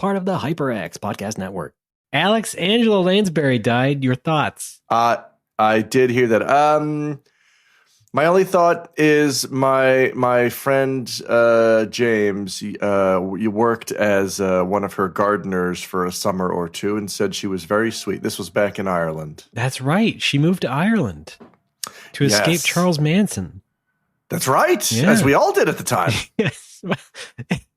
part of the HyperX podcast network. Alex, Angela Lansbury died. Your thoughts? I did hear that. My only thought is my friend James. You worked as one of her gardeners for a summer or two, and said she was very sweet. This was back in Ireland. That's right. She moved to Ireland to escape Charles Manson. That's right, as we all did at the time. Yes,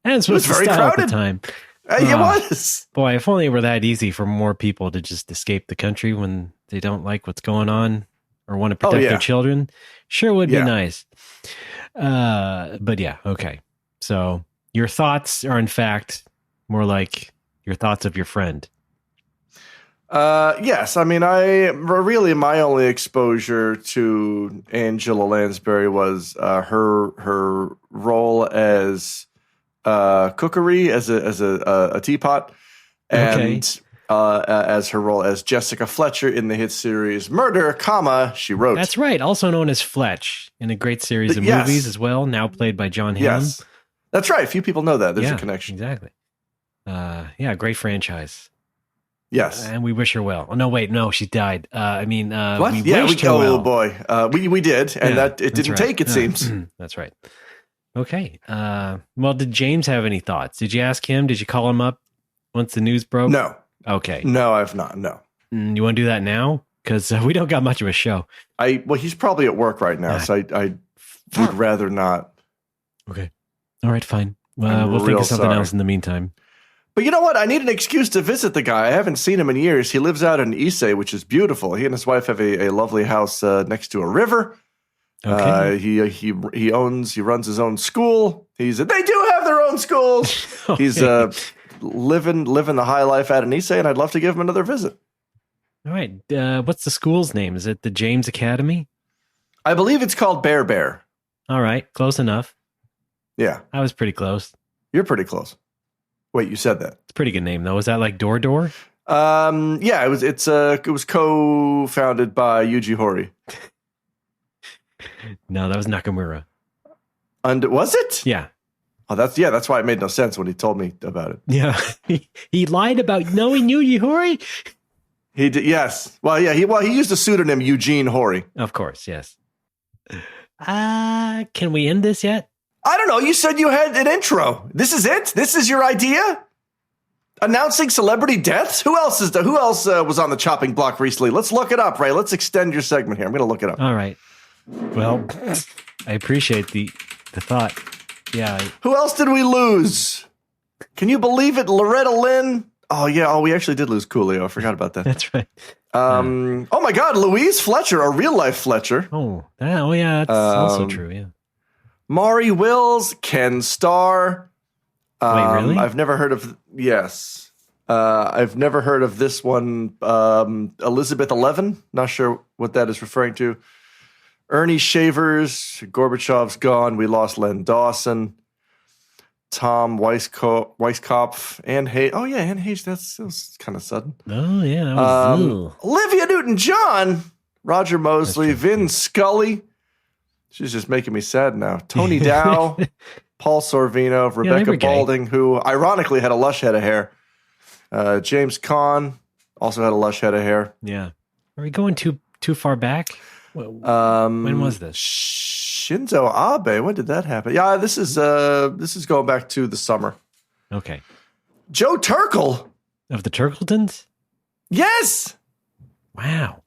it was very crowded at the time. It was. Boy, if only it were that easy for more people to just escape the country when they don't like what's going on or want to protect their children. Sure would be nice. But yeah, okay. So your thoughts are in fact more like your thoughts of your friend. Yes. I mean, my only exposure to Angela Lansbury was her role as cookery, as a teapot, and as her role as Jessica Fletcher in the hit series Murder, She Wrote. That's right. Also known as Fletch in a great series of movies as well, now played by John Hamm. Yes. That's right. Few people know that. There's a connection. Exactly. Great franchise. Yes. And we wish her well. Oh, no, wait. No, she died. What? We wished her well. Oh, boy. We did. And that it didn't take, it seems. That's right. Okay. Well, did James have any thoughts? Did you ask him? Did you call him up once the news broke? No. Okay. No, I've not. No. You want to do that now? Because we don't got much of a show. Well, he's probably at work right now, so I would rather not. Okay. All right, fine. We'll think of something else in the meantime. But you know what? I need an excuse to visit the guy. I haven't seen him in years. He lives out in Issei, which is beautiful. He and his wife have a lovely house next to a river. Okay. He runs his own school. They do have their own school. Okay. He's living the high life out in Issei, and I'd love to give him another visit. All right. What's the school's name? Is it the James Academy? I believe it's called Bear. All right. Close enough. Yeah. I was pretty close. You're pretty close. Wait, you said that. It's a pretty good name, though. Is that like Door? Yeah, it was co-founded by Yuji Horii. No, that was Nakamura. And was it? Yeah. Oh, that's why it made no sense when he told me about it. Yeah. He lied about knowing Yuji Horii? He did, yes. Well, yeah, he used the pseudonym Eugene Horii. Of course, yes. Can we end this yet? I don't know. You said you had an intro. This is it? This is your idea? Announcing celebrity deaths? Who else was on the chopping block recently? Let's look it up, Ray. Let's extend your segment here. I'm going to look it up. All right. Well, I appreciate the thought. Yeah. Who else did we lose? Can you believe it? Loretta Lynn? Oh, yeah. Oh, we actually did lose Coolio. I forgot about that. That's right. Oh, my God. Louise Fletcher, a real-life Fletcher. Oh, yeah. That's also true, yeah. Maury Wills, Ken Starr. Wait, really? I've never heard of... Yes. I've never heard of this one. Elizabeth 11. Not sure what that is referring to. Ernie Shavers. Gorbachev's gone. We lost Len Dawson. Tom Weisskopf. Anne Hayes. Oh, yeah, Anne Hayes. That was kind of sudden. Oh, yeah. That was, Olivia Newton-John. Roger Mosley. Vin Scully. She's just making me sad now. Tony Dow, Paul Sorvino, Rebecca Balding, who ironically had a lush head of hair. James Caan also had a lush head of hair. Yeah. Are we going too far back? When was this? Shinzo Abe. When did that happen? Yeah, this is going back to the summer. Okay. Joe Turkel. Of the Turkletons? Yes. Wow.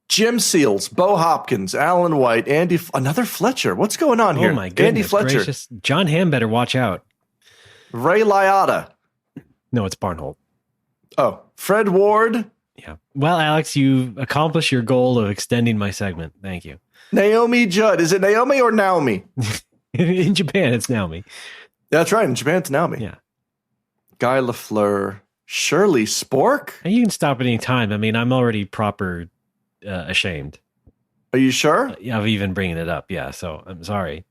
Jim Seals, Bo Hopkins, Alan White, another Fletcher. What's going on here? Oh my goodness, Andy Fletcher. Gracious. John Hamm better watch out. Ray Liotta. No, it's Barnholt. Oh, Fred Ward. Yeah. Well, Alex, you accomplished your goal of extending my segment. Thank you. Naomi Judd. Is it Naomi or Naomi? In Japan, it's Naomi. That's right. In Japan, it's Naomi. Yeah. Guy Lafleur. Shirley Spork. And you can stop at any time. I mean, I'm already proper ashamed. Are you sure? Of even bringing it up. Yeah. So I'm sorry.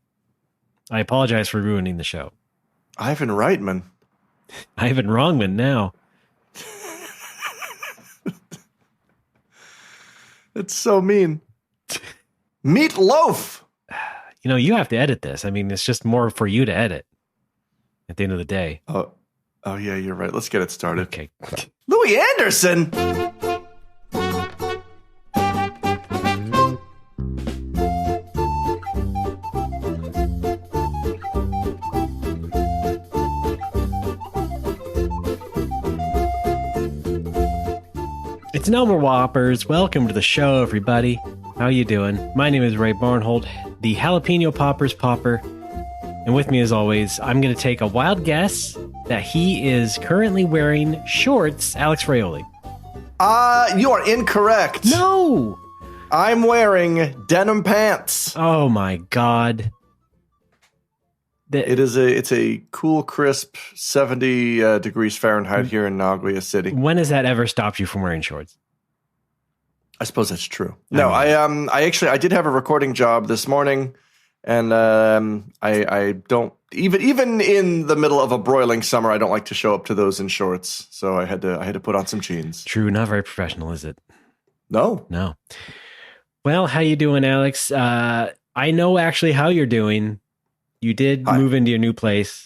I apologize for ruining the show. Ivan Reitman. Ivan Wrongman now. It's so mean. Meat Loaf. You know, you have to edit this. I mean, it's just more for you to edit at the end of the day. Oh, Oh, yeah, you're right. Let's get it started. Okay. Louis Anderson! It's No More Whoppers. Welcome to the show, everybody. How you doing? My name is Ray Barnhold, the Jalapeno Poppers Popper. And with me, as always, I'm going to take a wild guess that he is currently wearing shorts, Alex Fraioli. You are incorrect. No! I'm wearing denim pants. Oh, my God. It's a cool, crisp 70 degrees Fahrenheit here in Nagoya City. When has that ever stopped you from wearing shorts? I suppose that's true. No, I did have a recording job this morning, and I don't even in the middle of a broiling summer, I don't like to show up to those in shorts. So I had to put on some jeans. True, not very professional, is it? No. Well, how you doing, Alex? I know actually how you're doing. You did move into your new place.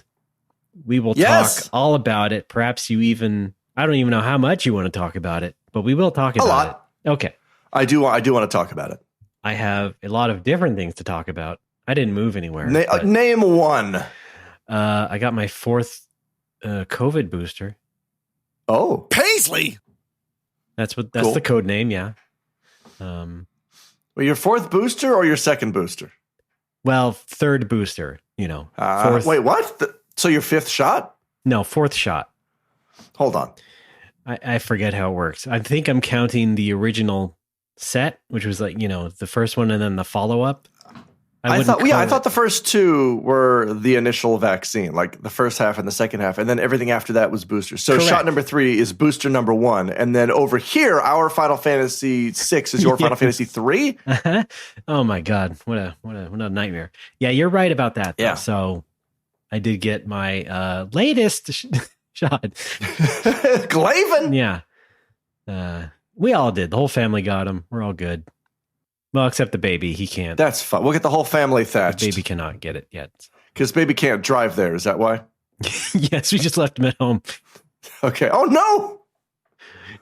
We will talk all about it. Perhaps I don't even know how much you want to talk about it, but we will talk about it. Okay. I do want to talk about it. I have a lot of different things to talk about. I didn't move anywhere. Name one. I got my fourth COVID booster. Oh. Paisley! That's the code name, yeah. Well, your fourth booster or your second booster? Well, third booster, fourth. Wait, what? So your fifth shot? No, fourth shot. Hold on. I forget how it works. I think I'm counting the original set, which was the first one and then the follow-up. I thought the first two were the initial vaccine, like the first half and the second half, and then everything after that was boosters. So Correct. Shot number 3 is booster number 1, and then over here, our Final Fantasy 6 is your Final Fantasy 3. Oh my God, what a nightmare! Yeah, you're right about that. Yeah, so I did get my latest shot. Glaven. Yeah, we all did. The whole family got him. We're all good. Well, except the baby. He can't. That's fun. We'll get the whole family thatched. The baby cannot get it yet. Because baby can't drive there. Is that why? Yes, we just left him at home. Okay. Oh, no.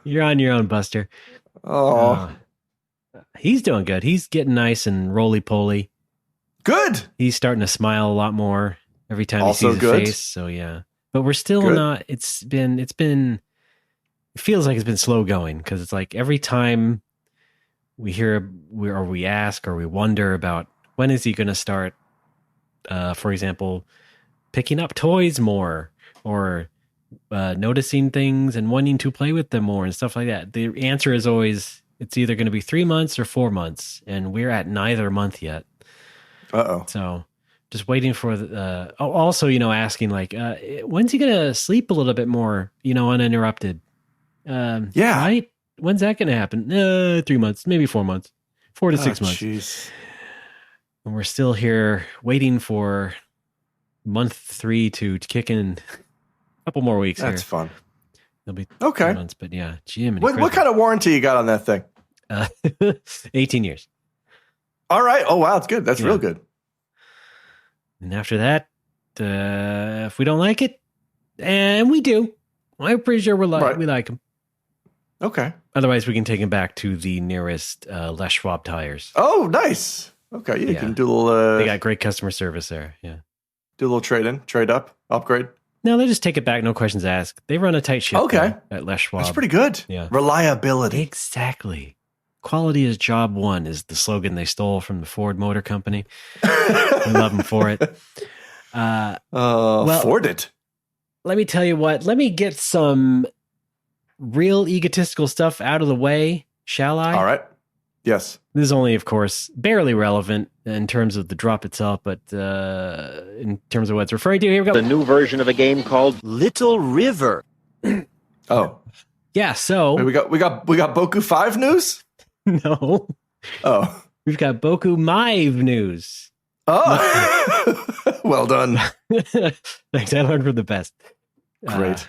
You're on your own, Buster. Oh. He's doing good. He's getting nice and roly-poly. Good. He's starting to smile a lot more every time Also he sees his face. So, yeah. But we're still not... It feels like it's been slow going because it's like every time... we hear or we ask or we wonder about when is he going to start, for example, picking up toys more or noticing things and wanting to play with them more and stuff like that. The answer is always it's either going to be 3 months or 4 months, and we're at neither month yet. Uh-oh. So just waiting for also, asking like, when's he going to sleep a little bit more, uninterrupted? Right? When's that going to happen? 3 months, maybe 4 months, 4 to 6 months. Geez. And we're still here waiting for month 3 to kick in. A couple more weeks. That's here. Fun. It'll be okay. months, but yeah, Jim. What kind of warranty you got on that thing? 18 years. All right. Oh wow, it's good. That's real good. And after that, if we don't like it, and we do, I'm pretty sure we like them. Okay. Otherwise, we can take him back to the nearest Les Schwab tires. Oh, nice. Okay, you can do a little... they got great customer service there, yeah. Do a little trade-in, trade-up, upgrade? No, they just take it back, no questions asked. They run a tight ship at Les Schwab. That's pretty good. Yeah. Reliability. Exactly. Quality is job one is the slogan they stole from the Ford Motor Company. We love them for it. Ford it. Let me tell you what. Let me get some... real egotistical stuff out of the way, shall I? All right. Yes. This is only, of course, barely relevant in terms of the drop itself, but in terms of what it's referring to, here we go. The new version of a game called Little River. Oh. Yeah, so... Wait, we got Boku 5 news? No. Oh. We've got Boku Mive news. Oh. Well done. Thanks, I learned from the best. Great.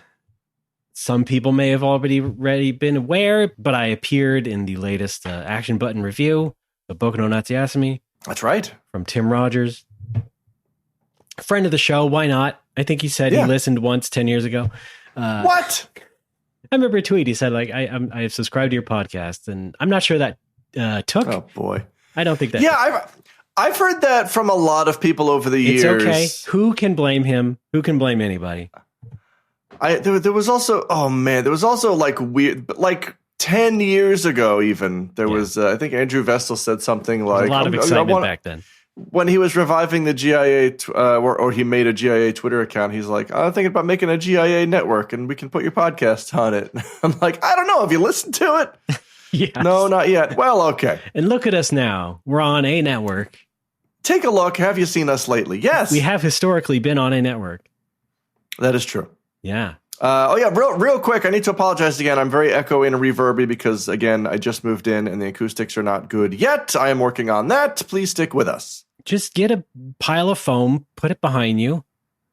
Some people may have already been aware, but I appeared in the latest Action Button review of Boku no Natsuyasumi. That's right. From Tim Rogers. Friend of the show. Why not? I think he said he listened once 10 years ago. What? I remember a tweet. He said, like, I subscribed to your podcast, and I'm not sure that took. Oh, boy. I don't think that. Yeah, I've heard that from a lot of people over the years. It's okay. Who can blame him? Who can blame anybody? There was also, like weird, like 10 years ago, even there was, I think Andrew Vestal said something like a lot of excitement back then. When he was reviving the GIA, or he made a GIA Twitter account, he's like, I'm thinking about making a GIA network and we can put your podcast on it. I'm like, I don't know. Have you listened to it? Yes. No, not yet. Well, okay. And look at us now. We're on a network. Take a look. Have you seen us lately? Yes. We have historically been on a network. That is true. Yeah. Real quick, I need to apologize again. I'm very echoey and reverby because, again, I just moved in and the acoustics are not good yet. I am working on that. Please stick with us. Just get a pile of foam, put it behind you.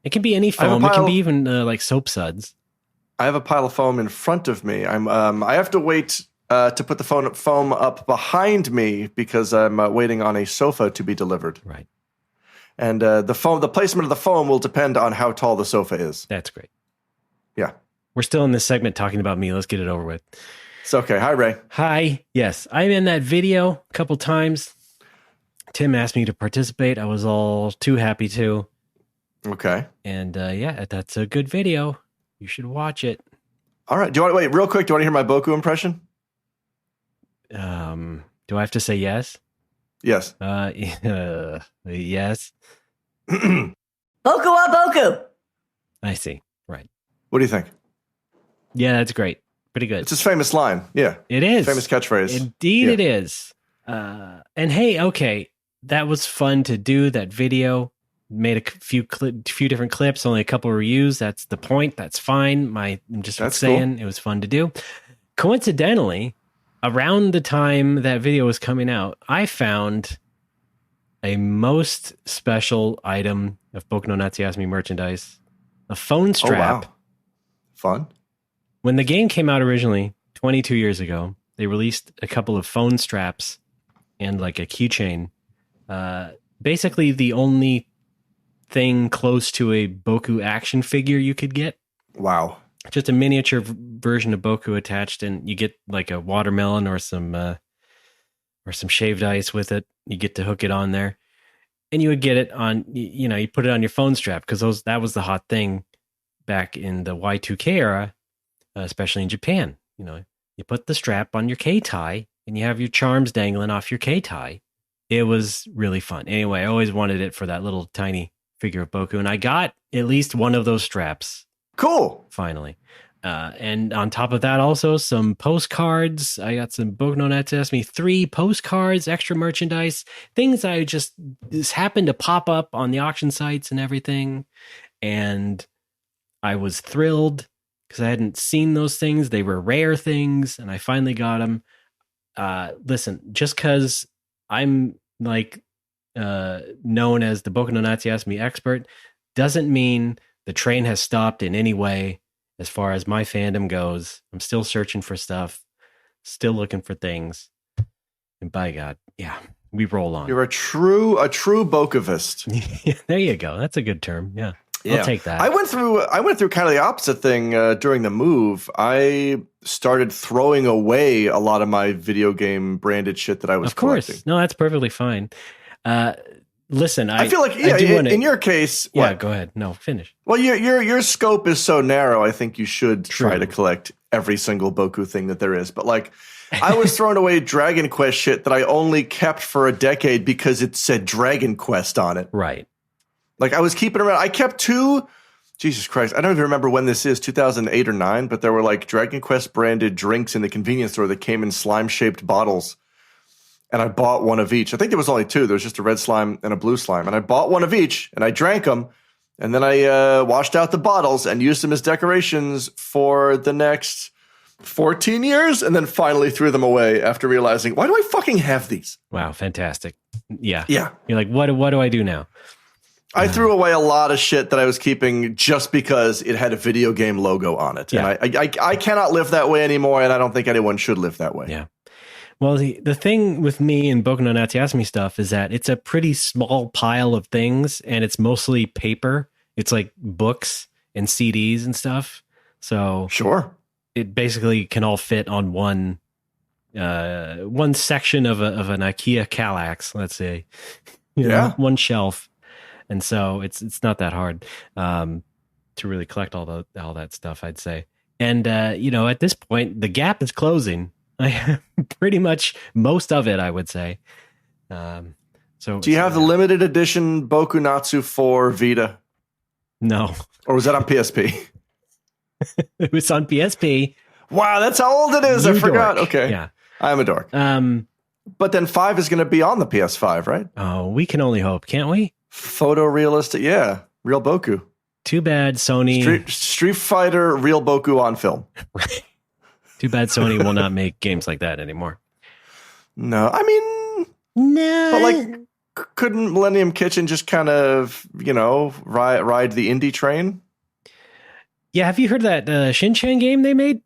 It can be any foam. It can be even like soap suds. I have a pile of foam in front of me. I have to wait to put the foam up behind me because I'm waiting on a sofa to be delivered. Right. And the placement of the foam will depend on how tall the sofa is. That's great. Yeah. We're still in this segment talking about me. Let's get it over with. It's okay. Hi, Ray. Hi. Yes, I'm in that video a couple times. Tim asked me to participate. I was all too happy to. Okay. And that's a good video. You should watch it. All right. Wait, real quick. Do you want to hear my Boku impression? Do I have to say yes? Yes. Yes. Boku wa Boku. I see. Right. What do you think? Yeah, that's great. Pretty good. It's his famous line. Yeah. It is. Famous catchphrase. Indeed it is. And hey, okay. That was fun to do, that video. Made a few different clips, only a couple of reviews. That's the point. That's fine. I'm just saying cool. It was fun to do. Coincidentally, around the time that video was coming out, I found a most special item of Boku no Natsume merchandise, a phone strap. Oh, wow. Fun. When the game came out originally, 22 years ago, they released a couple of phone straps and like a keychain. Basically the only thing close to a Boku action figure you could get. Wow. Just a miniature version of Boku attached, and you get like a watermelon or some shaved ice with it. You get to hook it on there, and you would get it on, you put it on your phone strap because that was the hot thing back in the Y2K era, especially in Japan. You put the strap on your K-tie and you have your charms dangling off your K-tie. It was really fun. Anyway, I always wanted it for that little tiny figure of Boku, and I got at least one of those straps. Cool. Finally. And on top of that, also some postcards. I got some Boku no Natsume 3 postcards, extra merchandise, things I just happened to pop up on the auction sites and everything. And I was thrilled because I hadn't seen those things. They were rare things, and I finally got them. Listen, just because I'm known as the Boku no Natsume expert doesn't mean the train has stopped in any way as far as my fandom goes. I'm still searching for stuff, still looking for things, and by God, yeah, we roll on. You're a true Bokuvist. There you go. That's a good term. Yeah. I'll take that. I went through kind of the opposite thing during the move. I started throwing away a lot of my video game branded shit that I was collecting. No, that's perfectly fine. Listen, I feel like in your case, yeah, go ahead. No, finish. Well, your scope is so narrow. I think you should try to collect every single Boku thing that there is. But like, I was throwing away Dragon Quest shit that I only kept for a decade because it said Dragon Quest on it. Right. Like I was keeping around. I kept 2. Jesus Christ, I don't even remember when this is, 2008 or 9. But there were like Dragon Quest branded drinks in the convenience store that came in slime shaped bottles. And I bought one of each. I think there was only 2. There was just a red slime and a blue slime. And I bought one of each, and I drank them. And then I washed out the bottles and used them as decorations for the next 14 years. And then finally threw them away after realizing, why do I fucking have these? Wow, fantastic. Yeah. Yeah. You're like, what do I do now? I threw away a lot of shit that I was keeping just because it had a video game logo on it. Yeah. And I cannot live that way anymore, and I don't think anyone should live that way. Yeah. Well, the thing with me and Boku no Natsuyasumi stuff is that it's a pretty small pile of things, and it's mostly paper. It's like books and CDs and stuff. So sure, it basically can all fit on one section of an IKEA Kallax, let's say. One shelf. And so it's not that hard to really collect all that stuff, I'd say. And at this point, the gap is closing. I have pretty much most of it, I would say. So do you have the limited edition Boku Natsu for Vita? No. Or was that on PSP? It was on PSP. Wow, that's how old it is. I forgot. Okay. Yeah. I'm a dork. But then 5 is going to be on the PS5, right? Oh, we can only hope, can't we? Photorealistic. Yeah. Real Boku. Too bad Sony. Street Fighter Real Boku on film. Right. Too bad Sony will not make games like that anymore. No, I mean, no. But like, couldn't Millennium Kitchen just kind of, ride the indie train? Yeah, have you heard that Shin-Chan game they made?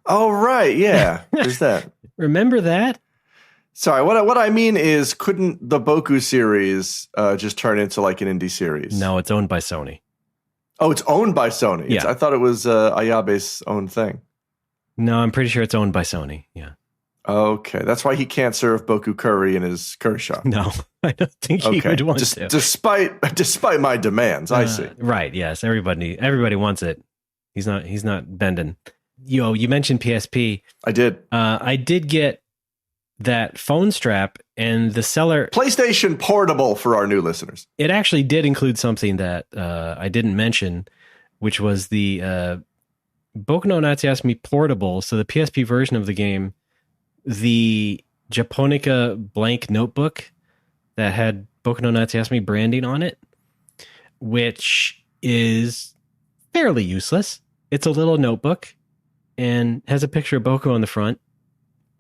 Oh, right. Yeah. There's that. Remember that? Sorry, what I mean is, couldn't the Boku series just turn into like an indie series? No, it's owned by Sony. Oh, it's owned by Sony. Yeah. I thought it was Ayabe's own thing. No, I'm pretty sure it's owned by Sony. Yeah. Okay, that's why he can't serve Boku curry in his curry shop. No, I don't think he would want to. Despite my demands, I see. Right? Yes, everybody wants it. He's not bending. You mentioned PSP. I did. I did get that phone strap, and the seller PlayStation Portable for our new listeners. It actually did include something that I didn't mention, which was the Boku no Natsuyasumi Portable. So the PSP version of the game, the Japonica blank notebook that had Boku no Natsuyasumi branding on it, which is fairly useless. It's a little notebook and has a picture of Boku on the front.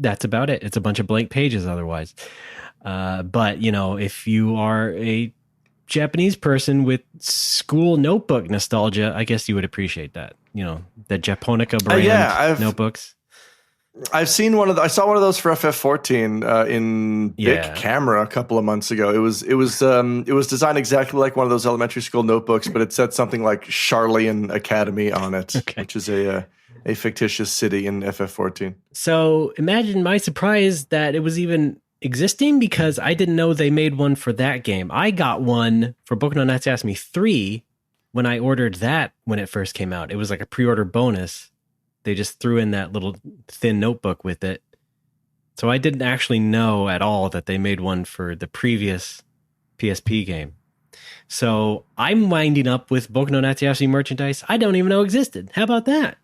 That's about it. It's a bunch of blank pages otherwise. But, if you are a Japanese person with school notebook nostalgia, I guess you would appreciate that. The Japonica brand notebooks. I've seen I saw one of those for FF14 in Big Camera a couple of months ago. It was designed exactly like one of those elementary school notebooks, but it said something like Charlian Academy on it, which is a fictitious city in FF14. So imagine my surprise that it was even existing, because I didn't know they made one for that game. I got one for Boku no Natsuyasumi 3 when I ordered that when it first came out. It was like a pre-order bonus. They just threw in that little thin notebook with it. So I didn't actually know at all that they made one for the previous PSP game. So I'm winding up with Boku no Natsuyasumi merchandise I don't even know existed. How about that?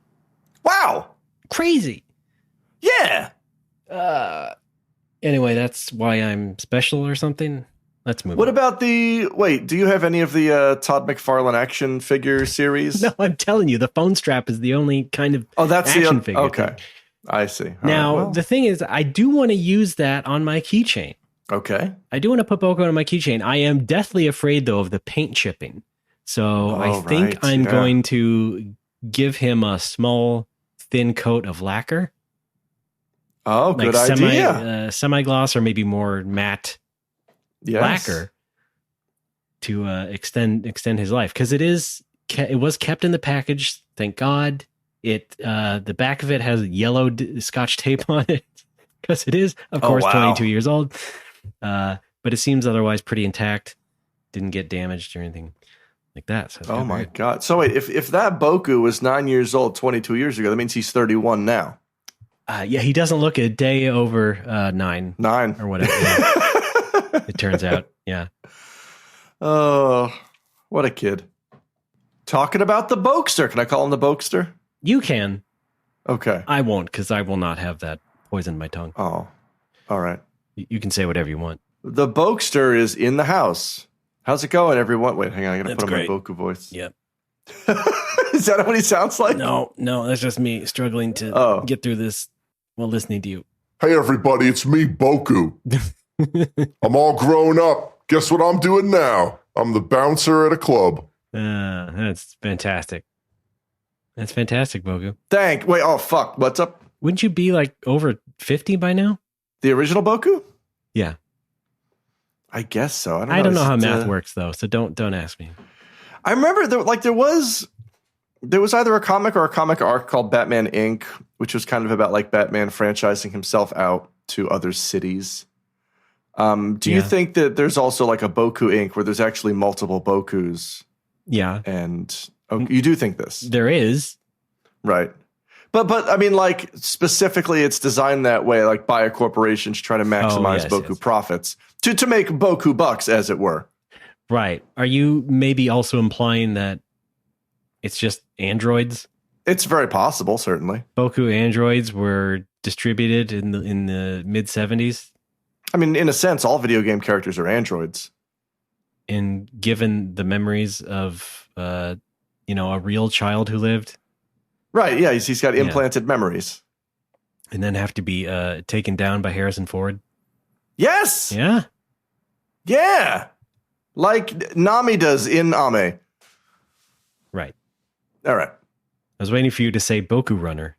Wow. Crazy. Yeah. Anyway, that's why I'm special or something. Let's move on. What about do you have any of the Todd McFarlane action figure series? No, I'm telling you, the phone strap is the only kind of action figure. Okay. Thing. I see. Now, the thing is, I do want to use that on my keychain. Okay. I do want to put Boku on my keychain. I am deathly afraid, though, of the paint chipping. So I think I'm going to give him a small, thin coat of lacquer. Oh, like good idea. Semi-gloss or maybe more matte lacquer to extend his life, because it was kept in the package. Thank God. The back of it has yellow Scotch tape on it because it is, of course, 22 years old. But it seems otherwise pretty intact. Didn't get damaged or anything like that. So my God! So wait, if that Boku was 9 years old 22 years ago, that means he's 31 now. Yeah, he doesn't look a day over 9 or whatever. It turns out, yeah. Oh, what a kid! Talking about the Bokester. Can I call him the Bokester? You can. Okay. I won't, because I will not have that poison my tongue. Oh, all right. You can say whatever you want. The Bokester is in the house. How's it going, everyone? Wait, hang on. I got to put on my Boku voice. Yep. Is that what he sounds like? No, that's just me struggling to get through this while listening to you. Hey, everybody, it's me, Boku. I'm all grown up. Guess what I'm doing now? I'm the bouncer at a club. That's fantastic. That's fantastic, Boku. Wait, oh, fuck. What's up? Wouldn't you be like over 50 by now? The original Boku? Yeah. I guess so. I don't know how math works though, so don't ask me. I remember there was either a comic or a comic arc called Batman Inc., which was kind of about like Batman franchising himself out to other cities. Do you think that there's also like a Boku Inc. where there's actually multiple Bokus? Yeah. And you do think this? There is. Right. But I mean, like, specifically it's designed that way, like by a corporation to try to maximize Boku profits, to make Boku bucks, as it were. Right. Are you maybe also implying that it's just androids? It's very possible, certainly. Boku androids were distributed in the mid 70s. I mean, in a sense, all video game characters are androids. And given the memories of, a real child who lived. Right, yeah, he's got implanted memories. And then have to be taken down by Harrison Ford. Yes! Yeah. Yeah! Like Nami does in Ame. Right. All right. I was waiting for you to say Boku Runner.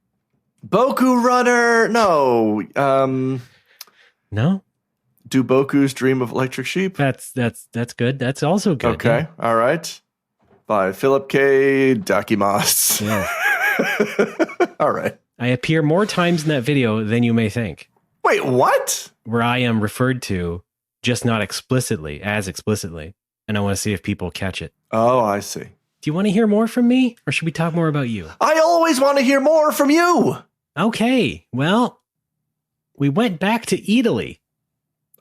Boku Runner? No. No? Do Bokus dream of electric sheep? That's good. That's also good. Okay. Yeah. All right. By Philip K. Dakimas. Yeah. All right. I appear more times in that video than you may think. Wait, what? Where I am referred to, just not explicitly, as explicitly. And I want to see if people catch it. Oh, I see. Do you want to hear more from me? Or should we talk more about you? I always want to hear more from you. Okay. Well, we went back to Italy.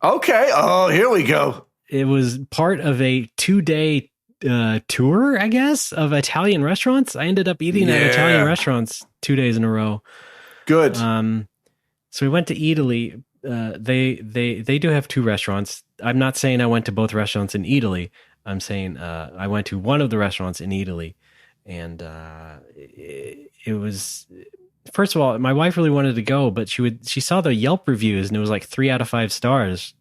Okay. Oh, here we go. It was part of a 2-day tour, I guess, of Italian restaurants. I ended up eating at Italian restaurants 2 days in a row. Good. So we went to Italy. They do have 2 restaurants. I'm not saying I went to both restaurants in Italy. I'm saying I went to one of the restaurants in Italy, and it was, first of all, my wife really wanted to go, but she saw the Yelp reviews and it was like 3 out of 5 stars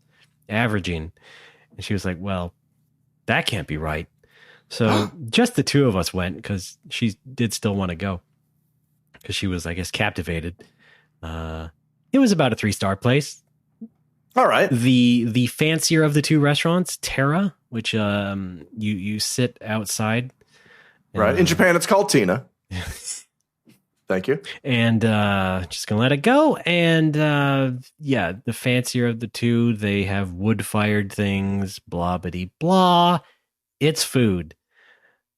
averaging. And she was like, well, that can't be right. So just the 2 of us went because she did still want to go because she was, I guess, captivated. It was about a 3-star place. All right. The fancier of the 2 restaurants, Terra, which you sit outside. Right. In Japan, it's called Tina. Thank you. And just gonna let it go. And the fancier of the 2, they have wood-fired things, blah bitty blah. It's food.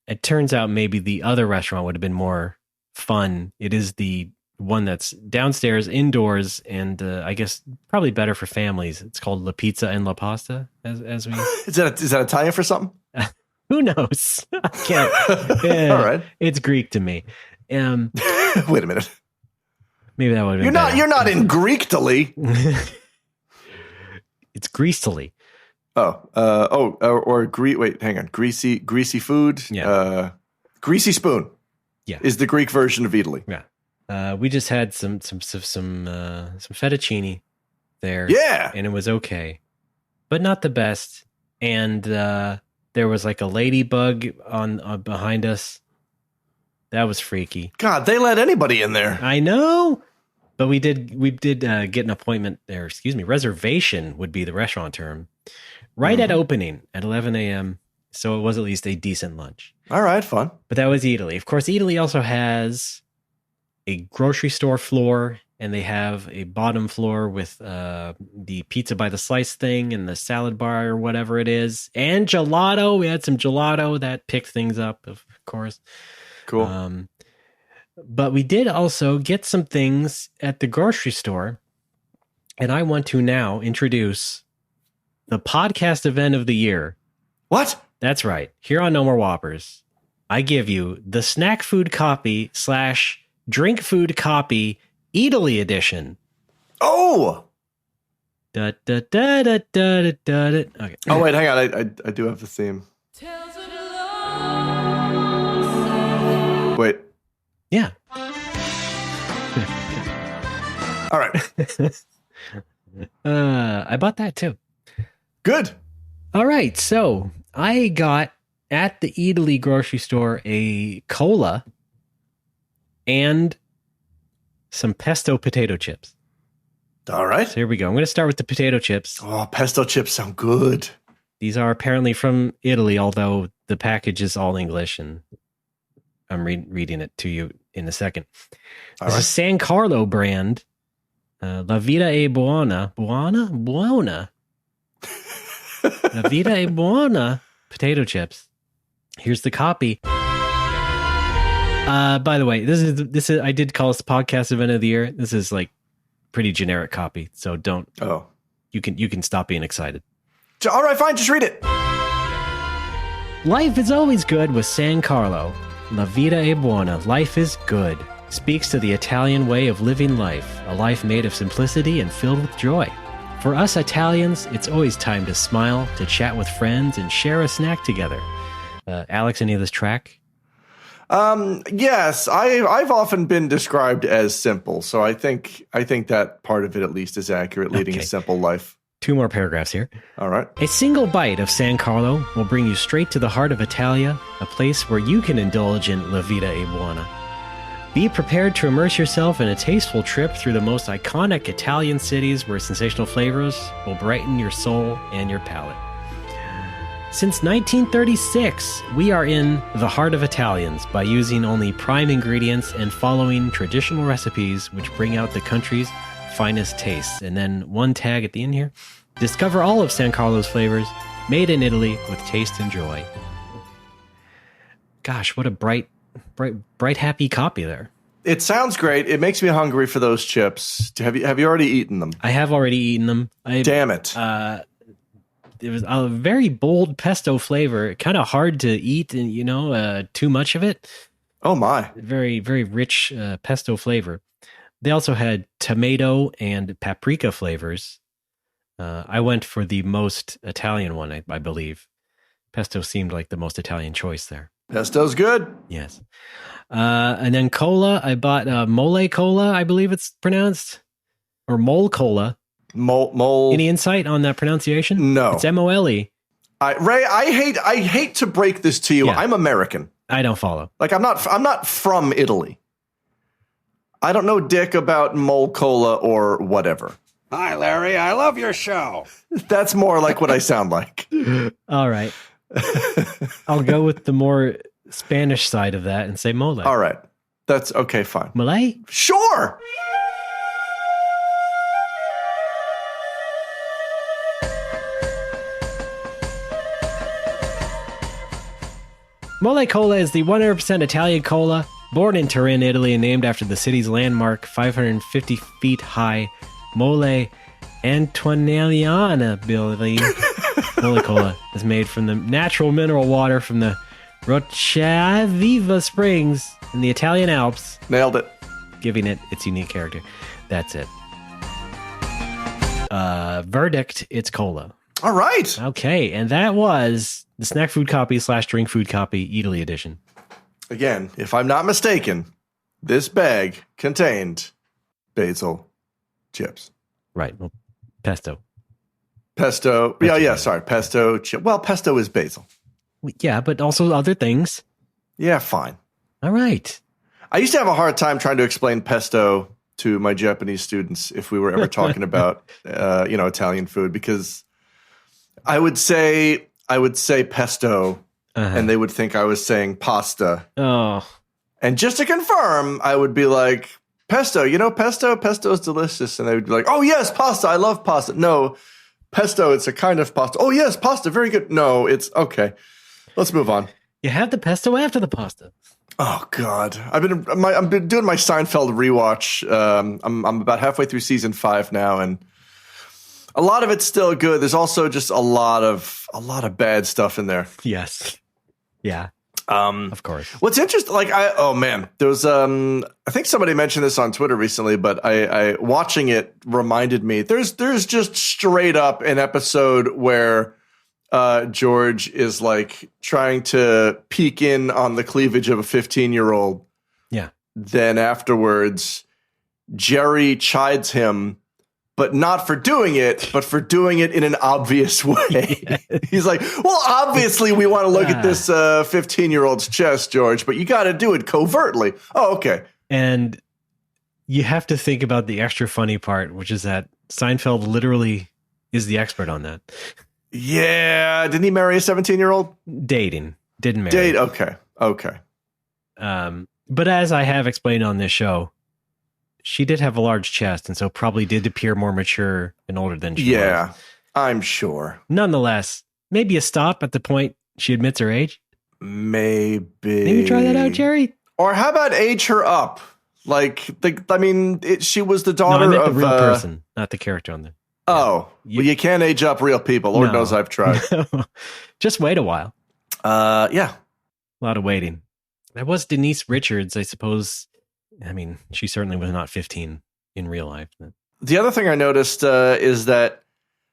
It turns out maybe the other restaurant would have been more fun. It is the one that's downstairs, indoors, and I guess probably better for families. It's called La Pizza and La Pasta. As we is that Italian for something? Who knows? I can't. All right. It's Greek to me. Wait a minute. Maybe that would have been You're not in Greek-tally. It's Greasely. Wait, hang on. Greasy food. Yeah. Greasy spoon. Yeah. Is the Greek version of Italy. Yeah. We just had some fettuccine there. Yeah. And it was okay, but not the best. And there was like a ladybug on behind us. That was freaky. God, they let anybody in there. I know. But we did get an appointment there. Reservation would be the restaurant term. Right at opening at 11 a.m. So it was at least a decent lunch. All right, fun. But that was Italy. Of course, Italy also has a grocery store floor, and they have a bottom floor with the pizza by the slice thing and the salad bar or whatever it is. And gelato. We had some gelato that picked things up, of course. Cool. But we did also get some things at the grocery store. And I want to now introduce the podcast event of the year. What? That's right. Here on No More Whoppers, I give you the snack food copy / drink food copy Italy edition. Oh! Da, da, da, da, da, da, da, da. Okay. Oh, wait, hang on. I do have the theme. Wait. Yeah. All right. I bought that too. Good. All right. So I got at the Italy grocery store a cola and some pesto potato chips. All right. So here we go. I'm going to start with the potato chips. Oh, pesto chips sound good. These are apparently from Italy, although the package is all English, and I'm reading it to you in a second. This is San Carlo brand. La Vida è Buona. Buona. La Vida è Buona potato chips. Here's the copy. By the way, this is I did call this podcast event of the year. This is like pretty generic copy, so don't. Oh, you can stop being excited. All right, fine, just read it. Life is always good with San Carlo. La vida è buona. Life is good. Speaks to the Italian way of living life, a life made of simplicity and filled with joy. For us Italians, it's always time to smile, to chat with friends, and share a snack together. Alex, any of this track? Yes, I've often been described as simple, so I think that part of it at least is accurate, leading a simple life. 2 more paragraphs here. All right. A single bite of San Carlo will bring you straight to the heart of Italia, a place where you can indulge in La Vida è Buona. Be prepared to immerse yourself in a tasteful trip through the most iconic Italian cities where sensational flavors will brighten your soul and your palate. Since 1936, we are in the heart of Italians by using only prime ingredients and following traditional recipes which bring out the country's finest tastes. And then one tag at the end here. Discover all of San Carlo's flavors, made in Italy with taste and joy. Gosh, what a bright, happy copy there. It sounds great. It makes me hungry for those chips. Have you already eaten them? I have already eaten them. Damn it. It was a very bold pesto flavor, kind of hard to eat, and too much of it. Oh my! Very, very rich pesto flavor. They also had tomato and paprika flavors. I went for the most Italian one, I believe. Pesto seemed like the most Italian choice there. Pesto's good. Yes. And then cola, I bought mole cola, I believe it's pronounced, or mole cola. Mole. Any insight on that pronunciation? No. It's MOLE. Ray, I hate to break this to you. Yeah. I'm American. I don't follow. Like I'm not from Italy. I don't know dick about mole cola or whatever. Hi, Larry. I love your show. That's more like what I sound like. All right. I'll go with the more Spanish side of that and say mole. All right. That's okay, fine. Mole? Sure. Mole Cola is the 100% Italian cola, born in Turin, Italy, and named after the city's landmark 550 feet high Mole Antonelliana building. Mole Cola is made from the natural mineral water from the Roccavilla Springs in the Italian Alps. Nailed it. Giving it its unique character. That's it. Verdict, it's cola. All right. Okay, and that was the snack food copy / drink food copy Italy edition. Again, if I'm not mistaken, this bag contained basil chips. Right. Well, pesto. Pesto. Yeah, sorry. Pesto chip. Well, pesto is basil. Yeah, but also other things. Yeah, fine. All right. I used to have a hard time trying to explain pesto to my Japanese students if we were ever talking about, Italian food, because I would say pesto, and they would think I was saying pasta. Oh. And just to confirm, I would be like, pesto, pesto? Pesto is delicious. And they would be like, oh, yes, pasta. I love pasta. No, pesto, it's a kind of pasta. Oh, yes, pasta. Very good. No, it's okay. Let's move on. You have the pesto after the pasta. Oh, God. I've been doing my Seinfeld rewatch. I'm about halfway through season 5 now, and a lot of it's still good. There's also just a lot of bad stuff in there. Yes. Yeah. Of course. What's interesting, there was I think somebody mentioned this on Twitter recently, but I watching it reminded me. There's just straight up an episode where George is like trying to peek in on the cleavage of a 15-year-old. Yeah. Then afterwards, Jerry chides him, but not for doing it, but for doing it in an obvious way. Yeah. He's like, well, obviously we want to look at this 15-year-old's chest, George, but you got to do it covertly. Oh, okay. And you have to think about the extra funny part, which is that Seinfeld literally is the expert on that. Yeah. Didn't he marry a 17-year-old? Dating. Didn't marry. Okay. But as I have explained on this show, she did have a large chest, and so probably did appear more mature and older than she was. Yeah, I'm sure. Nonetheless, maybe a stop at the point she admits her age. Maybe try that out, Jerry. Or how about age her up? Like, she was the daughter of the real person, not the character on there. Oh, well, you can't age up real people. Lord knows I've tried. Just wait a while. Yeah, a lot of waiting. That was Denise Richards, I suppose. I mean, she certainly was not 15 in real life. The other thing I noticed is that,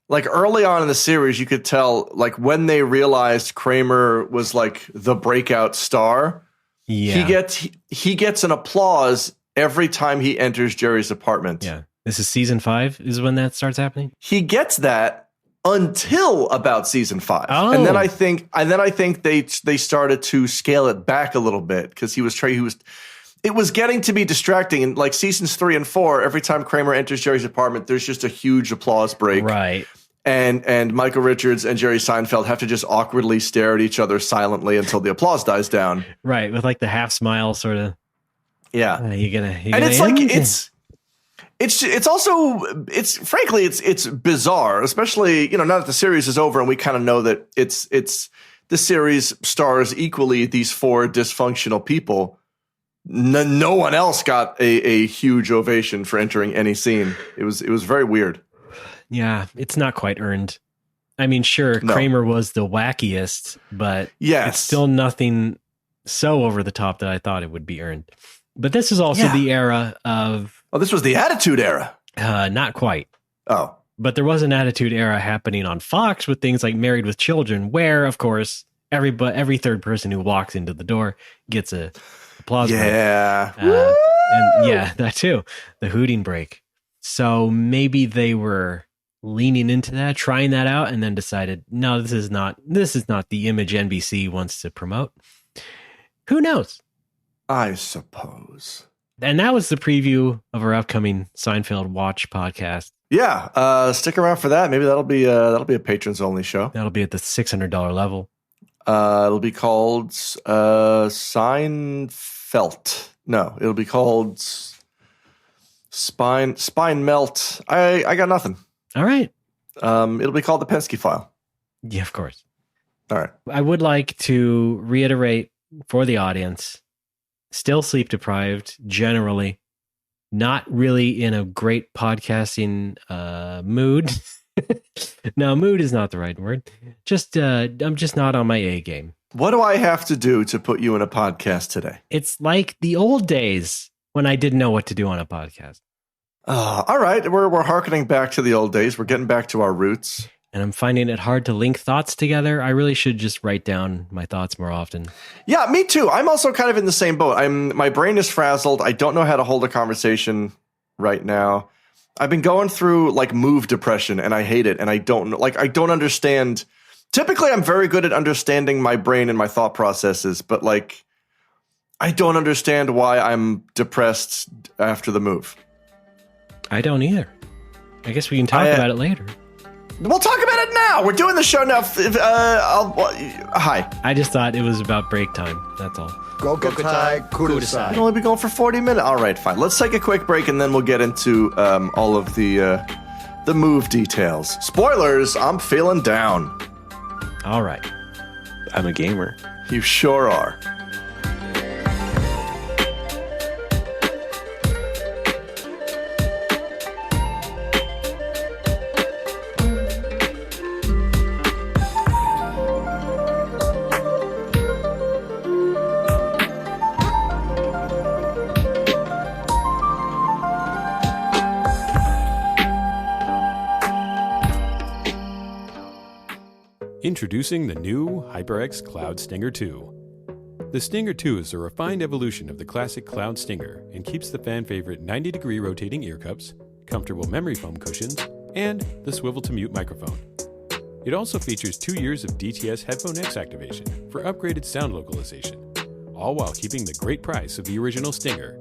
like, early on in the series, you could tell, like, when they realized Kramer was like the breakout star. Yeah, he gets an applause every time he enters Jerry's apartment. Yeah, this is season 5 is when that starts happening. He gets that until about season 5, and then I think they started to scale it back a little bit because it was getting to be distracting. And like seasons 3 and 4, every time Kramer enters Jerry's apartment, there's just a huge applause break. Right. And Michael Richards and Jerry Seinfeld have to just awkwardly stare at each other silently until the applause dies down. Right. With like the half smile sort of. Yeah. And it's like, it's also frankly bizarre, especially, now that the series is over and we kind of know that it's the series stars equally these 4 dysfunctional people. No one else got a huge ovation for entering any scene. It was very weird. Yeah, it's not quite earned. I mean, sure, Kramer was the wackiest, but it's still nothing so over the top that I thought it would be earned. But this is also the era of... Oh, this was the Attitude Era. Not quite. Oh. But there was an Attitude Era happening on Fox with things like Married with Children, where, of course, every third person who walks into the door gets a applause break. And yeah, that too. The hooting break. So maybe they were leaning into that, trying that out, and then decided, no, this is not the image NBC wants to promote. Who knows? I suppose. And that was the preview of our upcoming Seinfeld Watch podcast. Yeah, stick around for that. Maybe that'll be a patrons only show. That'll be at the $600 level. It'll be called Seinfeld. No, it'll be called Spine Melt. I got nothing. All right. It'll be called the Penske File. Yeah, of course. All right. I would like to reiterate for the audience, still sleep deprived, generally, not really in a great podcasting mood. No, mood is not the right word. I'm just not on my A game. What do I have to do to put you in a podcast today? It's like the old days when I didn't know what to do on a podcast. All right. We're hearkening back to the old days. We're getting back to our roots. And I'm finding it hard to link thoughts together. I really should just write down my thoughts more often. Yeah, me too. I'm also kind of in the same boat. My brain is frazzled. I don't know how to hold a conversation right now. I've been going through like move depression and I hate it. And I don't understand. Typically, I'm very good at understanding my brain and my thought processes, but like, I don't understand why I'm depressed after the move. I don't either. I guess we can talk about it later. We'll talk about it now. We're doing the show now. Hi. I just thought it was about break time. That's all. Gokutai Kudasai. We'll only be going for 40 minutes. All right, fine. Let's take a quick break and then we'll get into all of the move details. Spoilers, I'm feeling down. All right. I'm a gamer. You sure are. Introducing the new HyperX Cloud Stinger 2. The Stinger 2 is a refined evolution of the classic Cloud Stinger and keeps the fan-favorite 90-degree rotating ear cups, comfortable memory foam cushions, and the swivel-to-mute microphone. It also features 2 years of DTS Headphone X activation for upgraded sound localization, all while keeping the great price of the original Stinger.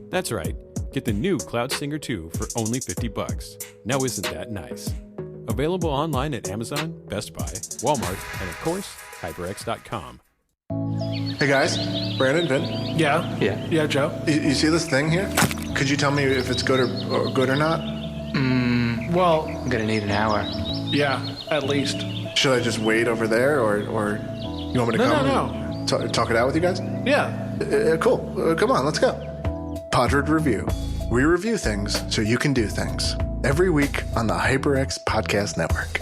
That's right, Get the new Cloud Stinger 2 for only $50. Now isn't that nice? Available online at Amazon, Best Buy, Walmart, and of course, HyperX.com. Hey guys, Brandon, Vin. Yeah, Joe. You see this thing here? Could you tell me if it's good or not? Well, I'm gonna need an hour. yeah, at least. Should I just wait over there, or you want me to come? No. Talk it out with you guys? Yeah. Cool. Come on, let's go. Podred Review. We review things so you can do things. Every week on the HyperX Podcast Network.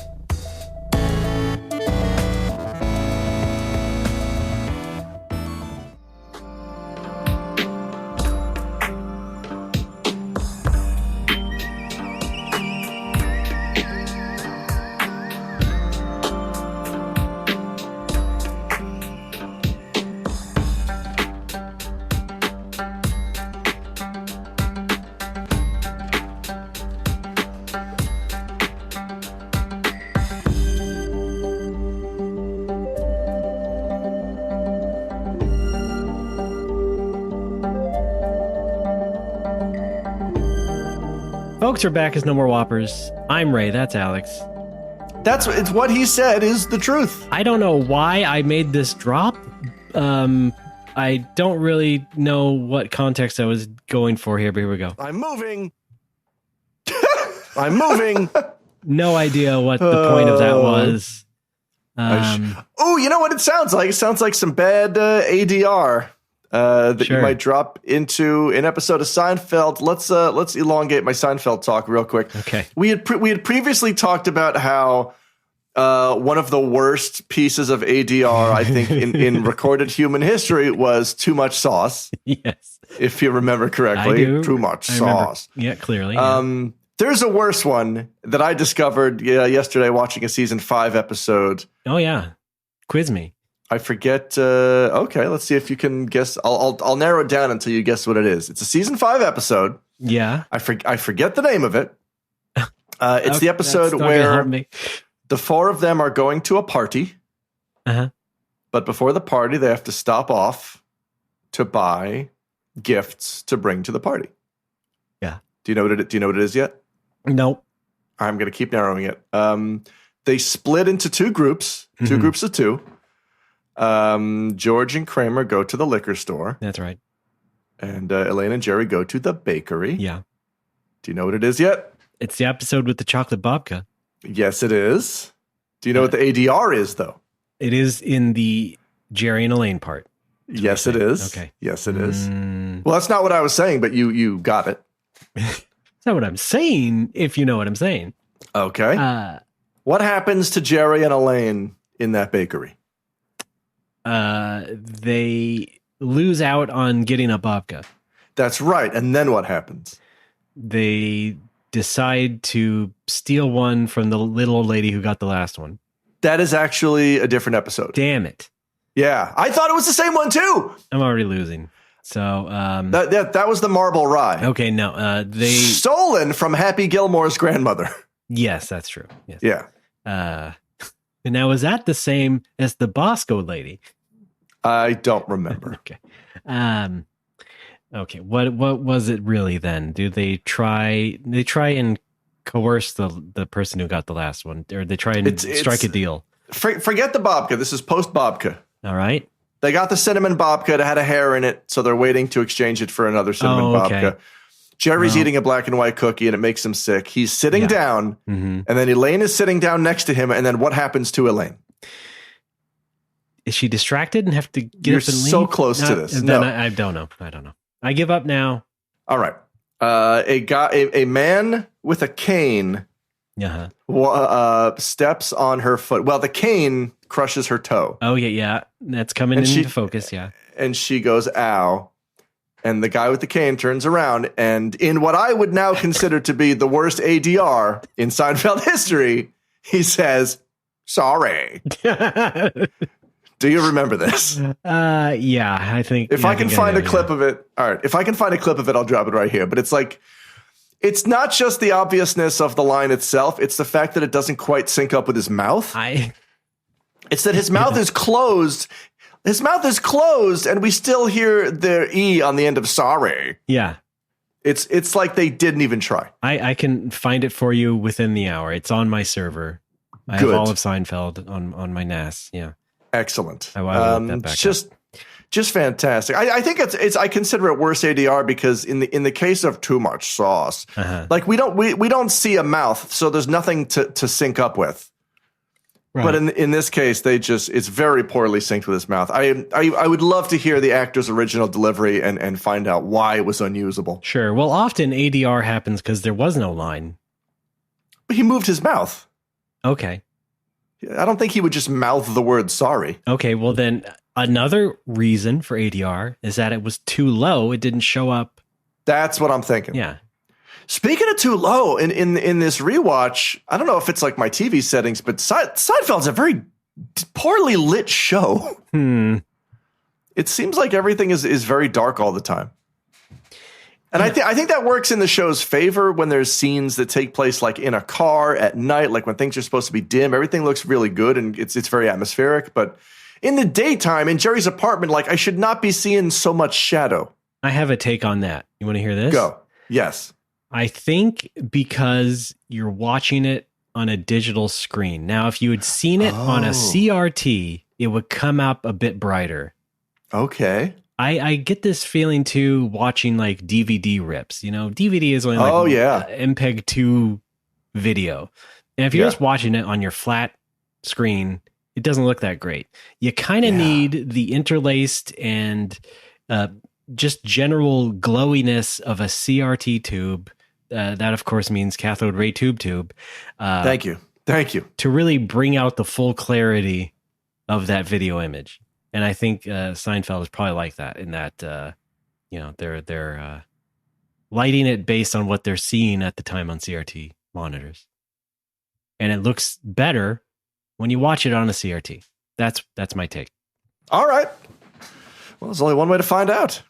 Folks are back as No More Whoppers. I'm Ray. That's Alex. It's what he said is the truth. I don't know why I made this drop. I don't really know what context I was going for here, but here we go. I'm moving. I'm moving. No idea what the point of that was. Oh, you know what it sounds like? It sounds like some bad ADR that you might drop into an episode of Seinfeld. Let's elongate my Seinfeld talk real quick. Okay. We had previously talked about how one of the worst pieces of ADR, I think, in recorded human history was too much sauce. Yes. If you remember correctly. I do. Too much sauce. Yeah, clearly. There's a worse one that I discovered yesterday watching a season 5 episode. Oh, yeah. Quiz me. I forget. Okay, let's see if you can guess. I'll narrow it down until you guess what it is. It's a season 5 episode. Yeah. I forget the name of it. It's the episode where the 4 of them are going to a party. Uh-huh. But before the party, they have to stop off to buy gifts to bring to the party. Yeah. Do you know what it is yet? Nope. I'm going to keep narrowing it. They split into 2 groups, 2 groups of 2. George and Kramer go to the liquor store. That's right. And Elaine and Jerry go to the bakery. Yeah. Do you know what it is yet? It's the episode with the chocolate babka. Yes, it is. Do you know what the ADR is, though? It is in the Jerry and Elaine part. Yes, it is. Okay. Yes, it is. Well, that's not what I was saying, but you got it. That's not what I'm saying, if you know what I'm saying. Okay. What happens to Jerry and Elaine in that bakery? They lose out on getting a babka. That's right. And then what happens? They decide to steal one from the little old lady who got the last one. That is actually a different episode. Damn it. Yeah. I thought it was the same one too. I'm already losing. So that was the marble rye. Okay, no. They stolen from Happy Gilmore's grandmother. Yes, that's true. Yes. Yeah. And now, is that the same as the Bosco lady? I don't remember. Okay. Okay. What was it really then? Do they try and coerce the person who got the last one, or they try and strike a deal? Forget the babka. This is post babka. All right. They got the cinnamon babka. It had a hair in it, so they're waiting to exchange it for another cinnamon babka. Jerry's eating a black and white cookie, and it makes him sick. He's sitting down, and then Elaine is sitting down next to him, and then what happens to Elaine? Is she distracted and have to get You're up and leave? so close to this. No. I don't know. I give up now. All right. A man with a cane steps on her foot. Well, the cane crushes her toe. Oh, yeah. That's coming into focus, yeah. And she goes, ow. And the guy with the cane turns around, and in what I would now consider to be the worst ADR in Seinfeld history, he says, sorry. Do you remember this? Yeah, I think. If I can find a clip of it. All right. If I can find a clip of it, I'll drop it right here. But it's like, it's not just the obviousness of the line itself. It's the fact that it doesn't quite sync up with his mouth. It's that his mouth is closed. His mouth is closed, and we still hear the E on the end of sorry. Yeah. It's like they didn't even try. I can find it for you within the hour. It's on my server. I have all of Seinfeld on my NAS. Yeah. Excellent. I will look that back just fantastic. I think it's I consider it worse ADR because in the case of too much sauce, like we don't see a mouth, so there's nothing to sync up with. Right. But in this case, it's very poorly synced with his mouth. I would love to hear the actor's original delivery and find out why it was unusable. Sure. Well, often ADR happens because there was no line. But he moved his mouth. Okay. I don't think he would just mouth the word sorry. Okay, well then another reason for ADR is that it was too low. It didn't show up. That's what I'm thinking. Yeah. Speaking of too low, in this rewatch, I don't know if it's like my TV settings, but Seinfeld's a very poorly lit show. It seems like everything is very dark all the time. And I think that works in the show's favor when there's scenes that take place like in a car at night, like when things are supposed to be dim. Everything looks really good and it's very atmospheric. But in the daytime, in Jerry's apartment, like I should not be seeing so much shadow. I have a take on that. You want to hear this? Go. Yes. I think because you're watching it on a digital screen. Now, if you had seen it on a CRT, it would come up a bit brighter. Okay. I get this feeling too watching like DVD rips. You know, DVD is only like MPEG 2 video. And if you're just watching it on your flat screen, it doesn't look that great. You kind of need the interlaced and just general glowiness of a CRT tube. That, of course, means cathode ray tube. Thank you. To really bring out the full clarity of that video image. And I think Seinfeld is probably like that in that, they're lighting it based on what they're seeing at the time on CRT monitors. And it looks better when you watch it on a CRT. That's my take. All right. Well, there's only one way to find out.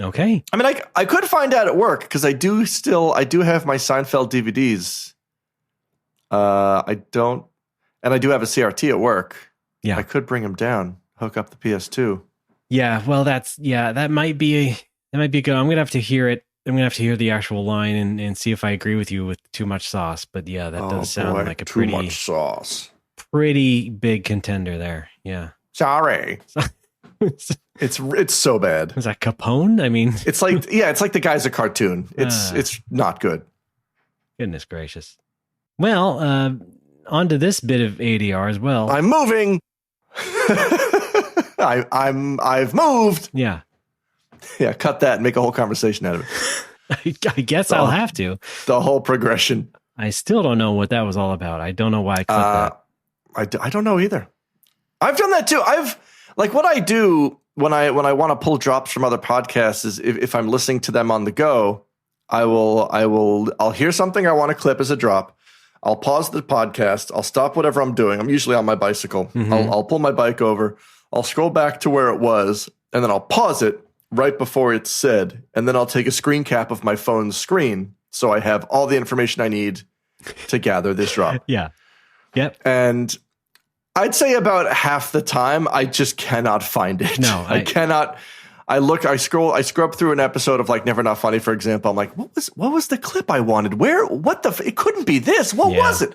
Okay. I mean, I could find out at work because I do have my Seinfeld DVDs. I do have a CRT at work. Yeah. I could bring them down, hook up the PS2. Yeah, well, that might be good. I'm gonna have to hear it. I'm gonna have to hear the actual line and see if I agree with you with too much sauce. But yeah, that does sound like a too much sauce. Pretty big contender there. Yeah. Sorry. It's so bad. Is that Capone? I mean, it's like the guy's a cartoon. It's not good. Goodness gracious. Well, onto this bit of ADR as well. I'm moving. I've moved. Yeah. Yeah, cut that and make a whole conversation out of it. I guess I'll have to. The whole progression. I still don't know what that was all about. I don't know why I clicked that. I don't know either. I've done that too. What I do when I want to pull drops from other podcasts is if I'm listening to them on the go, I'll hear something I want to clip as a drop. I'll pause the podcast. I'll stop whatever I'm doing. I'm usually on my bicycle. Mm-hmm. I'll pull my bike over. I'll scroll back to where it was, and then I'll pause it right before it's said. And then I'll take a screen cap of my phone's screen so I have all the information I need to gather this drop. Yeah. Yep. And I'd say about half the time, I just cannot find it. No, I cannot. I scrub through an episode of like Never Not Funny, for example. I'm like, what was the clip I wanted? It couldn't be this. What was it?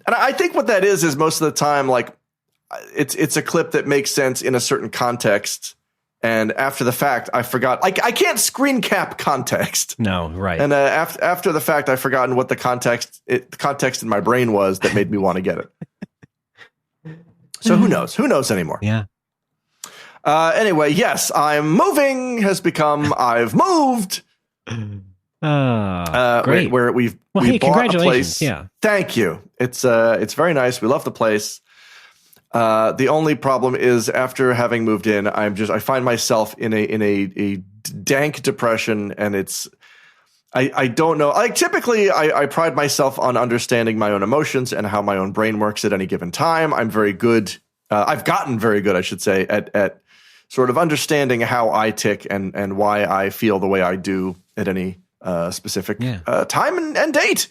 And I think what that is most of the time, like it's a clip that makes sense in a certain context. And after the fact, I forgot, like I can't screen cap context. No, right. And after the fact, I've forgotten what the context in my brain was that made me want to get it. So who knows? Who knows anymore? Yeah. Anyway, yes, I'm moving has become I've moved. Great. Where we bought a place. Yeah. Thank you. It's very nice. We love the place. The only problem is after having moved in, I find myself in a dank depression, and I don't know. Like typically, I pride myself on understanding my own emotions and how my own brain works at any given time. I'm very good. I've gotten very good, I should say, at sort of understanding how I tick and why I feel the way I do at any specific time and date.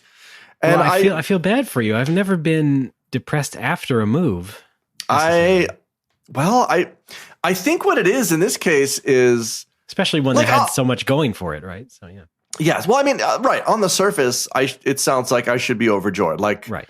And well, I feel bad for you. I've never been depressed after a move. I think what it is in this case is especially when they had so much going for it, right? So yeah. Yes. Well, I mean, right on the surface, it sounds like I should be overjoyed. Like, right.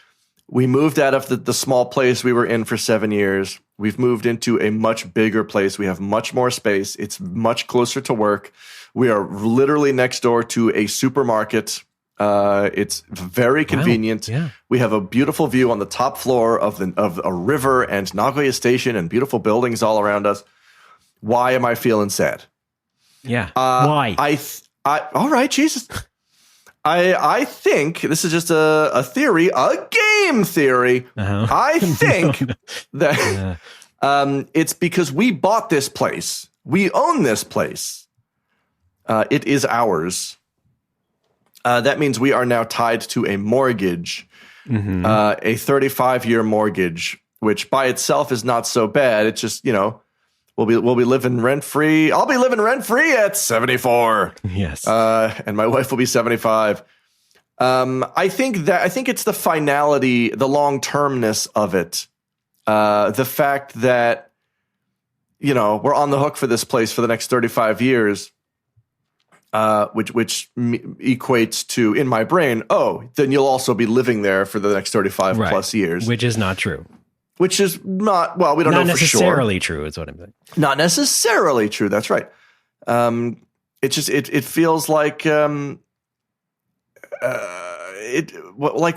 We moved out of the small place we were in for 7 years. We've moved into a much bigger place. We have much more space. It's much closer to work. We are literally next door to a supermarket. It's very convenient. Wow. Yeah. We have a beautiful view on the top floor of a river and Nagoya Station and beautiful buildings all around us. Why am I feeling sad? Yeah. Why? All right, Jesus. I think this is just a theory, a game theory. Uh-huh. I think that it's because we bought this place. We own this place. It is ours. That means we are now tied to a mortgage, a 35-year mortgage, which by itself is not so bad. It's just, we'll be living rent free. I'll be living rent free at 74. Yes. And my wife will be 75. I think it's the finality, the long termness of it. The fact that, we're on the hook for this place for the next 35 years, which equates to, in my brain, then you'll also be living there for the next 35 plus years. Which is not true. Which is not, well, we don't know for sure. Not necessarily true, is what I'm saying. Not necessarily true. That's right. It feels like like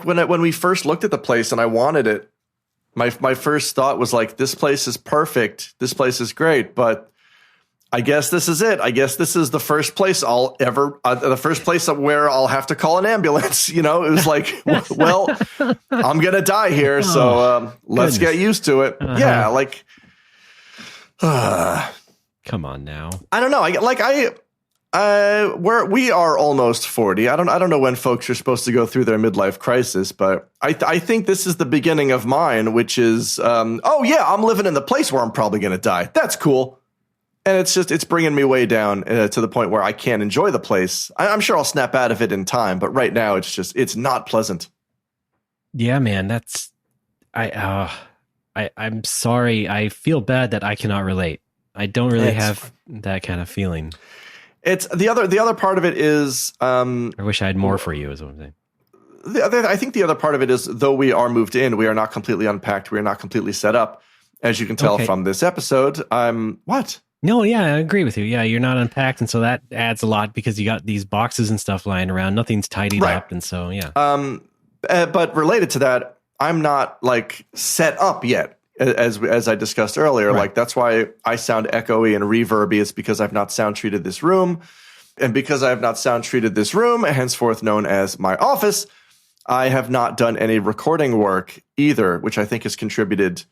when we first looked at the place and I wanted it, my first thought was like, this place is perfect. This place is great, but I guess this is it. I guess this is the first place the first place where I'll have to call an ambulance. It was like, well, I'm going to die here. So let's get used to it. Uh-huh. Yeah. Like, come on now. I don't know. We are almost 40. I don't know when folks are supposed to go through their midlife crisis, but I think this is the beginning of mine, which is, I'm living in the place where I'm probably going to die. That's cool. And it's bringing me way down to the point where I can't enjoy the place. I'm sure I'll snap out of it in time, but right now it's not pleasant. Yeah, man, I'm sorry. I feel bad that I cannot relate. I don't really have that kind of feeling. It's the other part of it is, I wish I had more for you, is what I'm saying. I think the other part of it is, though we are moved in, we are not completely unpacked. We are not completely set up. As you can tell from this episode, what? No, yeah, I agree with you. Yeah, you're not unpacked, and so that adds a lot because you got these boxes and stuff lying around. Nothing's tidied up, and so yeah. But related to that, I'm not like set up yet, as I discussed earlier. Right. Like that's why I sound echoey and reverby. It's because I've not sound treated this room, and because I have not sound treated this room, henceforth known as my office, I have not done any recording work either, which I think has contributed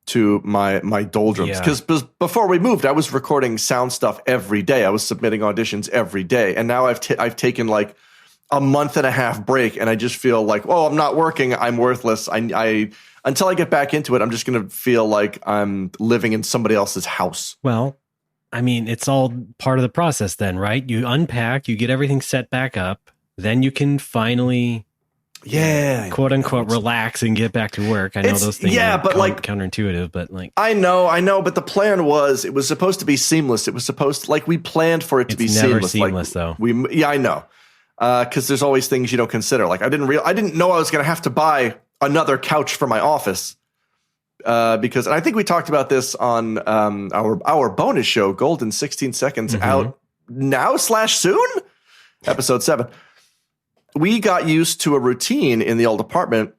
to my doldrums. Because before we moved, I was recording sound stuff every day. I was submitting auditions every day. And now I've taken like a month and a half break, and I just feel like, I'm not working. I'm worthless. I until I get back into it, I'm just going to feel like I'm living in somebody else's house. Well, I mean, it's all part of the process then, right? You unpack, you get everything set back up, then you can finally... quote unquote relax and get back to work. I know those things are counterintuitive, but like I know, but the plan was it was supposed to be seamless. It was supposed to, like, we planned for it to be seamless. Though. I know. Because there's always things you don't consider. Like I didn't know I was going to have to buy another couch for my office. And I think we talked about this on our bonus show, Golden 16 Seconds, out now / soon, episode 7. We got used to a routine in the old apartment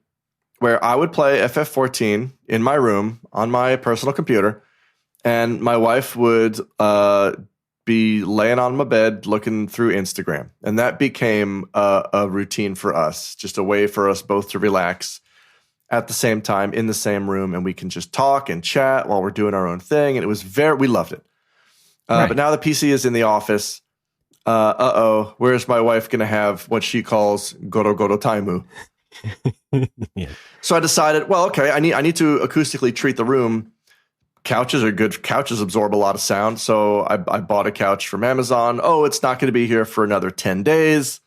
where I would play FF14 in my room on my personal computer, and my wife would be laying on my bed looking through Instagram. And that became a routine for us, just a way for us both to relax at the same time in the same room, and we can just talk and chat while we're doing our own thing. And it was we loved it. But now the PC is in the office. Where's my wife going to have what she calls goro taimu? Yeah. So I decided, I need to acoustically treat the room. Couches are good. Couches absorb a lot of sound. So I bought a couch from Amazon. It's not going to be here for another 10 days,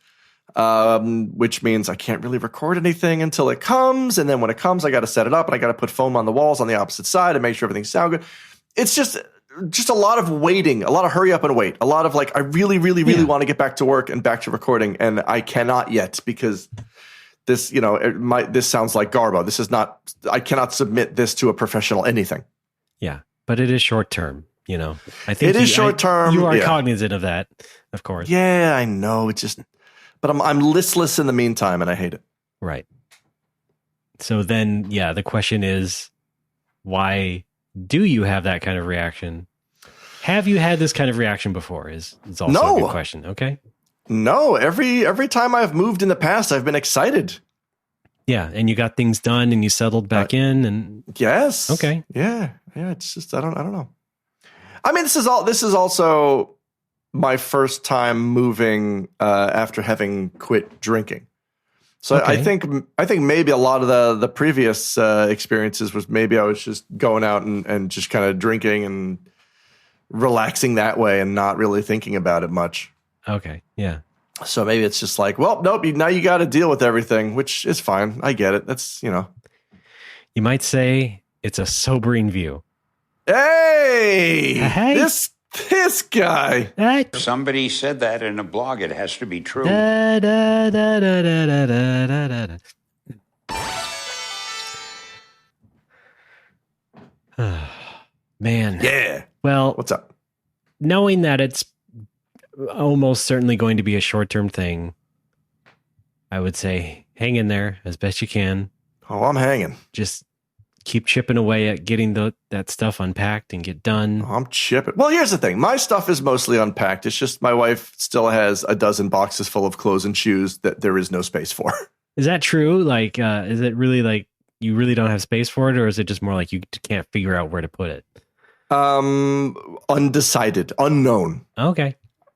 which means I can't really record anything until it comes. And then when it comes, I got to set it up, and I got to put foam on the walls on the opposite side and make sure everything's sound good. It's just just a lot of waiting, a lot of hurry up and wait, a lot of like, I really want to get back to work and back to recording, and I cannot yet because this, this sounds like Garbo. This is not, I cannot submit this to a professional anything. Yeah, but it is short term, I think it is short term. You are cognizant of that, of course. Yeah, I know. It's just, but I'm listless in the meantime, and I hate it. Right. So then, the question is, why do you have that kind of reaction? Have you had this kind of reaction before? Is also a good question. Okay. No, every time I've moved in the past, I've been excited. Yeah, and you got things done, and you settled back in, and yes, okay, yeah. It's just I don't know. I mean, this is also my first time moving after having quit drinking. So okay. I think maybe a lot of the previous experiences was maybe I was just going out and just kind of drinking and relaxing that way and not really thinking about it much. Okay, yeah. So maybe it's just like, well, nope, now you got to deal with everything, which is fine. I get it. That's, You might say it's a sobering view. Hey! Hey! This guy. Hey. Somebody said that in a blog. It has to be true. Da, da, da, da, da, da, da, da. Man. Yeah. Well, what's up? Knowing that it's almost certainly going to be a short-term thing, I would say hang in there as best you can. Oh, I'm hanging. Just keep chipping away at getting that stuff unpacked and get done. Oh, I'm chipping. Well, here's the thing. My stuff is mostly unpacked. It's just my wife still has a dozen boxes full of clothes and shoes that there is no space for. Is that true? Like, is it really like you really don't have space for it, or is it just more like you can't figure out where to put it? Undecided, unknown. Okay.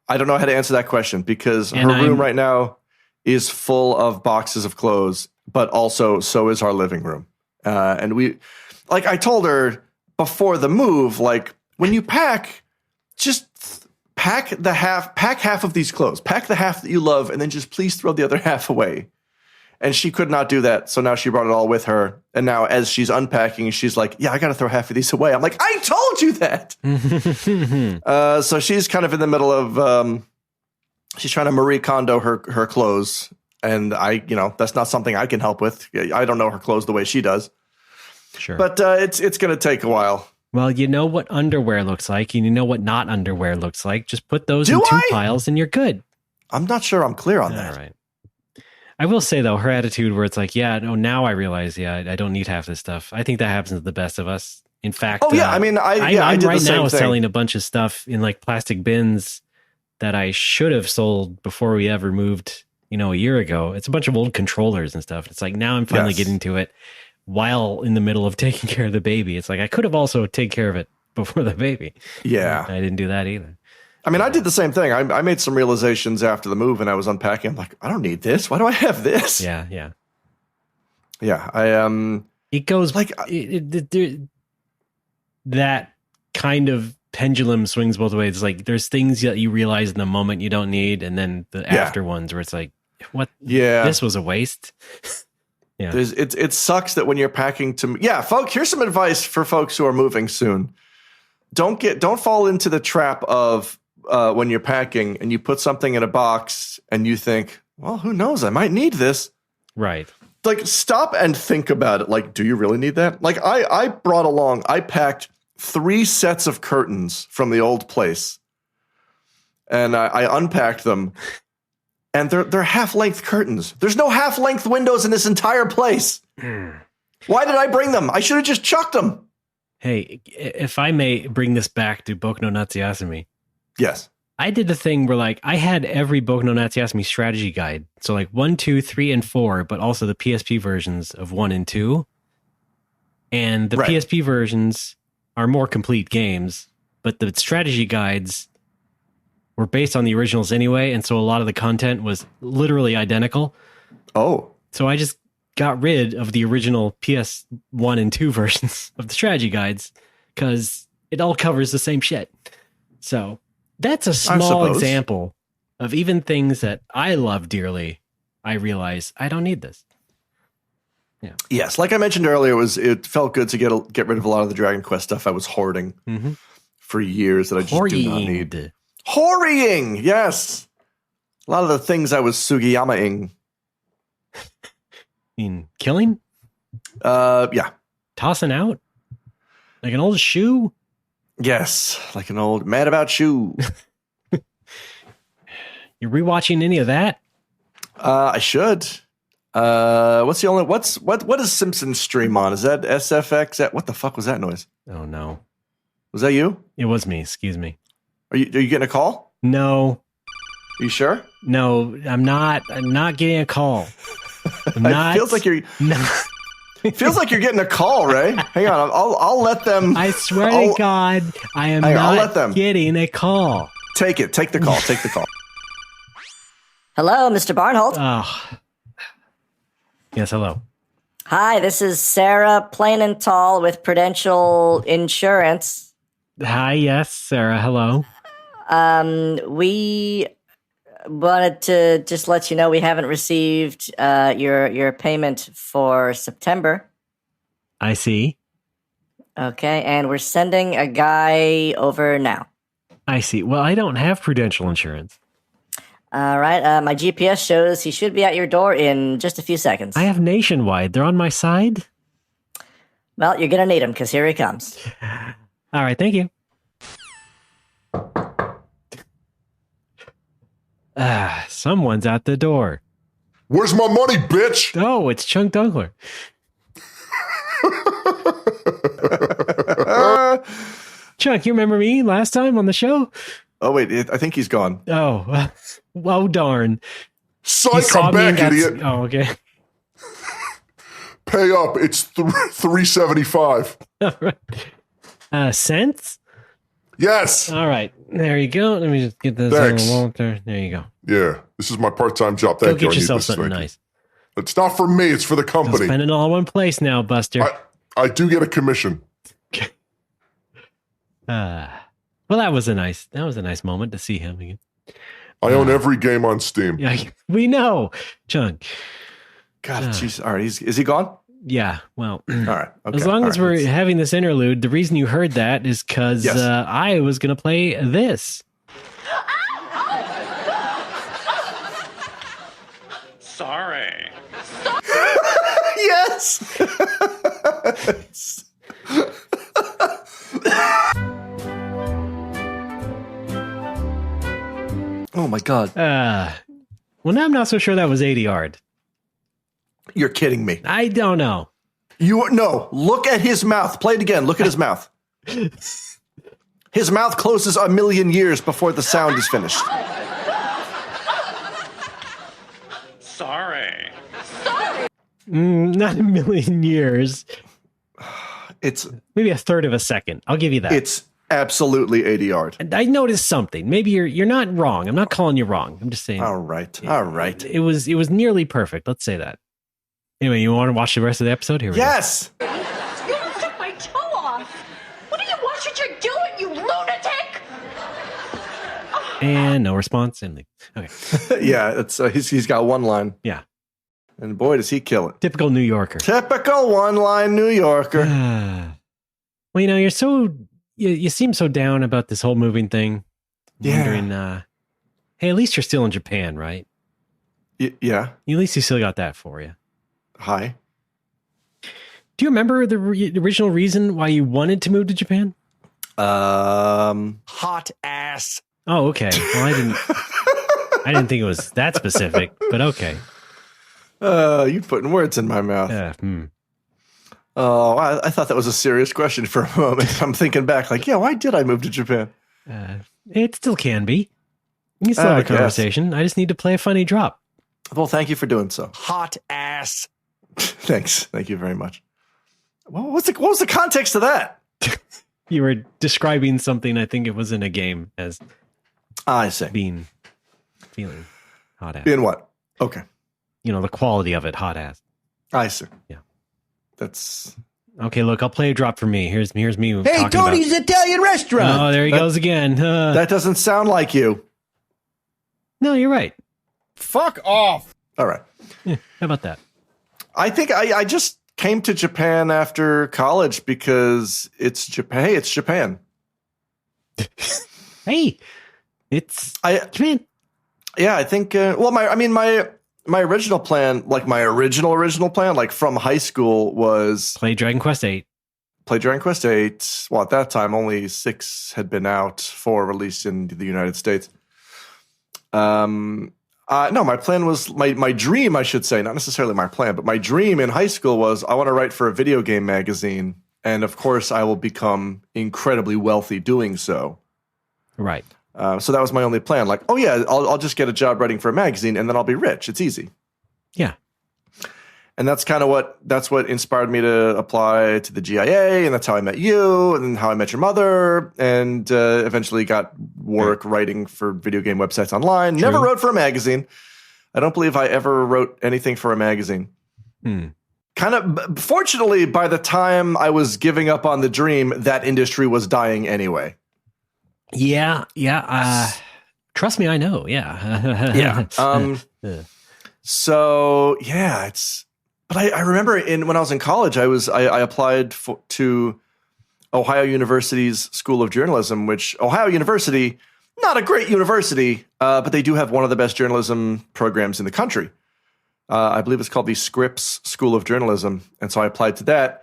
I don't know how to answer that question because her room right now is full of boxes of clothes, but also so is our living room. And we, like I told her before the move, like when you pack, just pack half of these clothes, pack the half that you love, and then just please throw the other half away. And she could not do that. So now she brought it all with her. And now as she's unpacking, she's like, yeah, I got to throw half of these away. I'm like, I told you that. So she's kind of in the middle of, she's trying to Marie Kondo her clothes. And that's not something I can help with. I don't know her clothes the way she does. Sure. But it's going to take a while. Well, you know what underwear looks like, and you know what not underwear looks like. Just put those in two piles and you're good. I'm not sure I'm clear on that. All right. I will say, though, her attitude where it's like, yeah, no, now I realize, I don't need half this stuff. I think that happens to the best of us. In fact, I did right the same now thing. Selling a bunch of stuff in like plastic bins that I should have sold before we ever moved, a year ago. It's a bunch of old controllers and stuff. It's like now I'm finally getting to it while in the middle of taking care of the baby. It's like I could have also taken care of it before the baby. Yeah. I didn't do that either. I mean, I did the same thing. I made some realizations after the move and I was unpacking. I'm like, I don't need this. Why do I have this? Yeah. Yeah. It goes like that kind of pendulum swings both ways. It's like there's things that you realize in the moment you don't need, and then the after ones where it's like, what? Yeah, this was a waste. Yeah, it sucks that when you're packing folks. Here's some advice for folks who are moving soon. Don't fall into the trap of when you're packing and you put something in a box and you think, well, who knows? I might need this. Right. Like, stop and think about it. Like, do you really need that? Like, I packed 3 sets of curtains from the old place, and I unpacked them, and they're half-length curtains. There's no half-length windows in this entire place. Why did I bring them? I should have just chucked them. Hey, if I may bring this back to Boku no Natsuyasumi. Yes. I did the thing where like I had every Boku no Natsuyasumi strategy guide. So like 1, 2, 3, and 4, but also the PSP versions of 1 and 2. And the PSP versions are more complete games, but the strategy guides were based on the originals anyway, and so a lot of the content was literally identical. Oh. So I just got rid of the original PS1 and 2 versions of the strategy guides because it all covers the same shit. So that's a small example of even things that I love dearly. I realize I don't need this. Yeah. Yes, like I mentioned earlier, it felt good to get rid of a lot of the Dragon Quest stuff I was hoarding for years that I just do not need. Whoring, yes. A lot of the things I was Sugiyama-ing. Killing? Yeah. Tossing out? Like an old shoe? Yes, like an old Mad About Shoe. You rewatching any of that? I should. What does Simpsons stream on? Is that SFX? What the fuck was that noise? Oh no. Was that you? It was me, excuse me. Are you getting a call? No. Are you sure? No, I'm not getting a call. It feels like you're feels like you're getting a call, Ray. Hang on, I'll let them. I swear to God, I am not getting a call. Take it. Take the call. Take the call. Hello, Mr. Barnholt. Oh. Yes, hello. Hi, this is Sarah, plain and tall, with Prudential Insurance. Hi, yes, Sarah. Hello. We wanted to just let you know we haven't received your payment for September. I see. Okay, and we're sending a guy over now. I see. Well, I don't have Prudential Insurance. All right, my GPS shows he should be at your door in just a few seconds. I have Nationwide. They're on my side? Well, you're going to need him, because here he comes. All right, thank you. Someone's at the door. Where's my money, bitch? Oh, it's Chunk Dunkler. Chunk, you remember me last time on the show? Oh, wait, I think he's gone. Oh, well, darn. Psych, I'm back, idiot. Oh, okay. Pay up. It's $3.75. All right. Cents? Yes. All right. There you go. Let me just get this. There you go. Yeah. This is my part-time job. Thank you. Go get yourself something nice. It's not for me. It's for the company. Spend it all in one place now, Buster. I do get a commission. Okay. Well, that was a nice moment to see him again. I own every game on Steam. Yeah, we know, Chunk. God, jeez. All right, is he gone? Yeah. Well, all right. Okay. As long as we're having this interlude, the reason you heard that is because I was going to play this. Sorry. Yes. Oh my God. Well, now I'm not so sure that was 80 yard. You're kidding me. I don't know. No, look at his mouth. Play it again. Look at his mouth. His mouth closes a million years before the sound is finished. Sorry. Not a million years. It's maybe a third of a second. I'll give you that. It's absolutely 80 yard. And I noticed something. Maybe you're not wrong. I'm not calling you wrong. I'm just saying. All right. All right. It was nearly perfect. Let's say that. Anyway, you want to watch the rest of the episode? Here we go. Yes. You're gonna take my toe off. What do you watch what you're doing, you lunatic? And no response. And okay. Yeah, it's he's got one line. Yeah. And boy, does he kill it. Typical New Yorker. Typical one-line New Yorker. Well, you seem so down about this whole moving thing. Yeah. Wondering, hey, at least you're still in Japan, right? Yeah. At least you still got that for you. Hi. Do you remember the original reason why you wanted to move to Japan? Hot ass. Oh, okay. Well, I didn't think it was that specific, but okay. You putting words in my mouth. Oh, I thought that was a serious question for a moment. I'm thinking back, like, why did I move to Japan? It still can be. You can still have a conversation. I just need to play a funny drop. Well, thank you for doing so. Hot ass. Thanks. Thank you very much. What was the context of that? You were describing something. I think it was in a game as I see. Feeling hot ass. Being what? Okay. The quality of it, hot ass. I see. Yeah. That's okay. Look, I'll play a drop for me. Here's me. Hey, Tony's Italian restaurant. Oh, there he goes again. That doesn't sound like you. No, you're right. Fuck off. All right. Yeah, how about that? I think I just came to Japan after college because it's Japan. Hey, it's Japan. Hey, Japan. Yeah, I think. My original plan, like my original plan, like from high school, was play Dragon Quest VIII. Play Dragon Quest VIII. Well, at that time, only 6 had been out, 4 released in the United States. No, my plan was my dream, I should say, not necessarily my plan, but my dream in high school was I want to write for a video game magazine, and of course, I will become incredibly wealthy doing so. Right. So that was my only plan. Like, oh yeah, I'll just get a job writing for a magazine, and then I'll be rich. It's easy. Yeah. And that's kind of what inspired me to apply to the GIA, and that's how I met you, and how I met your mother, and eventually got work writing for video game websites online. True. Never wrote for a magazine. I don't believe I ever wrote anything for a magazine. Kind of, fortunately, by the time I was giving up on the dream, that industry was dying anyway. Yeah. Trust me, I know. Yeah. Yeah. So yeah, but I remember when I was in college, I applied to Ohio University's School of Journalism, which Ohio University, not a great university, but they do have one of the best journalism programs in the country. I believe it's called the Scripps School of Journalism. And so I applied to that,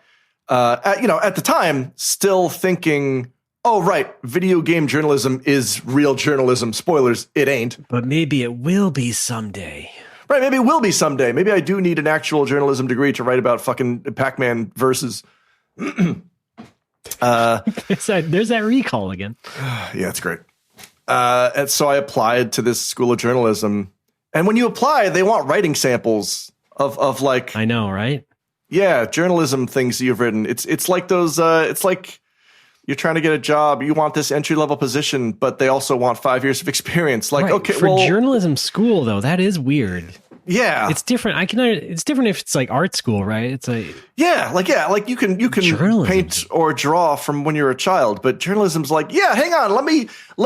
at the time, still thinking, oh, right, video game journalism is real journalism. Spoilers, it ain't. But maybe it will be someday. Right, maybe it will be someday. Maybe I do need an actual journalism degree to write about fucking Pac-Man versus... There's that recall again. Yeah, it's great. And so I applied to this School of Journalism. And when you apply, they want writing samples of like... I know, right? Yeah, journalism things you've written. It's like those... it's like... You're trying to get a job. You want this entry-level position, but they also want 5 years of experience. Like, right. Okay, for journalism school, though, that is weird. Yeah, it's different. It's different if it's like art school, right? It's like like you can paint or draw from when you're a child, but journalism's like, yeah, hang on, let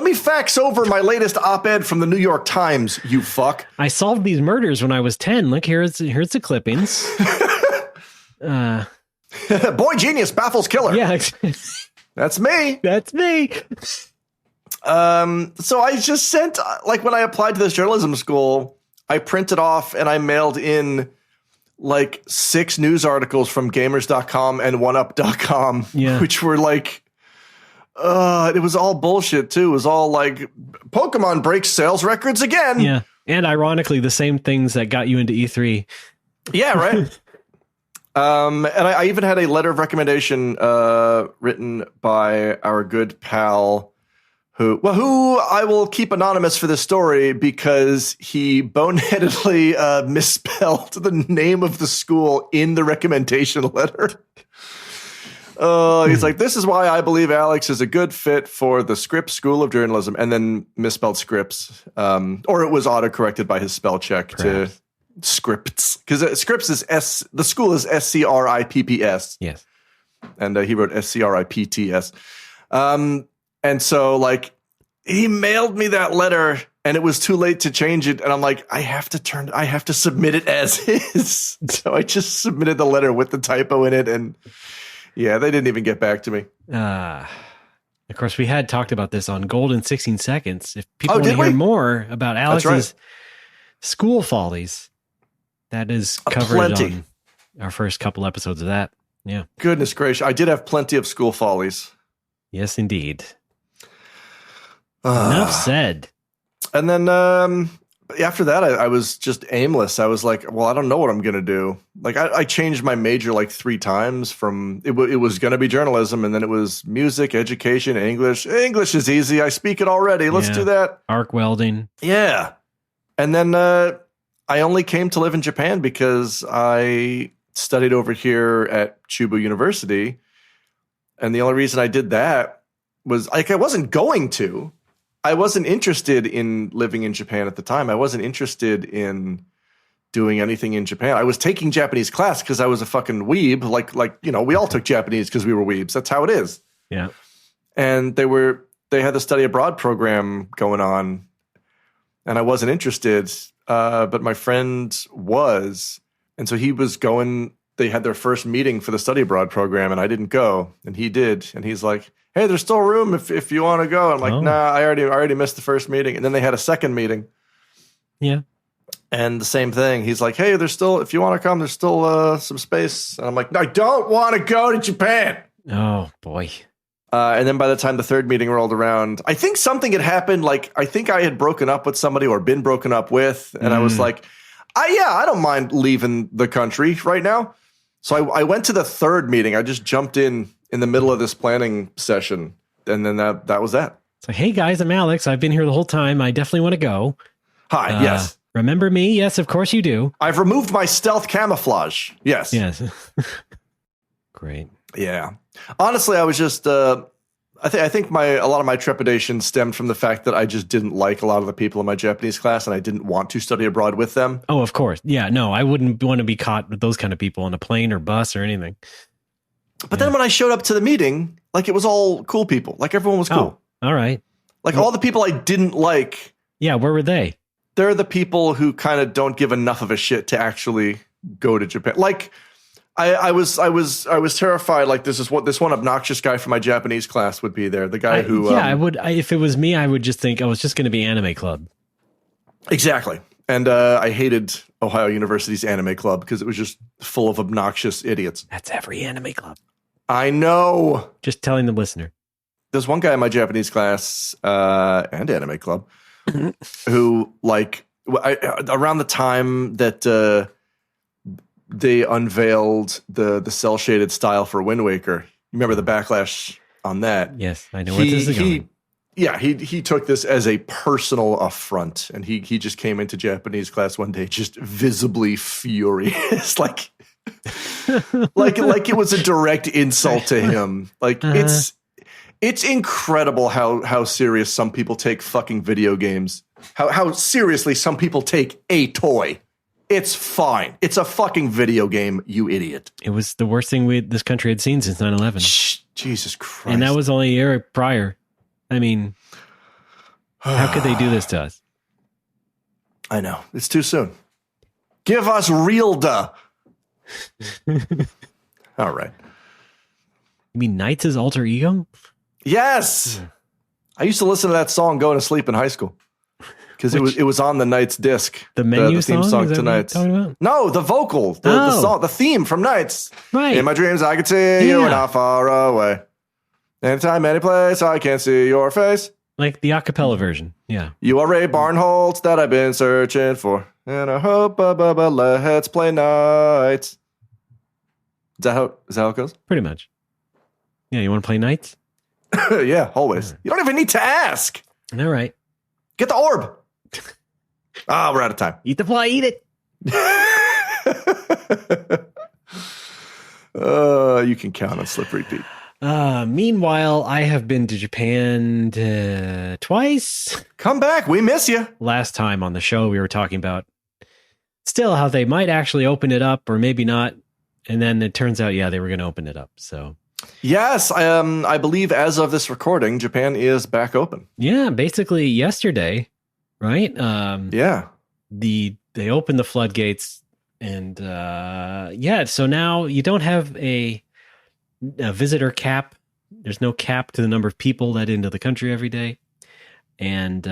me fax over my latest op-ed from the New York Times. You fuck. I solved these murders when I was 10. Look, here's the clippings. Boy genius baffles killer. Yeah. That's me. So I just sent, like, when I applied to this journalism school, I printed off and I mailed in like 6 news articles from gamers.com and oneup.com, which were like, it was all bullshit too. It was all like, Pokemon breaks sales records again. Yeah. And ironically, the same things that got you into E3. Yeah, right. And I even had a letter of recommendation written by our good pal who I will keep anonymous for this story because he boneheadedly misspelled the name of the school in the recommendation letter. He's like, this is why I believe Alex is a good fit for the Scripps School of Journalism, and then misspelled Scripps. Or it was auto-corrected by his spell check to Scripts, because Scripps is the school is SCRIPPS. Yes. And he wrote SCRIPTS. And so, like, he mailed me that letter, and it was too late to change it. And I'm like, I have to submit it as is. So I just submitted the letter with the typo in it, and yeah, they didn't even get back to me. Of course, we had talked about this on Golden 16 Seconds. If people want to hear more about Alex's school follies, that is covered on our first couple episodes of that. Yeah. Goodness gracious. I did have plenty of school follies. Yes, indeed. Enough said. And then after that, I was just aimless. I was like, well, I don't know what I'm going to do. Like, I changed my major like 3 times from it was going to be journalism, and then it was music, education, English. English is easy. I speak it already. Let's do that. Arc welding. Yeah. And then I only came to live in Japan because I studied over here at Chubu University. And the only reason I did that was, like, I wasn't going to. I wasn't interested in living in Japan at the time. I wasn't interested in doing anything in Japan. I was taking Japanese class because I was a fucking weeb. Like we all took Japanese because we were weebs. That's how it is. Yeah. And they had the study abroad program going on, and I wasn't interested. But my friend was, and so he was going. They had their first meeting for the study abroad program, and I didn't go, and he did. And he's like, hey, there's still room if you want to go. I'm like, nah, I already missed the first meeting. And then they had a second meeting. Yeah. And the same thing. He's like, hey, there's still, if you want to come, there's still some space. And I'm like, I don't want to go to Japan. Oh, boy. And then by the time the third meeting rolled around, I think something had happened. Like, I think I had broken up with somebody or been broken up with. And I was like, I don't mind leaving the country right now. So I went to the third meeting. I just jumped in the middle of this planning session. And then that was that. It's like, hey, guys, I'm Alex. I've been here the whole time. I definitely want to go. Hi, yes. Remember me? Yes, of course you do. I've removed my stealth camouflage. Yes. Yes. Great. Yeah. Honestly, I was just... I think a lot of my trepidation stemmed from the fact that I just didn't like a lot of the people in my Japanese class, and I didn't want to study abroad with them. Oh, of course. Yeah, no, I wouldn't want to be caught with those kind of people on a plane or bus or anything. But then when I showed up to the meeting, like, it was all cool people. Like, everyone was cool. Oh, all right. Like, all the people I didn't like. Yeah, where were they? They're the people who kind of don't give enough of a shit to actually go to Japan. Like, I was terrified. Like, this one obnoxious guy from my Japanese class would be there. The guy who I would. If it was me, I would just think I was just going to be anime club. Exactly, and I hated Ohio University's anime club because it was just full of obnoxious idiots. That's every anime club. I know. Just telling the listener. There's one guy in my Japanese class and anime club who, like, around the time that. They unveiled the cell shaded style for Wind Waker. You remember the backlash on that? Yes, I know where this is going. Yeah, he took this as a personal affront, and he just came into Japanese class one day just visibly furious, like it was a direct insult to him. Like, it's incredible how serious some people take fucking video games. How seriously some people take a toy. It's fine. It's a fucking video game, you idiot. It was the worst thing this country had seen since 9/11. Jesus Christ. And that was only a year prior. I mean, how could they do this to us? I know. It's too soon. Give us real duh. All right. You mean Knights' alter ego? Yes. I used to listen to that song going to sleep in high school. Because it was on the Knights disc. The menu the theme song to Knights. No, the vocal, the song, the theme from Knights. Right. In my dreams, I could see you not far away. Anytime, any place, I can't see your face. Like the acapella version. Yeah. You are Ray Barnholtz that I've been searching for, and I hope let's play Knights. Is that how it goes? Pretty much. Yeah. You want to play Knights? Yeah, always. You don't even need to ask. All right. Get the orb. We're out of time. Eat the fly, eat it. You can count on Slippery Pete. Meanwhile, I have been to Japan twice. Come back. We miss you. Last time on the show, we were talking about still how they might actually open it up or maybe not. And then it turns out, they were going to open it up. So... Yes, I believe as of this recording, Japan is back open. Yeah, basically yesterday, right? Yeah. They opened the floodgates, and so now you don't have a visitor cap. There's no cap to the number of people let into the country every day, and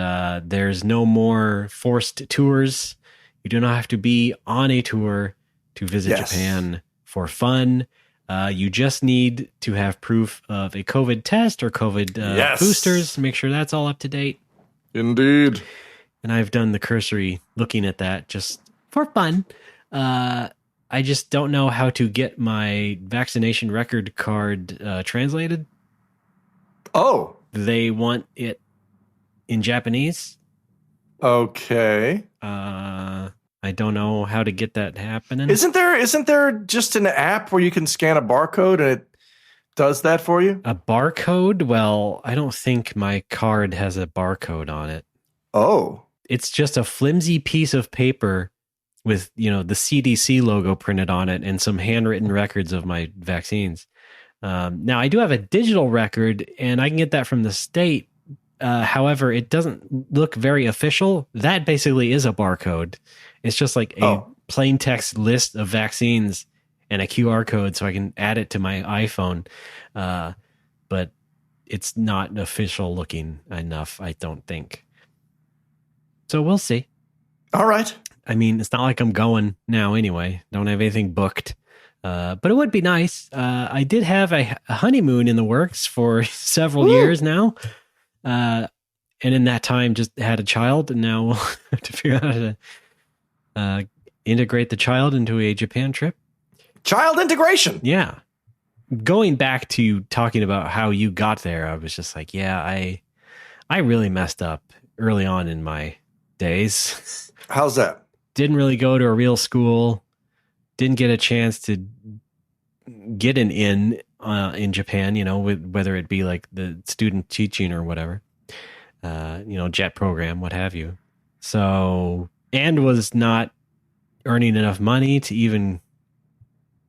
there's no more forced tours. You do not have to be on a tour to visit Japan for fun. You just need to have proof of a COVID test or COVID boosters. Make sure that's all up to date. Indeed. And I've done the cursory looking at that just for fun. I just don't know how to get my vaccination record card translated. Oh. They want it in Japanese. Okay. I don't know how to get that happening. Isn't there just an app where you can scan a barcode and it does that for you? A barcode? Well, I don't think my card has a barcode on it. Oh. It's just a flimsy piece of paper with, the CDC logo printed on it and some handwritten records of my vaccines. Now, I do have a digital record, and I can get that from the state. However, it doesn't look very official. That basically is a barcode. It's just like a plain text list of vaccines and a QR code so I can add it to my iPhone. But it's not official looking enough, I don't think. So we'll see. All right. I mean, it's not like I'm going now anyway. Don't have anything booked. But it would be nice. I did have a honeymoon in the works for several years now. And in that time, just had a child. And now we'll have to figure out how to integrate the child into a Japan trip. Child integration. Yeah. Going back to talking about how you got there, I was just like, yeah, I really messed up early on in my days. How's that? Didn't really go to a real school. Didn't get a chance to get an in Japan, whether it be like the student teaching or whatever, JET program, what have you. So, and was not earning enough money to even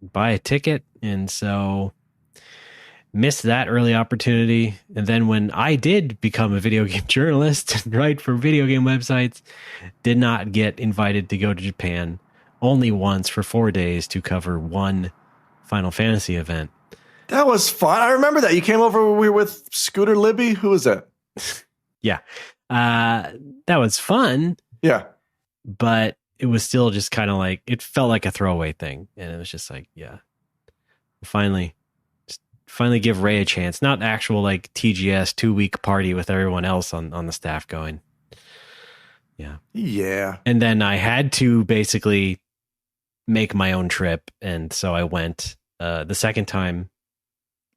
buy a ticket. And so missed that early opportunity. And then when I did become a video game journalist and write for video game websites, did not get invited to go to Japan. Only once for 4 days to cover one Final Fantasy event. That was fun. I remember that. You came over, we were with Scooter Libby. Who was that? Yeah. That was fun. Yeah. But it was still just kind of like, it felt like a throwaway thing. And it was just like, yeah. Finally give Ray a chance. Not actual like TGS 2-week party with everyone else on the staff going. Yeah. Yeah. And then I had to basically make my own trip. And so I went the second time,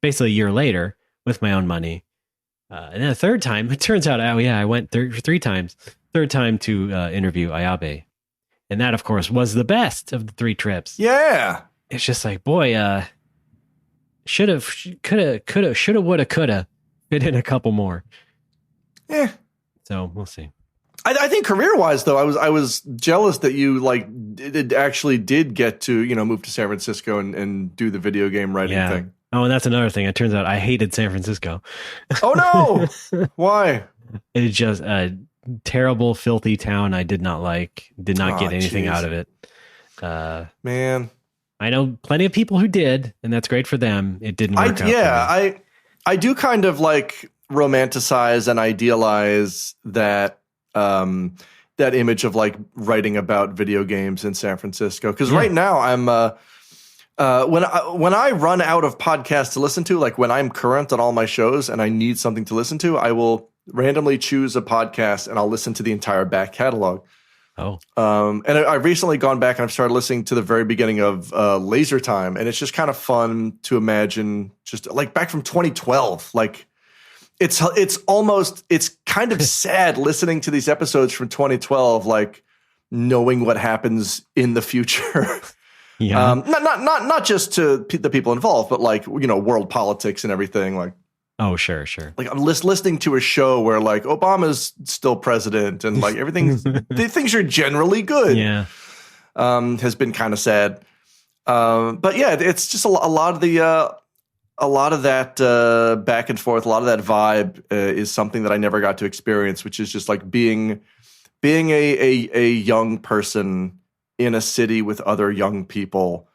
basically a year later, with my own money. And then the third time, it turns out, I went 3 times. Third time to interview Ayabe. And that, of course, was the best of the 3 trips. Yeah. It's just like, boy, shoulda, woulda, coulda fit in a couple more. Yeah. So we'll see. I think career-wise, though, I was jealous that you actually did get to move to San Francisco and do the video game writing thing. Oh, and that's another thing. It turns out I hated San Francisco. Oh no! Why? It's just a terrible, filthy town. I did not like. Did not get anything out of it. Man, I know plenty of people who did, and that's great for them. It didn't work out. Yeah, I do kind of like romanticize and idealize that image of like writing about video games in San Francisco. Because right now I'm when I run out of podcasts to listen to, like when I'm current on all my shows and I need something to listen to, I will randomly choose a podcast and I'll listen to the entire back catalog. Oh. And I've recently gone back and I've started listening to the very beginning of Laser Time, and it's just kind of fun to imagine just like back from 2012, like. It's kind of sad listening to these episodes from 2012, like knowing what happens in the future. Yeah. Not just to the people involved, but like, world politics and everything. Like, oh, sure. Like I'm listening to a show where like Obama's still president and like things are generally good. Yeah. Has been kind of sad. But yeah, it's just a lot of that back and forth, a lot of that vibe is something that I never got to experience, which is just like being a young person in a city with other young people,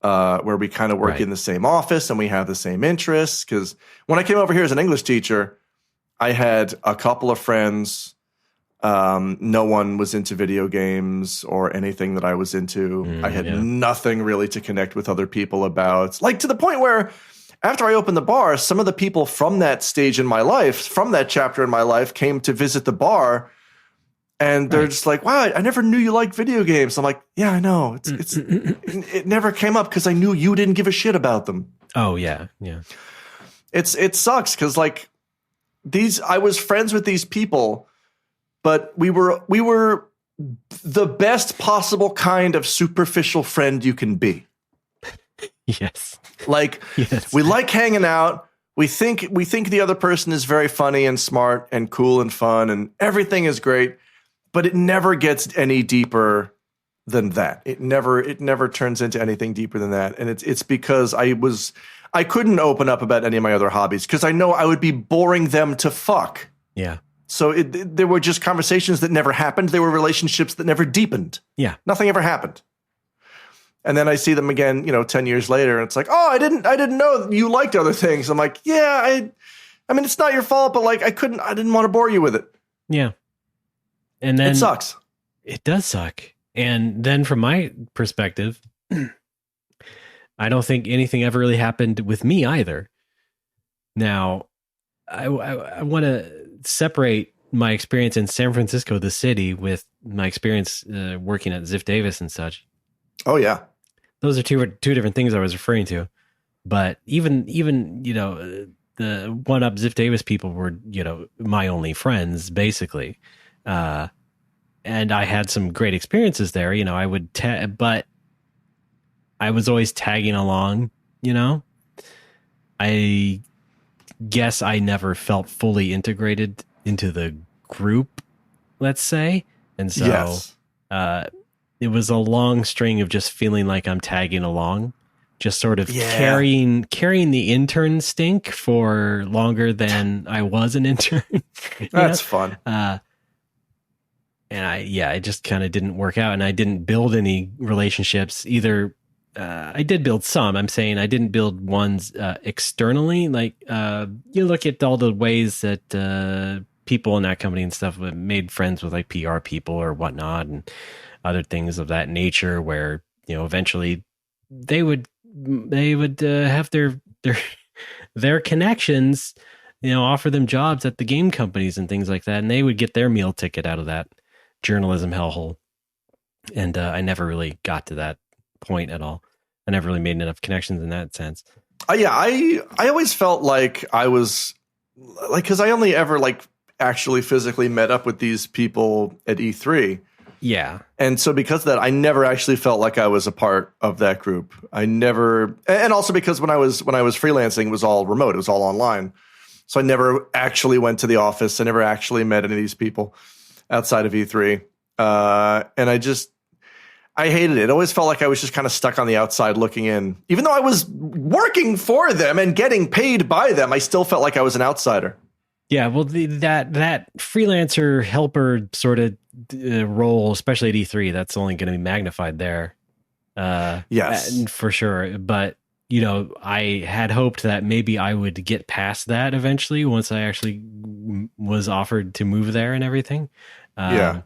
where we kind of work in the same office and we have the same interests. Because when I came over here as an English teacher, I had a couple of friends. No one was into video games or anything that I was into. I had nothing really to connect with other people about, like to the point where after I opened the bar, some of the people from that stage in my life, from that chapter in my life, came to visit the bar, and they're just like, "Wow, I never knew you liked video games." I'm like, "Yeah, I know. It never came up because I knew you didn't give a shit about them." Oh yeah. It sucks because like I was friends with these people, but we were the best possible kind of superficial friend you can be. Yes. Like we like hanging out. We think the other person is very funny and smart and cool and fun and everything is great, but it never gets any deeper than that. It never turns into anything deeper than that. And it's because I couldn't open up about any of my other hobbies because I know I would be boring them to fuck. Yeah. So there were just conversations that never happened. There were relationships that never deepened. Yeah. Nothing ever happened. And then I see them again, 10 years later, and it's like, oh, I didn't know you liked other things. I'm like, yeah, I mean, it's not your fault, but like I didn't want to bore you with it. Yeah. And then it sucks. It does suck. And then from my perspective, I don't think anything ever really happened with me either. Now, I want to separate my experience in San Francisco, the city, with my experience working at Ziff Davis and such. Oh yeah, those are two different things I was referring to. But even the One Up Ziff Davis people were my only friends basically, and I had some great experiences there. I would but I was always tagging along. I guess I never felt fully integrated into the group, let's say. And so yes. It was a long string of just feeling like I'm tagging along, just sort of carrying the intern stink for longer than I was an intern. That's fun. And it just kind of didn't work out, and I didn't build any relationships either. I did build some. I'm saying I didn't build ones externally. Like you look at all the ways that people in that company and stuff made friends with like PR people or whatnot and other things of that nature, where eventually they would have their connections, offer them jobs at the game companies and things like that, and they would get their meal ticket out of that journalism hellhole. And I never really got to that point at all. I never really made enough connections in that sense. I always felt like I was like, because I only ever like actually physically met up with these people at E3. Yeah. And so because of that, I never actually felt like I was a part of that group. I never, and also because when I was freelancing, it was all remote. It was all online. So I never actually went to the office. I never actually met any of these people outside of E3. And I hated it. It always felt like I was just kind of stuck on the outside looking in. Even though I was working for them and getting paid by them, I still felt like I was an outsider. Yeah, well, that freelancer helper sort of role, especially at E3, that's only going to be magnified there. Yes, for sure. But I had hoped that maybe I would get past that eventually once I actually was offered to move there and everything. I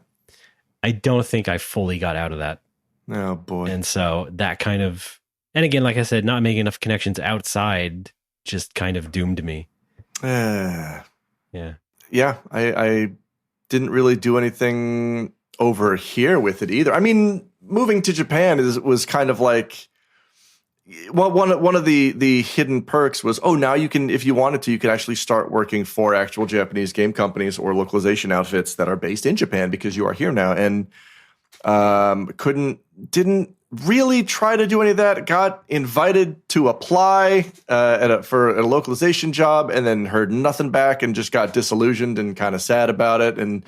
don't think I fully got out of that. Oh boy! And so that kind of, and again, like I said, not making enough connections outside just kind of doomed me. Yeah. I didn't really do anything over here with it either. I mean, moving to Japan was kind of like, well, one of the hidden perks was, now you can, if you wanted to, you could actually start working for actual Japanese game companies or localization outfits that are based in Japan because you are here now. And didn't really try to do any of that. Got invited to apply for a localization job, and then heard nothing back, and just got disillusioned and kind of sad about it, and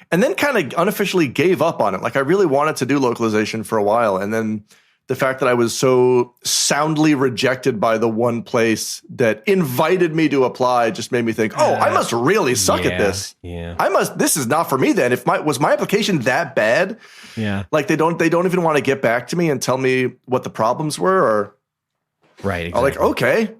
then kind of unofficially gave up on it. Like I really wanted to do localization for a while, and then the fact that I was so soundly rejected by the one place that invited me to apply just made me think, I must really suck at this. Yeah. This is not for me then. Was my application that bad? Yeah. Like they don't even want to get back to me and tell me what the problems were, or right. Exactly. I'm like, okay.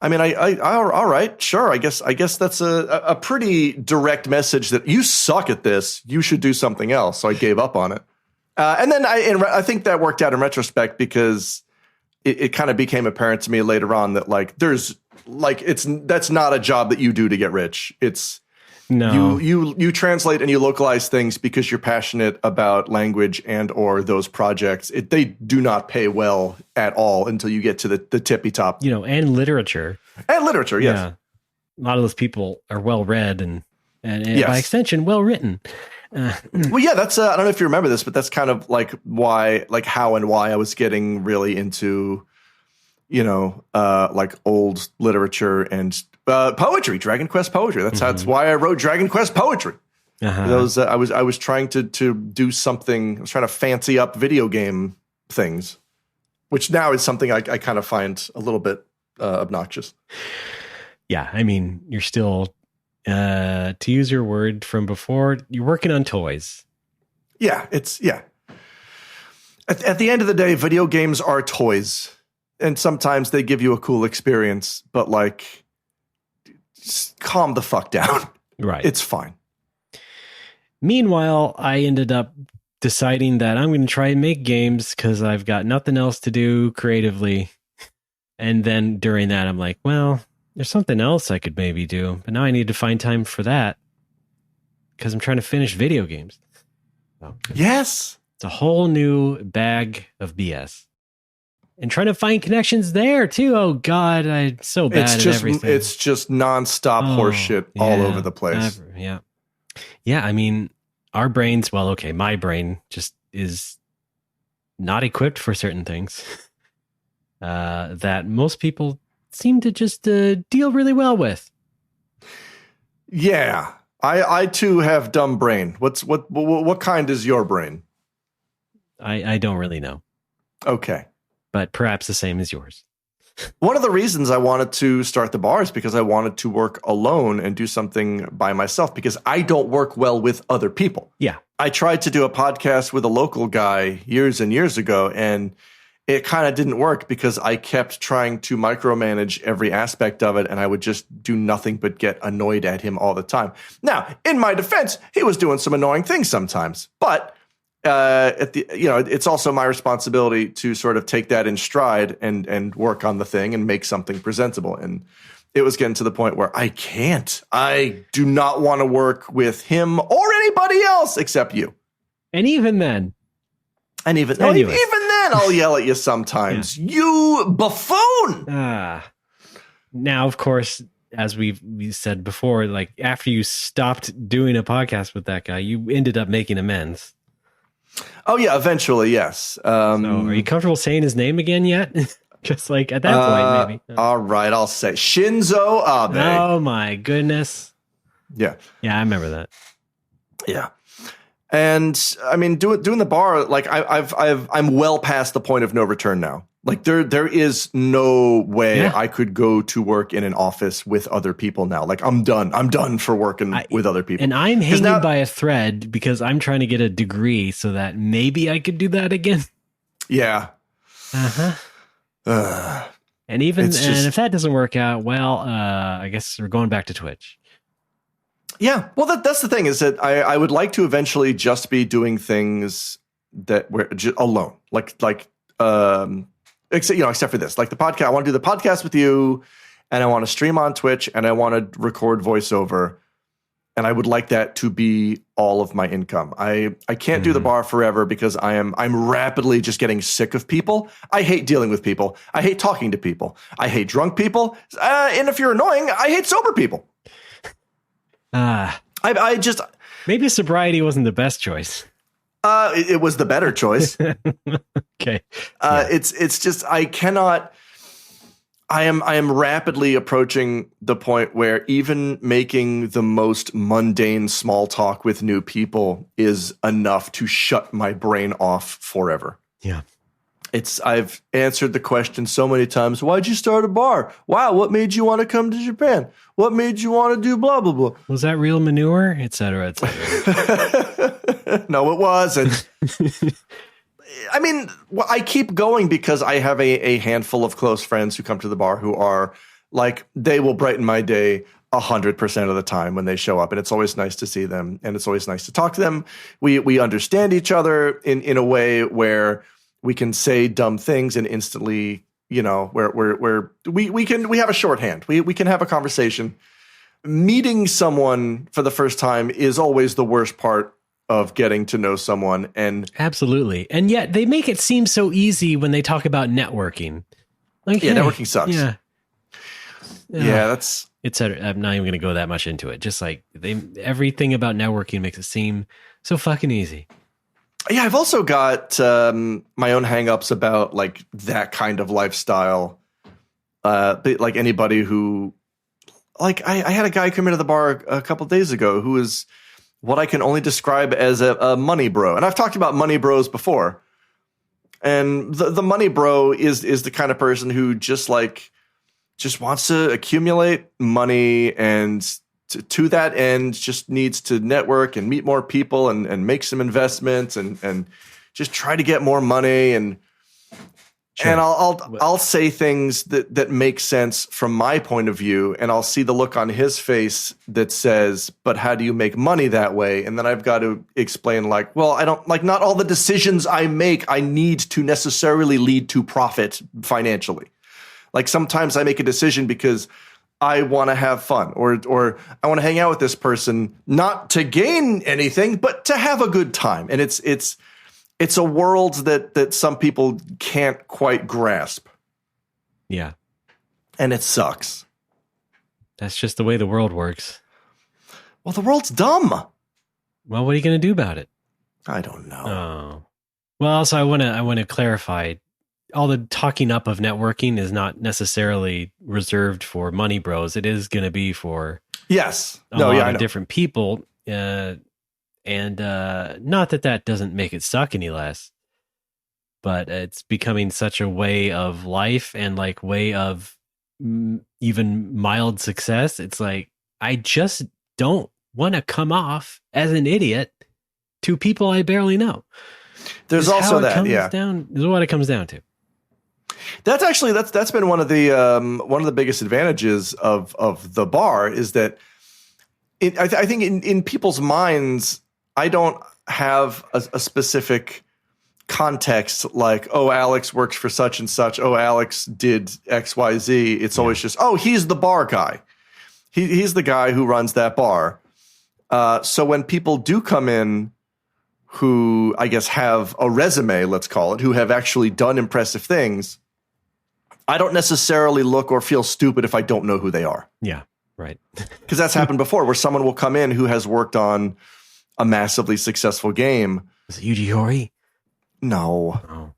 I mean, I all right, sure. I guess that's a pretty direct message that you suck at this. You should do something else. So I gave up on it. And then I think that worked out in retrospect because it kind of became apparent to me later on that that's not a job that you do to get rich. It's you translate and you localize things because you're passionate about language and or those projects. They do not pay well at all until you get to the tippy top. And literature. And literature, yes. Yeah. A lot of those people are well read and yes. by extension well written. Well, yeah, that's I don't know if you remember this, but that's kind of like how and why I was getting really into, like old literature and poetry, Dragon Quest poetry. That's why I wrote Dragon Quest poetry. Uh-huh. I was trying to do something. I was trying to fancy up video game things, which now is something I kind of find a little bit obnoxious. Yeah, I mean, you're still. To use your word from before, you're working on toys. Yeah, At the end of the day, video games are toys, and sometimes they give you a cool experience. But like, calm the fuck down. Right. It's fine. Meanwhile, I ended up deciding that I'm going to try and make games because I've got nothing else to do creatively. And then during that, I'm like, well, there's something else I could maybe do. But now I need to find time for that because I'm trying to finish video games. So, yes. It's a whole new bag of BS. And trying to find connections there, too. Oh, God, I'm so bad at everything. It's just nonstop horseshit all over the place. Yeah, I mean, our brains, well, okay, my brain just is not equipped for certain things that most people seem to just deal really well with. Yeah, I too have dumb brain. What kind is your brain? I don't really know. Okay. But perhaps the same as yours. One of the reasons I wanted to start the bar is because I wanted to work alone and do something by myself because I don't work well with other people. Yeah. I tried to do a podcast with a local guy years and years ago, and it kind of didn't work because I kept trying to micromanage every aspect of it, and I would just do nothing but get annoyed at him all the time. Now, in my defense, he was doing some annoying things sometimes, but it's also my responsibility to sort of take that in stride and work on the thing and make something presentable. And it was getting to the point where I do not want to work with him or anybody else except you. And even then, even then, I'll yell at you sometimes. Yeah. You buffoon. Now, of course, as we said before, like after you stopped doing a podcast with that guy, you ended up making amends. Oh, yeah, eventually, yes. So are you comfortable saying his name again yet? Just like at that point, maybe. All right, I'll say Shinzo Abe. Oh, my goodness. Yeah. Yeah, I remember that. Yeah. And I mean, doing the bar, like I'm well past the point of no return now. Like there is no way I could go to work in an office with other people now. Like I'm done for working with other people. And I'm hanging by a thread because I'm trying to get a degree so that maybe I could do that again. Yeah. And if that doesn't work out, well, I guess we're going back to Twitch. Yeah. Well, that's the thing is that I would like to eventually just be doing things that were alone, except for this, like the podcast. I want to do the podcast with you, and I want to stream on Twitch, and I want to record voiceover, and I would like that to be all of my income. I can't do the bar forever because I'm rapidly just getting sick of people. I hate dealing with people. I hate talking to people. I hate drunk people, and if you're annoying, I hate sober people. I just maybe sobriety wasn't the best choice. It was the better choice. Okay. It's just I cannot. I am rapidly approaching the point where even making the most mundane small talk with new people is enough to shut my brain off forever. Yeah. I've answered the question so many times. Why'd you start a bar? Wow. What made you want to come to Japan? What made you want to do blah, blah, blah? Was that real manure? Et cetera, et cetera. No, it wasn't. I mean, I keep going because I have a handful of close friends who come to the bar who are like, they will brighten my day 100% of the time when they show up. And it's always nice to see them. And it's always nice to talk to them. We understand each other in a way where we can say dumb things and instantly, where we have a shorthand. We can have a conversation. Meeting someone for the first time is always the worst part of getting to know someone. And absolutely. And yet they make it seem so easy when they talk about networking. Like, yeah, networking sucks. Yeah. That's etc. I'm not even going to go that much into it. Just like everything about networking makes it seem so fucking easy. Yeah, I've also got my own hangups about like that kind of lifestyle. But like anybody who, like I had a guy come into the bar a couple of days ago who is what I can only describe as a money bro. And I've talked about money bros before. And the money bro is the kind of person who just wants to accumulate money and to that end just needs to network and meet more people and make some investments and just try to get more money. And Sure. And I'll say things that make sense from my point of view, and I'll see the look on his face that says, "But how do you make money that way?" And then I've got to explain, like, well, I don't like not all the decisions I make I need to necessarily lead to profit financially. Like sometimes I make a decision because I want to have fun, or I want to hang out with this person, not to gain anything, but to have a good time. And it's a world that some people can't quite grasp. Yeah. And it sucks. That's just the way the world works. Well, the world's dumb. Well, what are you going to do about it? I don't know. Oh. Well, also, I want to clarify. All the talking up of networking is not necessarily reserved for money bros. It is going to be for a lot of different people. And not that doesn't make it suck any less, but it's becoming such a way of life and like way of even mild success. It's like, I just don't want to come off as an idiot to people I barely know. There's also that, yeah. This is what it comes down to. That's actually, that's been one of the biggest advantages of the bar is that I think in people's minds, I don't have a specific context like, oh, Alex works for such and such. Oh, Alex did X, Y, Z. It's always just, oh, he's the bar guy. He's the guy who runs that bar. So when people do come in who I guess have a resume, let's call it, who have actually done impressive things, I don't necessarily look or feel stupid if I don't know who they are. Yeah, right. Because that's happened before where someone will come in who has worked on a massively successful game. Is it Yuji Horii? No. Oh.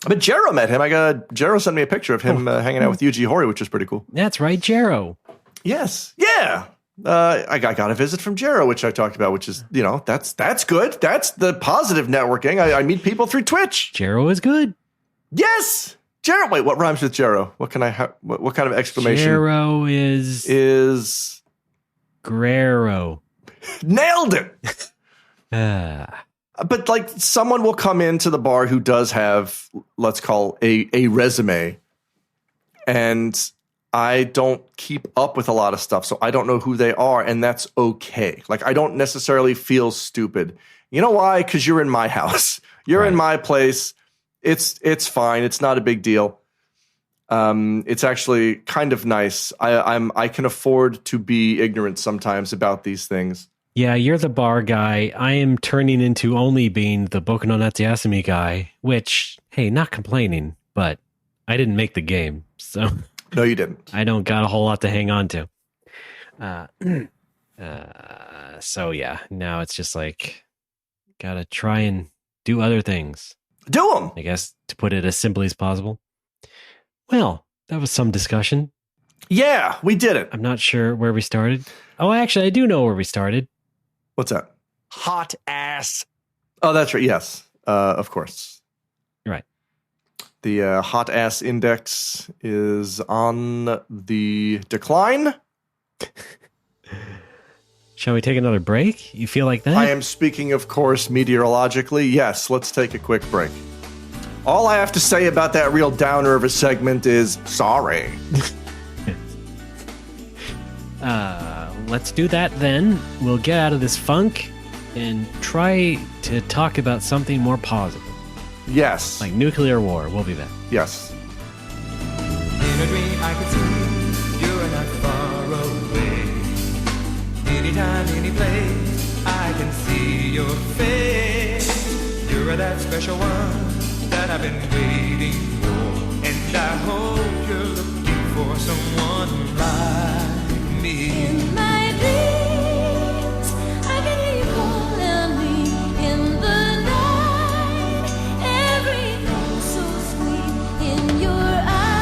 But Jero met him. Jero sent me a picture of him hanging out with Yuji Horii, which is pretty cool. That's right, Jero. Yes. Yeah. I got a visit from Jero, which I talked about, which is, that's good. That's the positive networking. I meet people through Twitch. Jero is good. Yes. Jero. Wait, what rhymes with Jero? What can I have? What kind of exclamation? Jero is Guerrero. Nailed it. But like someone will come into the bar who does have, let's call a resume, and I don't keep up with a lot of stuff, so I don't know who they are, and that's okay. Like I don't necessarily feel stupid. You know why? Because you're in my house. You're in my place. It's fine. It's not a big deal. It's actually kind of nice. I can afford to be ignorant sometimes about these things. Yeah, you're the bar guy. I am turning into only being the Boku no Natsuyasumi guy, which, hey, not complaining, but I didn't make the game, so... No, you didn't. I don't got a whole lot to hang on to. So, yeah, now it's just like, gotta try and do other things. Do them! I guess, to put it as simply as possible. Well, that was some discussion. Yeah, we did it. I'm not sure where we started. Oh, actually, I do know where we started. What's that? Hot ass. Oh, that's right. Yes, of course. Right. The hot ass index is on the decline. Shall we take another break? You feel like that? I am speaking, of course, meteorologically. Yes, let's take a quick break. All I have to say about that real downer of a segment is sorry. Let's do that then. We'll get out of this funk and try to talk about something more positive. Yes. Like nuclear war. We'll be back. Yes. In a dream I can see you're not far away. Anytime, any place, I can see your face. You're that special one that I've been waiting for. And I hope you're looking for someone like me. In my dreams, I can hear you calling me in the night. Everything's so sweet in your eyes.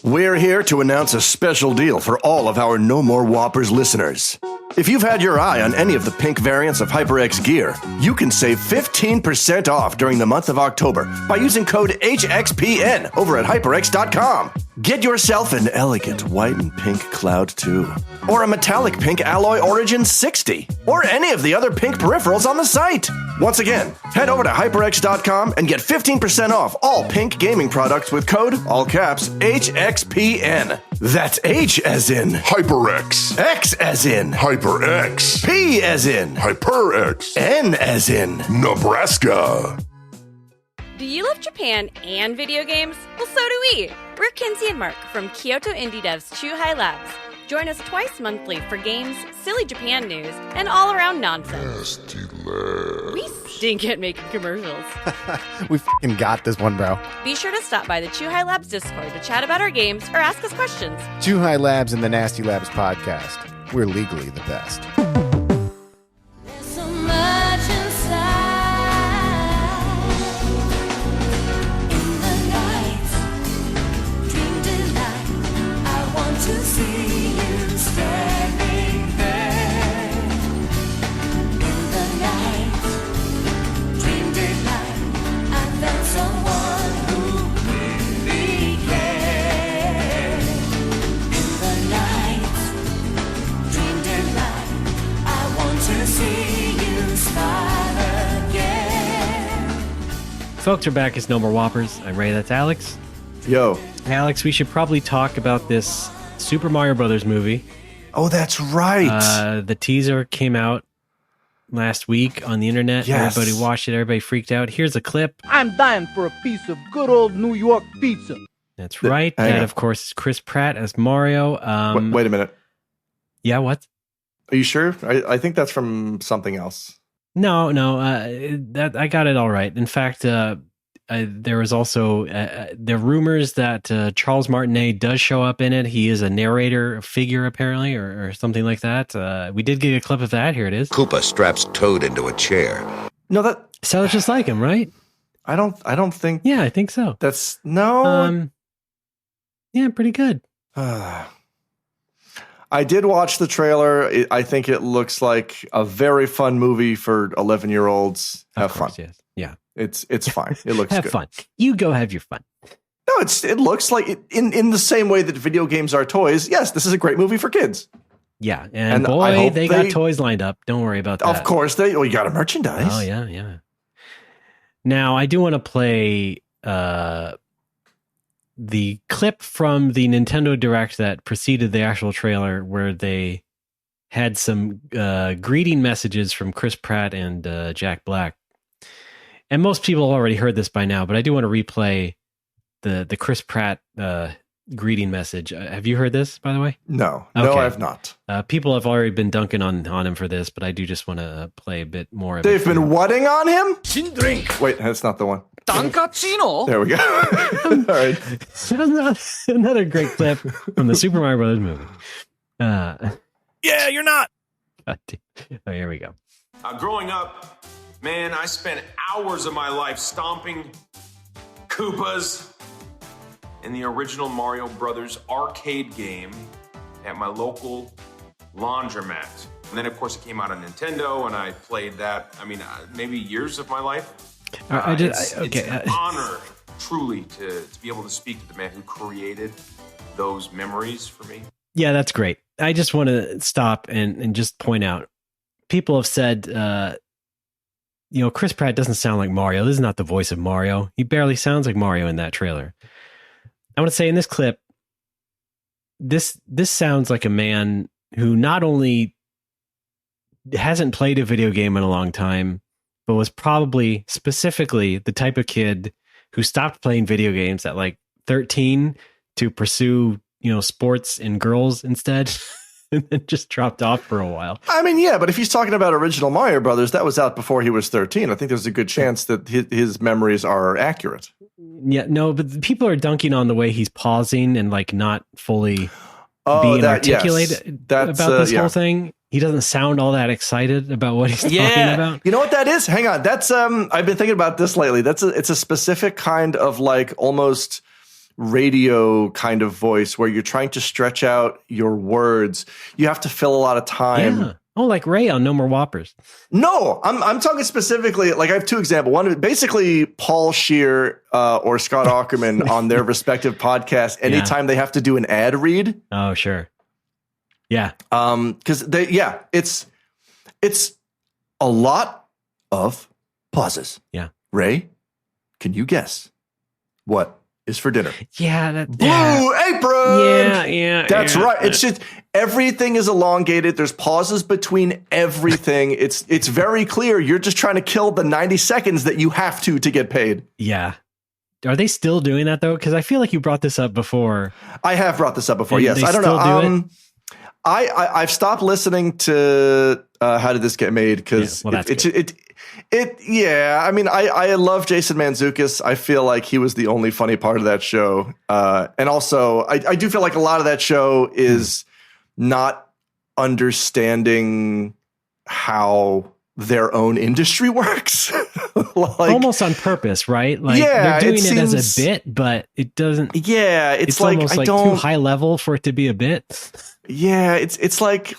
We're here to announce a special deal for all of our No More Whoppers listeners. If you've had your eye on any of the pink variants of HyperX gear, you can save 15% off during the month of October by using code HXPN over at HyperX.com. Get yourself an elegant white and pink Cloud 2, or a metallic pink Alloy Origin 60, or any of the other pink peripherals on the site. Once again, head over to HyperX.com and get 15% off all pink gaming products with code, all caps, HXPN. That's H as in HyperX. X as in HyperX. P as in HyperX. N as in Nebraska. Do you love Japan and video games? Well, so do we. We're Kinsey and Mark from Kyoto Indie Dev's Chuhai Labs. Join us twice monthly for games, silly Japan news, and all-around nonsense. We stink at making commercials. We f***ing got this one, bro. Be sure to stop by the Chuhai Labs Discord to chat about our games or ask us questions. Chuhai Labs and the Nasty Labs podcast. We're legally the best. There's so much inside. In the night, dream delight. I want to see you standing there. In the night, dream delight. I found someone who really cares. In the night, dream delight. I want to see you smile again. Folks are back. It's No More Whoppers. I'm Ray. That's Alex. Yo. Alex, we should probably talk about this Super Mario Brothers movie. Oh, that's right. The teaser came out last week on the internet. Yes. Everybody watched it. Everybody freaked out. Here's a clip. I'm dying for a piece of good old New York pizza. That's right. hang That, on. of course, is Chris Pratt as Mario. Wait a minute. Yeah, what? Are you sure? I think that's from something else. No. That I got it all right. In fact, there was also the rumors that Charles Martinet does show up in it. He is a narrator figure, apparently, or something like that. We did get a clip of that. Here it is. Koopa straps Toad into a chair. No, that sounds just like him, right? I don't think. Yeah, I think so. That's no. Yeah, pretty good. I did watch the trailer. I think it looks like a very fun movie for 11-year-olds. Have Of course, fun. yes. Yeah. It's fine. It looks have good. fun. You go have your fun. No, it looks like in the same way that video games are toys. Yes, this is a great movie for kids. Yeah, I and boy, hope they got toys lined up. Don't worry about that. Of course, you got a merchandise. Oh yeah. Now I do want to play the clip from the Nintendo Direct that preceded the actual trailer, where they had some greeting messages from Chris Pratt and Jack Black. And most people already heard this by now, but I do want to replay the Chris Pratt greeting message. Have you heard this, by the way? No, Okay. no, I have not. People have already been dunking on him for this, but I do just want to play a bit more of They've it. been whatting on him? Drink. Wait, that's not the one. Tankachino. There we go. All right. Another great clip from the Super Mario Brothers movie. Yeah, you're not. Oh, here we go. Growing up, man, I spent hours of my life stomping Koopas in the original Mario Brothers arcade game at my local laundromat. And then, of course, it came out on Nintendo, and I played that, maybe years of my life. It's an honor, truly, to be able to speak to the man who created those memories for me. Yeah, that's great. I just want to stop and just point out, people have said, Chris Pratt doesn't sound like Mario. This is not the voice of Mario. He barely sounds like Mario in that trailer. I want to say in this clip, this sounds like a man who not only hasn't played a video game in a long time, but was probably specifically the type of kid who stopped playing video games at like 13 to pursue, sports and girls instead, and then just dropped off for a while. Yeah, but if he's talking about original Mario Brothers, that was out before he was 13. I think there's a good chance that his memories are accurate. Yeah, no, but people are dunking on the way he's pausing and like not fully being articulated about this whole thing. He doesn't sound all that excited about what he's talking about. You know what that is? Hang on. That's I've been thinking about this lately. It's a specific kind of like almost radio kind of voice where you're trying to stretch out your words. You have to fill a lot of time Oh, like Ray on No More Whoppers. No, I'm talking specifically, like I have two examples. One, basically Paul Scheer or Scott Aukerman on their respective podcasts, anytime they have to do an ad read. Oh, sure. Yeah. Because it's a lot of pauses. Yeah. Ray, can you guess what is for dinner? Yeah. Blue apron. Yeah. That's right. It's just everything is elongated. There's pauses between everything. It's very clear. You're just trying to kill the 90 seconds that you have to get paid. Yeah. Are they still doing that though? Because I feel like you brought this up before. I have brought this up before. Yes. I don't know. I've stopped listening to How Did This Get Made? Because I mean, I love Jason Mantzoukas. I feel like he was the only funny part of that show. And also, I do feel like a lot of that show is not understanding how their own industry works. Almost on purpose, right? Like they're doing it as a bit, but it doesn't. Yeah, it's like almost like too high level for it to be a bit. Yeah, it's like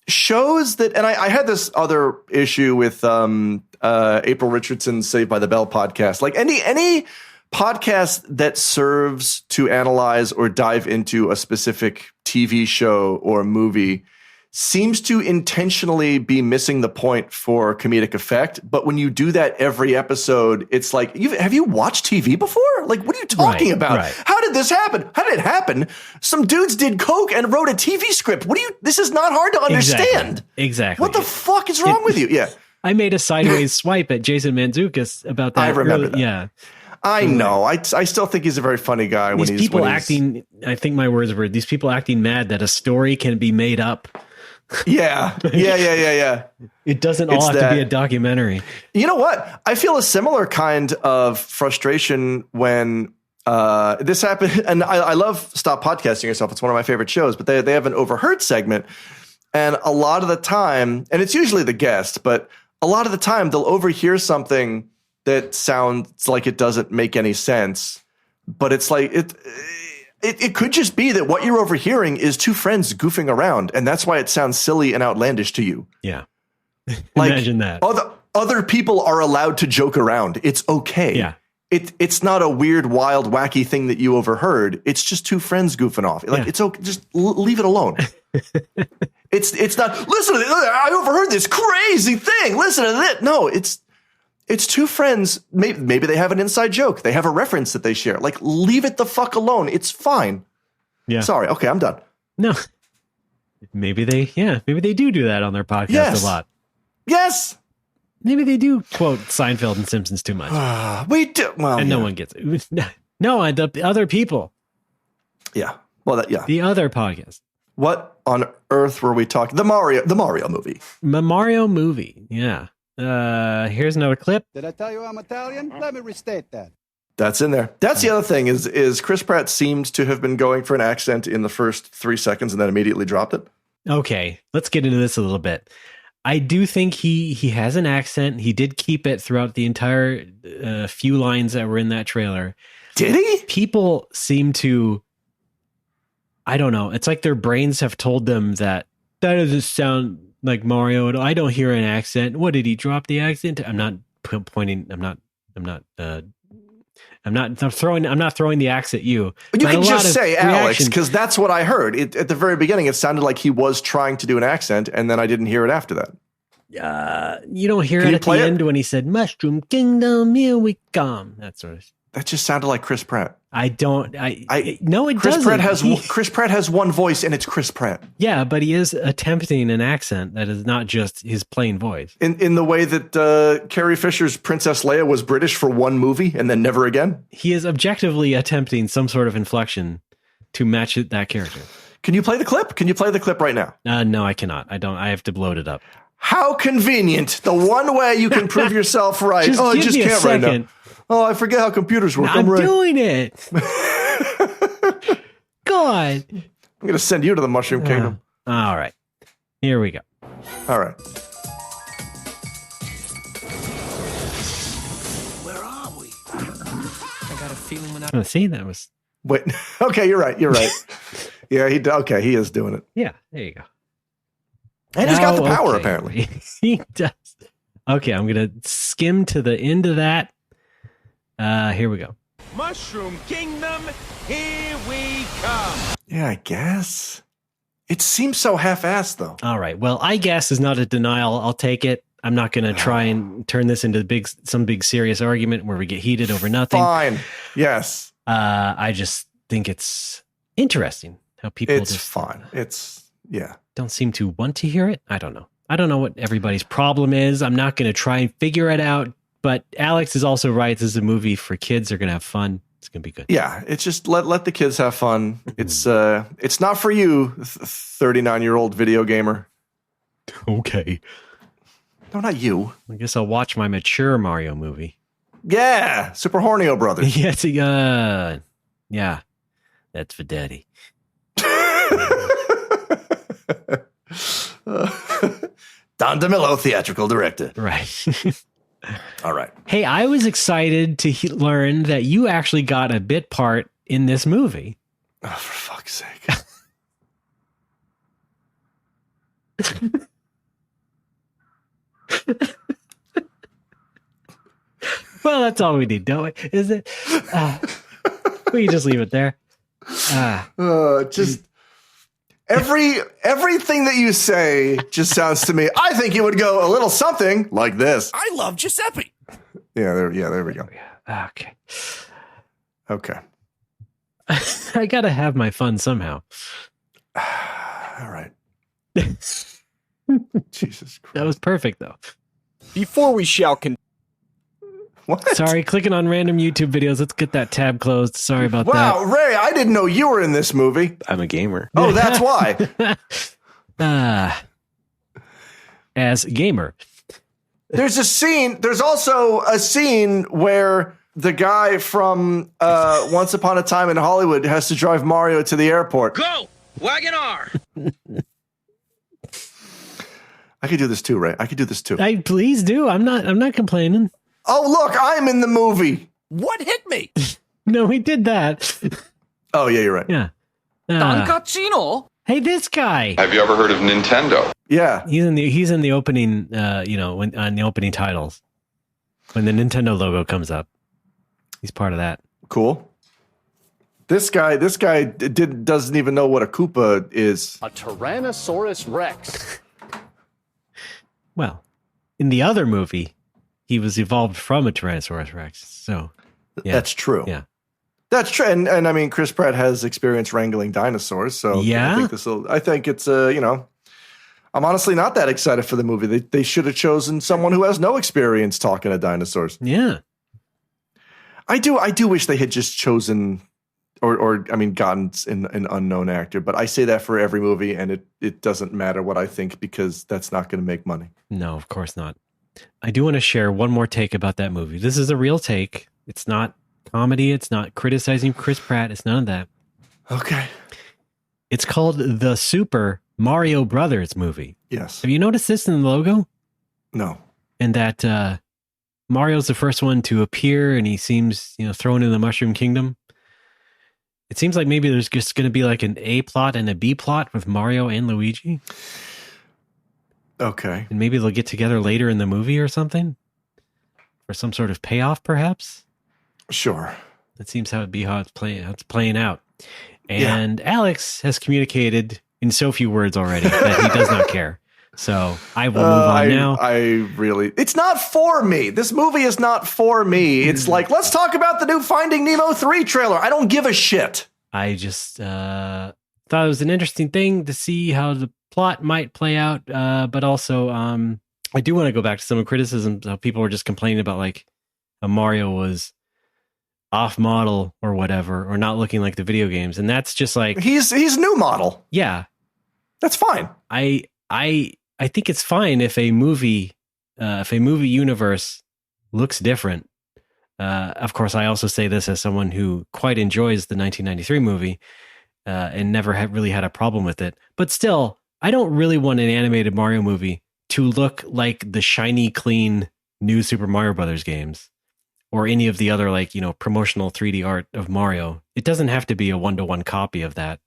shows that, and I had this other issue with April Richardson's Saved by the Bell podcast. Like any podcast that serves to analyze or dive into a specific TV show or movie seems to intentionally be missing the point for comedic effect. But when you do that every episode, it's like, have you watched TV before? Like, what are you talking about? Right. How did this happen? How did it happen? Some dudes did coke and wrote a TV script. This is not hard to understand. Exactly. What the fuck is wrong with you? Yeah. I made a sideways swipe at Jason Mantzoukas about that. I remember that. Yeah. I know. I still think he's a very funny guy. These people acting, I think my words were, these people acting mad that a story can be made up. Yeah. It doesn't all have to be a documentary. You know what? I feel a similar kind of frustration when this happened. And I love Stop Podcasting Yourself. It's one of my favorite shows, but they have an overheard segment. And a lot of the time, and it's usually the guest, but a lot of the time they'll overhear something that sounds like it doesn't make any sense. But it's like it could just be that what you're overhearing is two friends goofing around, and that's why it sounds silly and outlandish to you. Yeah. Like, imagine that. Other people are allowed to joke around. It's okay. Yeah. It's not a weird, wild, wacky thing that you overheard. It's just two friends goofing off. Like, it's okay. Just leave it alone. It's not, listen to this. I overheard this crazy thing. Listen to this. No, it's two friends. Maybe they have an inside joke. They have a reference that they share. Like, leave it the fuck alone. It's fine. Yeah. Sorry. Okay, I'm done. No. Maybe they do that on their podcast a lot. Yes. Maybe they do quote Seinfeld and Simpsons too much. We do. Well, and no one gets it. No, the other people. Yeah. Well, the other podcast. What on earth were we talking? The Mario movie. The Mario movie. Yeah. Here's another clip. Did I tell you I'm Italian? Let me restate that. That's in there. That's the other thing is Chris Pratt seemed to have been going for an accent in the first 3 seconds and then immediately dropped it. Okay, let's get into this a little bit. I do think he has an accent. He did keep it throughout the entire few lines that were in that trailer. Did he? People seem to, I don't know. It's like their brains have told them that doesn't sound like Mario. I don't hear an accent. What, did he drop the accent? I'm not pointing. I'm not throwing the axe at you. You can just say Alex, because that's what I heard. At the very beginning, it sounded like he was trying to do an accent, and then I didn't hear it after that. You don't hear it at the end when he said, "Mushroom Kingdom, here we come." That sort of. That just sounded like Chris Pratt. No, it doesn't. Chris Pratt has one voice, and it's Chris Pratt. Yeah, but he is attempting an accent that is not just his plain voice. In the way that Carrie Fisher's Princess Leia was British for one movie and then never again. He is objectively attempting some sort of inflection to match that character. Can you play the clip? Can you play the clip right now? No, I cannot. I don't. I have to load it up. How convenient! The one way you can prove yourself right. I just can't right now. Oh, I forget how computers work. I'm doing it. God. I'm going to send you to the Mushroom Kingdom. All right. Here we go. All right. Where are we? I got a feeling when I... See, that was... Wait. Okay, you're right. Yeah, he is doing it. Yeah, there you go. And he's got the power, apparently. He does. Okay, I'm going to skim to the end of that. Here we go. Mushroom Kingdom, here we come. Yeah, I guess. It seems so half-assed, though. All right. Well, I guess is not a denial. I'll take it. I'm not going to try and turn this into some big serious argument where we get heated over nothing. Fine. Yes. I just think it's interesting how people It's fine. don't seem to want to hear it. I don't know. I don't know what everybody's problem is. I'm not going to try and figure it out. But Alex is also right. This is a movie for kids. They're going to have fun. It's going to be good. Yeah, it's just let the kids have fun. It's not for you, 39-year-old video gamer. Okay. No, not you. I guess I'll watch my mature Mario movie. Yeah, Super Hornio Brothers. Yes, yeah, that's for daddy. Don DeMillo, theatrical director. Right. All right. Hey, I was excited to learn that you actually got a bit part in this movie. Oh, for fuck's sake. Well, that's all we need, don't we? Is it? We can just leave it there. Just everything that you say just sounds to me. I think you would go a little something like this. I love Giuseppe. There we go. Okay. I gotta have my fun somehow. All right. Jesus Christ. That was perfect, though. Before we shall What? Sorry, clicking on random YouTube videos. Let's get that tab closed. Sorry about that. Wow, Ray, I didn't know you were in this movie. I'm a gamer. Oh, that's why. As gamer. There's also a scene where the guy from Once Upon a Time in Hollywood has to drive Mario to the airport. Go! Wagon R! I could do this too, Ray. I could do this too. Please do. I'm not complaining. Oh, look, I'm in the movie. What hit me? No, we did that. Oh, yeah, you're right. Yeah. Don Caccino? Hey, this guy. Have you ever heard of Nintendo? Yeah. He's in the opening, on the opening titles. When the Nintendo logo comes up. He's part of that. Cool. This guy doesn't even know what a Koopa is. A Tyrannosaurus Rex. Well, in the other movie, he was evolved from a Tyrannosaurus Rex. So, yeah. That's true. Yeah. That's true. And I mean, Chris Pratt has experience wrangling dinosaurs. So yeah. I think it's, I'm honestly not that excited for the movie. They should have chosen someone who has no experience talking to dinosaurs. Yeah. I do wish they had just chosen gotten an unknown actor, but I say that for every movie, and it doesn't matter what I think because that's not going to make money. No, of course not. I do want to share one more take about that movie. This is a real take. It's not comedy. It's not criticizing Chris Pratt. It's none of that. Okay. It's called the Super Mario Brothers movie. Yes. Have you noticed this in the logo? No. And that Mario's the first one to appear, and he seems, thrown in the Mushroom Kingdom. It seems like maybe there's just going to be like an A plot and a B plot with Mario and Luigi. Okay. And maybe they'll get together later in the movie or something? For some sort of payoff, perhaps? Sure. That seems how it's playing out. And Alex has communicated in so few words already that he does not care. So I will move on now. It's not for me. This movie is not for me. It's like, let's talk about the new Finding Nemo 3 trailer. I don't give a shit. I just thought it was an interesting thing to see how the plot might play out. But also, I do want to go back to some criticisms. How people were just complaining about like how Mario was off model or whatever, or not looking like the video games. And that's just like, he's new model. Yeah. That's fine. I think it's fine if a movie universe looks different. Of course, I also say this as someone who quite enjoys the 1993 movie and never really had a problem with it. But still, I don't really want an animated Mario movie to look like the shiny, clean new Super Mario Brothers games or any of the other promotional 3D art of Mario. It doesn't have to be a 1-to-1 copy of that.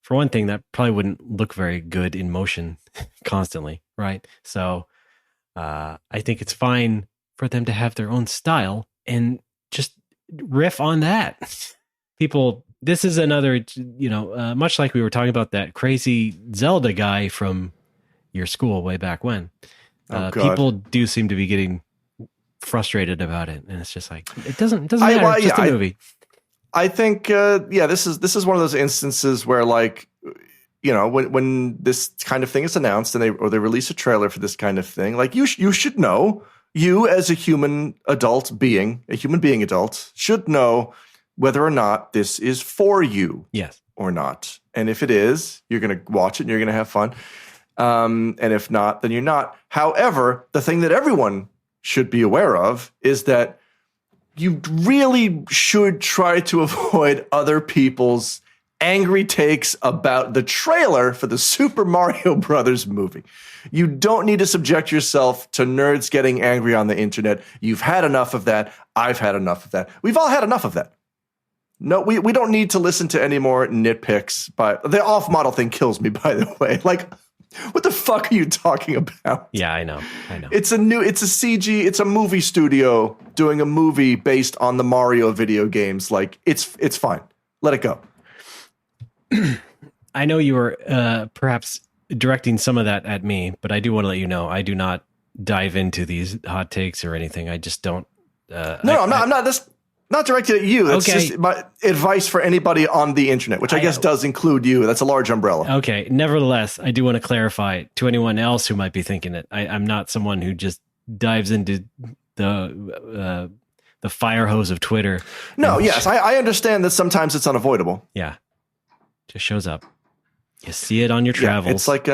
for one thing, that probably wouldn't look very good in motion constantly, right? So I think it's fine for them to have their own style and just riff on that. People, this is another, much like we were talking about that crazy Zelda guy from your school way back when. People do seem to be getting frustrated about it, and it's just like it doesn't matter. It's just a movie. I think this is one of those instances where, like, when this kind of thing is announced and they release a trailer for this kind of thing, like you should know, you as a human being adult should know whether or not this is for you, yes, or not. And if it is, you're going to watch it and you're going to have fun. And if not, then you're not. However, the thing that everyone should be aware of is that you really should try to avoid other people's angry takes about the trailer for the Super Mario Brothers movie. You don't need to subject yourself to nerds getting angry on the internet. You've had enough of that. I've had enough of that. We've all had enough of that. No, we don't need to listen to any more nitpicks. But the off-model thing kills me, by the way. Like, what the fuck are you talking about? Yeah, I know. It's a CG, it's a movie studio doing a movie based on the Mario video games. Like, it's fine. Let it go. I know you were perhaps directing some of that at me, but I do want to let you know I do not dive into these hot takes or anything. I just don't. I'm not. That's not directed at you. That's just my advice for anybody on the internet, which I guess does include you. That's a large umbrella. Okay. Nevertheless, I do want to clarify to anyone else who might be thinking it. I'm not someone who just dives into the fire hose of Twitter. No, yes, I understand that sometimes it's unavoidable. Yeah, just shows up. You see it on your travels. Yeah, it's like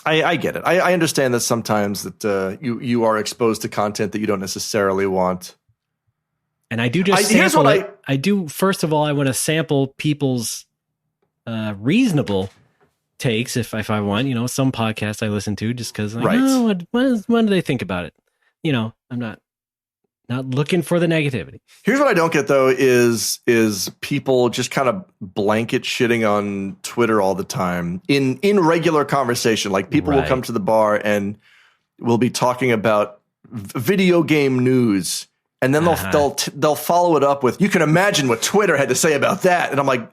I get it. I understand that sometimes that you are exposed to content that you don't necessarily want. And I do just sample it. I do, first of all, I want to sample people's reasonable takes if I want, some podcasts I listen to just because what do they think about it? I'm not looking for the negativity. Here's what I don't get though is people just kind of blanket shitting on Twitter all the time in regular conversation. Like people will come to the bar and we'll be talking about video game news. And then they'll follow it up with, you can imagine what Twitter had to say about that. And I'm like,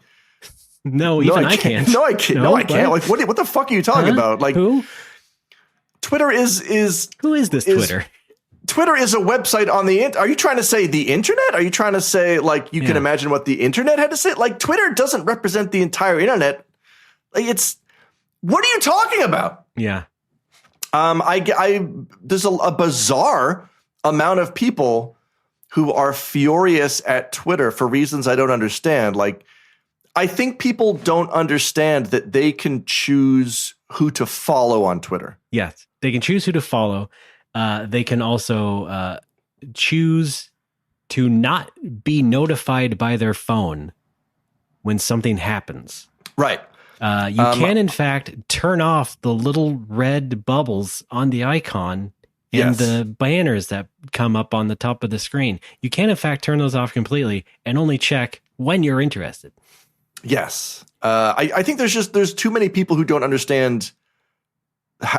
no, I can't. No, I can't. No, I can't. Like, what the fuck are you talking about? Like, who? Twitter is who is this Twitter? Twitter is a website on the internet. Are you trying to say the internet? Are you trying to say like you can imagine what the internet had to say? Like Twitter doesn't represent the entire internet. Like what are you talking about? Yeah. There's a bizarre amount of people who are furious at Twitter for reasons I don't understand. Like, I think people don't understand that they can choose who to follow on Twitter. Yes, they can choose who to follow. They can also choose to not be notified by their phone when something happens. Right. You can, in fact, turn off the little red bubbles on the icon and the banners that come up on the top of the screen. You can, in fact, turn those off completely and only check when you're interested. Yes. I think there's too many people who don't understand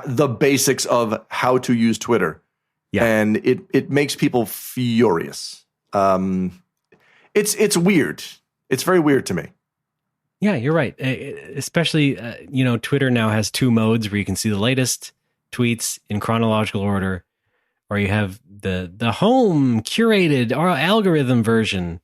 the basics of how to use Twitter. Yeah. And it makes people furious. It's weird. It's very weird to me. Yeah, you're right. Especially, Twitter now has two modes where you can see the latest tweets in chronological order, or you have the home curated or algorithm version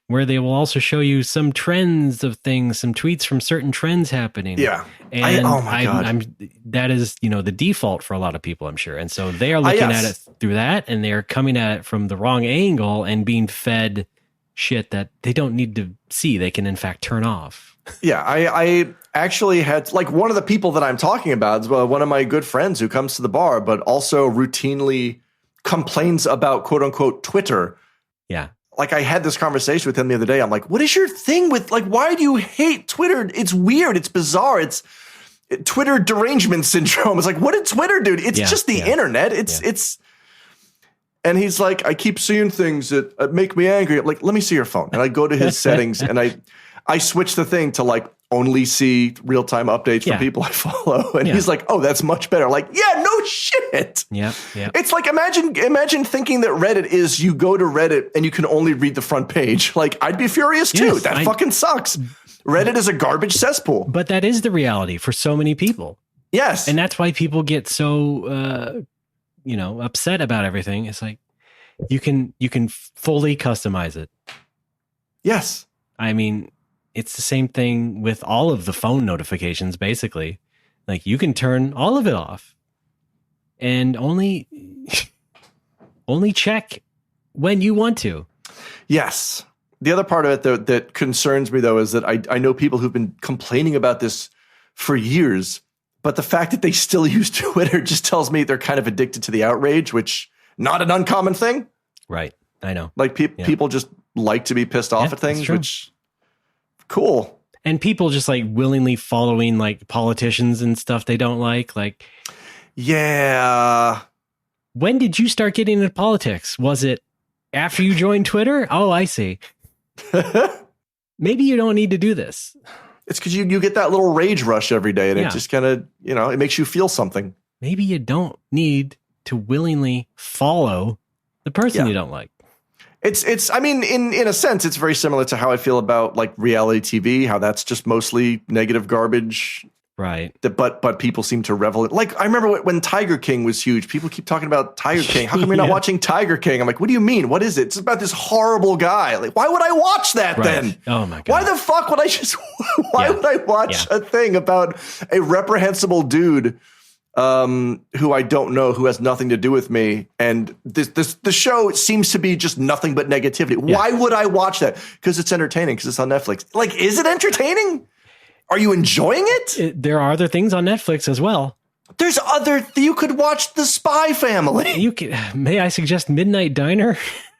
where they will also show you some trends of things, some tweets from certain trends happening. Yeah. And oh my God. that is, the default for a lot of people, I'm sure. And so they are looking at it through that, and they are coming at it from the wrong angle and being fed shit that they don't need to see. They can in fact turn off. Yeah, I actually had, like, one of the people that I'm talking about is one of my good friends who comes to the bar, but also routinely complains about quote unquote Twitter. Yeah. Like, I had this conversation with him the other day. I'm like, what is your thing with, like, why do you hate Twitter? It's weird. It's bizarre. It's Twitter derangement syndrome. It's like, what did Twitter do? It's just the internet. It's, and he's like, I keep seeing things that make me angry. I'm like, let me see your phone. And I go to his settings and I switch the thing to like only see real-time updates from people I follow. And he's like, oh, that's much better. Like, yeah, no shit. Yeah. It's like, imagine thinking that Reddit is you go to Reddit and you can only read the front page. Like, I'd be furious too. That fucking sucks. Reddit is a garbage cesspool. But that is the reality for so many people. Yes. And that's why people get so, upset about everything. It's like, you can fully customize it. Yes. I mean, it's the same thing with all of the phone notifications, basically. Like, you can turn all of it off and only check when you want to. Yes. The other part of it that concerns me, though, is that I know people who've been complaining about this for years, but the fact that they still use Twitter just tells me they're kind of addicted to the outrage, which not an uncommon thing. Right. I know. Like people just like to be pissed off at things, which cool. And people just like willingly following like politicians and stuff they don't like. Like, yeah. When did you start getting into politics? Was it after you joined Twitter? Oh, I see. Maybe you don't need to do this. It's because you get that little rage rush every day, and it just kind of, it makes you feel something. Maybe you don't need to willingly follow the person you don't like. It's I mean, in a sense, it's very similar to how I feel about like reality TV, how that's just mostly negative garbage. Right. But people seem to revel in. Like, I remember when Tiger King was huge. People keep talking about Tiger King. How come you're not watching Tiger King? I'm like, what do you mean? What is it? It's about this horrible guy. Like, why would I watch that then? Oh my God. Why the fuck would I just, would I watch a thing about a reprehensible dude who I don't know, who has nothing to do with me? And the show seems to be just nothing but negativity. Yeah. Why would I watch that? Because it's entertaining, because it's on Netflix. Like, is it entertaining? Are you enjoying it? There are other things on Netflix as well. There's you could watch The Spy Family. May I suggest Midnight Diner?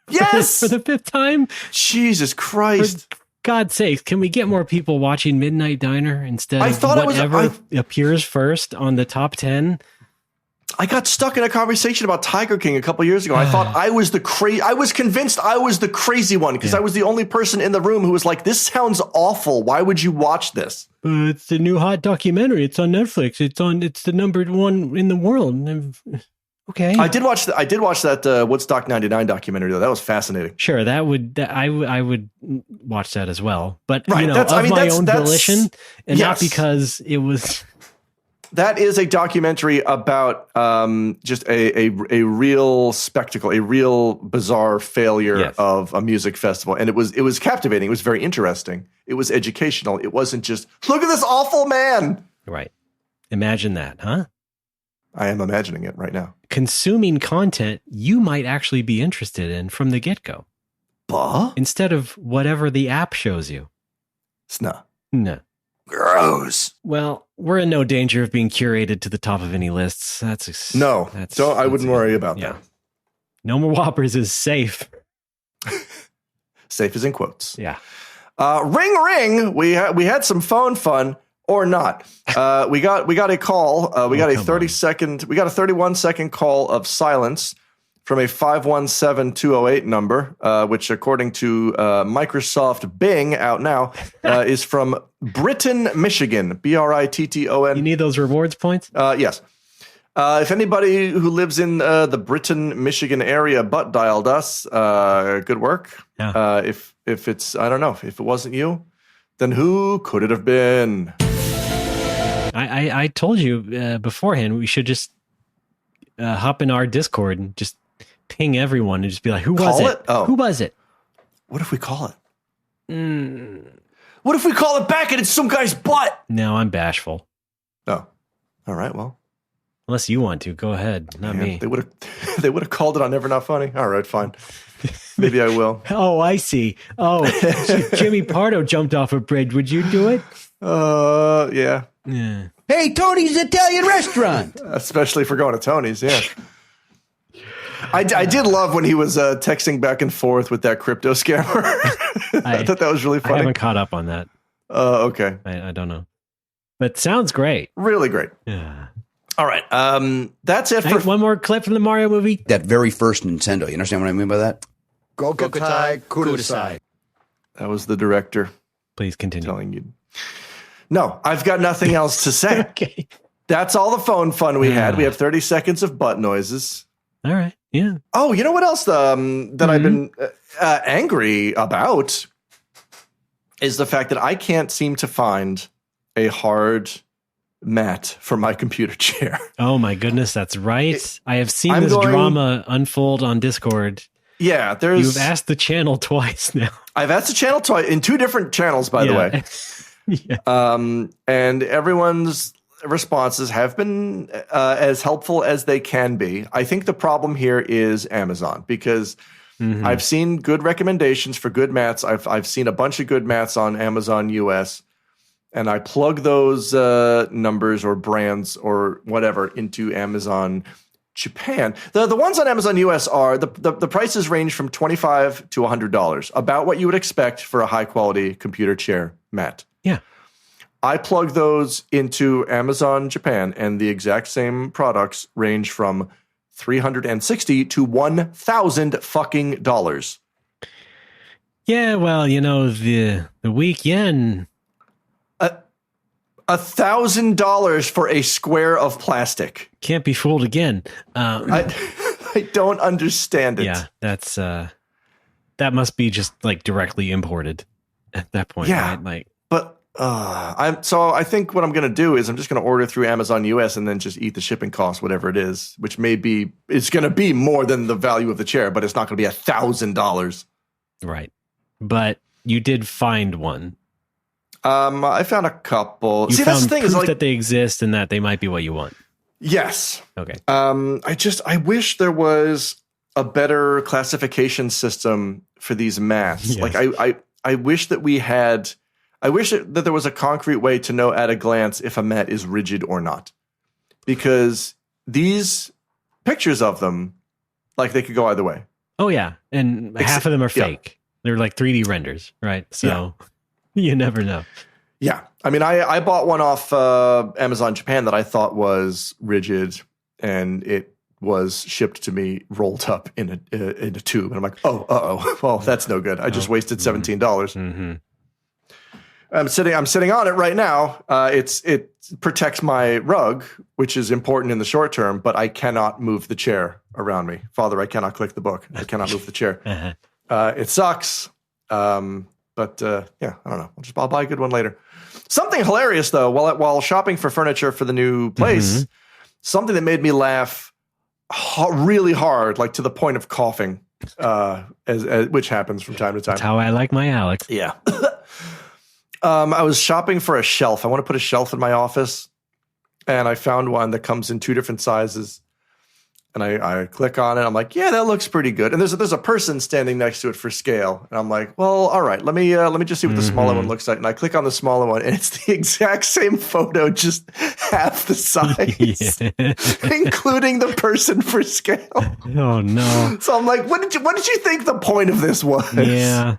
Yes. For the fifth time? Jesus Christ. For God's sakes, can we get more people watching Midnight Diner instead of whatever appears first on the top 10? I got stuck in a conversation about Tiger King a couple years ago. I thought I was I was convinced I was the crazy one because I was the only person in the room who was like, this sounds awful. Why would you watch this? It's the new hot documentary. It's on Netflix. It's the number one in the world. Okay. I did watch that Woodstock 99 documentary though. That was fascinating. Sure, I would watch that as well. But my own volition and not because it was. That is a documentary about just a real spectacle, a real bizarre failure of a music festival. And it was captivating. It was very interesting. It was educational. It wasn't just, look at this awful man. Right. Imagine that, huh? I am imagining it right now. Consuming content you might actually be interested in from the get-go. Instead of whatever the app shows you. No. Gross. Well, we're in no danger of being curated to the top of any lists. I wouldn't worry about that. No More Whoppers is safe. Safe is in quotes. Yeah. Ring ring. We had some phone fun or not. We got a call. We got a 31-second call of silence from a 517-208 number, which according to Microsoft Bing out now is from Britton, Michigan. Britton. You need those rewards points? Yes. If anybody who lives in the Britton, Michigan area but dialed us, good work. Yeah. If it's, I don't know, if it wasn't you, then who could it have been? I told you beforehand we should just hop in our Discord and just ping everyone and just be like, who was it? Oh. Who was it? What if we call it? What if we call it back and it's some guy's butt? No, I'm bashful. Oh, all right. Well, unless you want to, go ahead. Not me. They would have called it on Never Not Funny. All right, fine. Maybe I will. Oh, I see. Oh, Jimmy Pardo jumped off a bridge. Would you do it? Yeah. Yeah. Hey, Tony's Italian restaurant. Especially for going to Tony's, yeah. I did love when he was texting back and forth with that crypto scammer. I thought that was really funny. I haven't caught up on that. Okay. I don't know. But sounds great. Really great. Yeah. All right. That's it for one more clip from the Mario movie. That very first Nintendo. You understand what I mean by that? Gokutai Kudasai. That was the director. Please continue. Telling you. No, I've got nothing else to say. Okay. That's all the phone fun we had. We have 30 seconds of butt noises. All right. Yeah. Oh, you know what else that I've been angry about is the fact that I can't seem to find a hard mat for my computer chair. Oh my goodness, that's right. I have seen this drama unfold on Discord. Yeah, you've asked the channel twice now. I've asked the channel twice in 2 different channels, by the way. Yeah. And everyone's responses have been as helpful as they can be. I think the problem here is Amazon, because I've seen good recommendations for good mats. I've seen a bunch of good mats on Amazon US, and I plug those numbers or brands or whatever into Amazon Japan. The ones on Amazon US are the prices range from $25 to $100, about what you would expect for a high quality computer chair mat. Yeah. I plug those into Amazon Japan, and the exact same products range from $360 to $1,000 fucking dollars. Yeah, well, the weak yen. $1,000 for a square of plastic. Can't be fooled again. I don't understand it. Yeah, that's that must be just like directly imported at that point. Yeah, right? but I think what I'm going to do is I'm just going to order through Amazon US and then just eat the shipping cost, whatever it is, which it's going to be more than the value of the chair, but it's not going to be $1,000. Right. But you did find one. I found a couple. You found proof that they exist and that they might be what you want. Yes. Okay. I wish there was a better classification system for these mats. Yes. Like I wish that we had. I wish that there was a concrete way to know at a glance if a mat is rigid or not, because these pictures of them, like, they could go either way. Oh yeah, and half of them are fake. Yeah. They're like 3D renders, right? So you never know. Yeah, I mean, I bought one off Amazon Japan that I thought was rigid, and it was shipped to me rolled up in a tube, and I'm like, well, that's no good. I just wasted $17. Mm-hmm. I'm sitting on it right now. It protects my rug, which is important in the short term, but I cannot move the chair around me. Father, I cannot click the book. I cannot move the chair. It sucks. But I don't know. I'll buy a good one later. Something hilarious though, while shopping for furniture for the new place, something that made me laugh really hard, like to the point of coughing, which happens from time to time. That's how I like my Alex. Yeah. I was shopping for a shelf. I want to put a shelf in my office, and I found one that comes in 2 different sizes. And I click on it. I'm like, yeah, that looks pretty good. And there's a person standing next to it for scale. And I'm like, well, all right, let me just see what the smaller one looks like. And I click on the smaller one, and it's the exact same photo, just half the size, including the person for scale. Oh no! So I'm like, what did you think the point of this was? Yeah.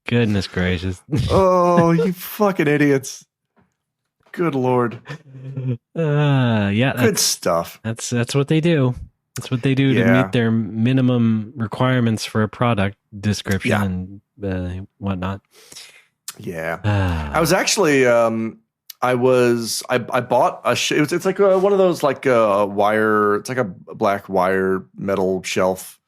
Goodness gracious. Oh, you fucking idiots. Good Lord. Yeah. Good stuff. That's what they do. That's what they do to meet their minimum requirements for a product description and whatnot. Yeah. I was actually, I bought a, it's like one of those like wire, it's like a black wire metal shelf.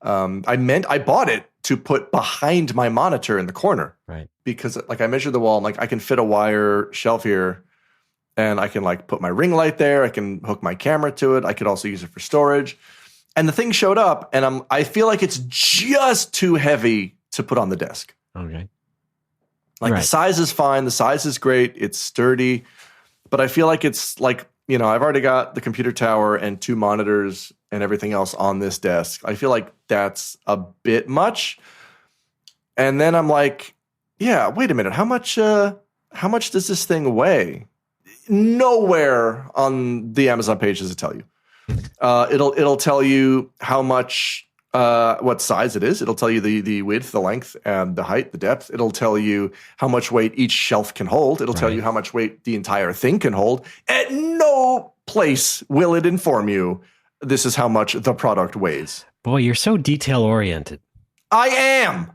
I bought it to put behind my monitor in the corner. Right. Because like I measured the wall, I'm like, I can fit a wire shelf here, and I can like put my ring light there. I can hook my camera to it. I could also use it for storage. And the thing showed up, and I feel like it's just too heavy to put on the desk. Okay. Like the size is fine. The size is great. It's sturdy, but I feel like it's like, I've already got the computer tower and 2 monitors and everything else on this desk. I feel like that's a bit much. And then I'm like, yeah, wait a minute. How much does this thing weigh? Nowhere on the Amazon page does it tell you. It'll tell you how much, what size it is. It'll tell you the width, the length, and the height, the depth. It'll tell you how much weight each shelf can hold. It'll tell you how much weight the entire thing can hold. At no place will it inform you this is how much the product weighs. Boy, you're so detail oriented. I am.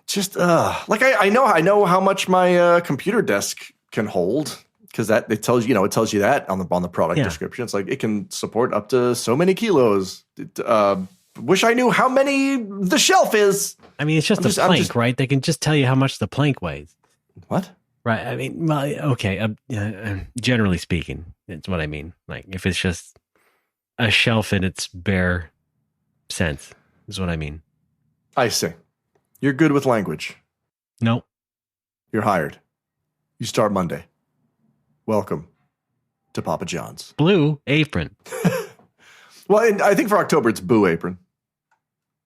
Just like I know how much my computer desk can hold, because that it tells you that on the product description. It's like it can support up to so many kilos. Wish I knew how many the shelf is. I mean, it's just a plank, right? They can just tell you how much the plank weighs. What? Right. I mean, well, okay. Generally speaking, it's what I mean. Like if it's just a shelf in its bare sense, is what I mean. I see. You're good with language. Nope. You're hired. You start Monday. Welcome to Papa John's. Blue apron. Well, I think for October it's Boo Apron.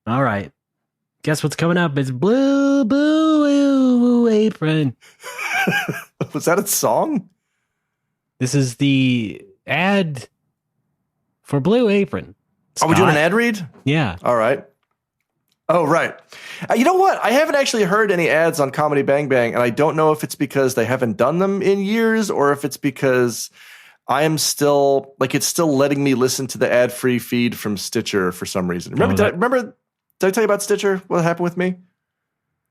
All right. Guess what's coming up? It's Blue Apron. Was that a song? This is the ad for Blue Apron. Scott? Are we doing an ad read? Yeah. All right. Oh, right. You know what? I haven't actually heard any ads on Comedy Bang Bang, and I don't know if it's because they haven't done them in years or if it's because I am still, like, it's still letting me listen to the ad-free feed from Stitcher for some reason. Did I tell you about Stitcher? What happened with me?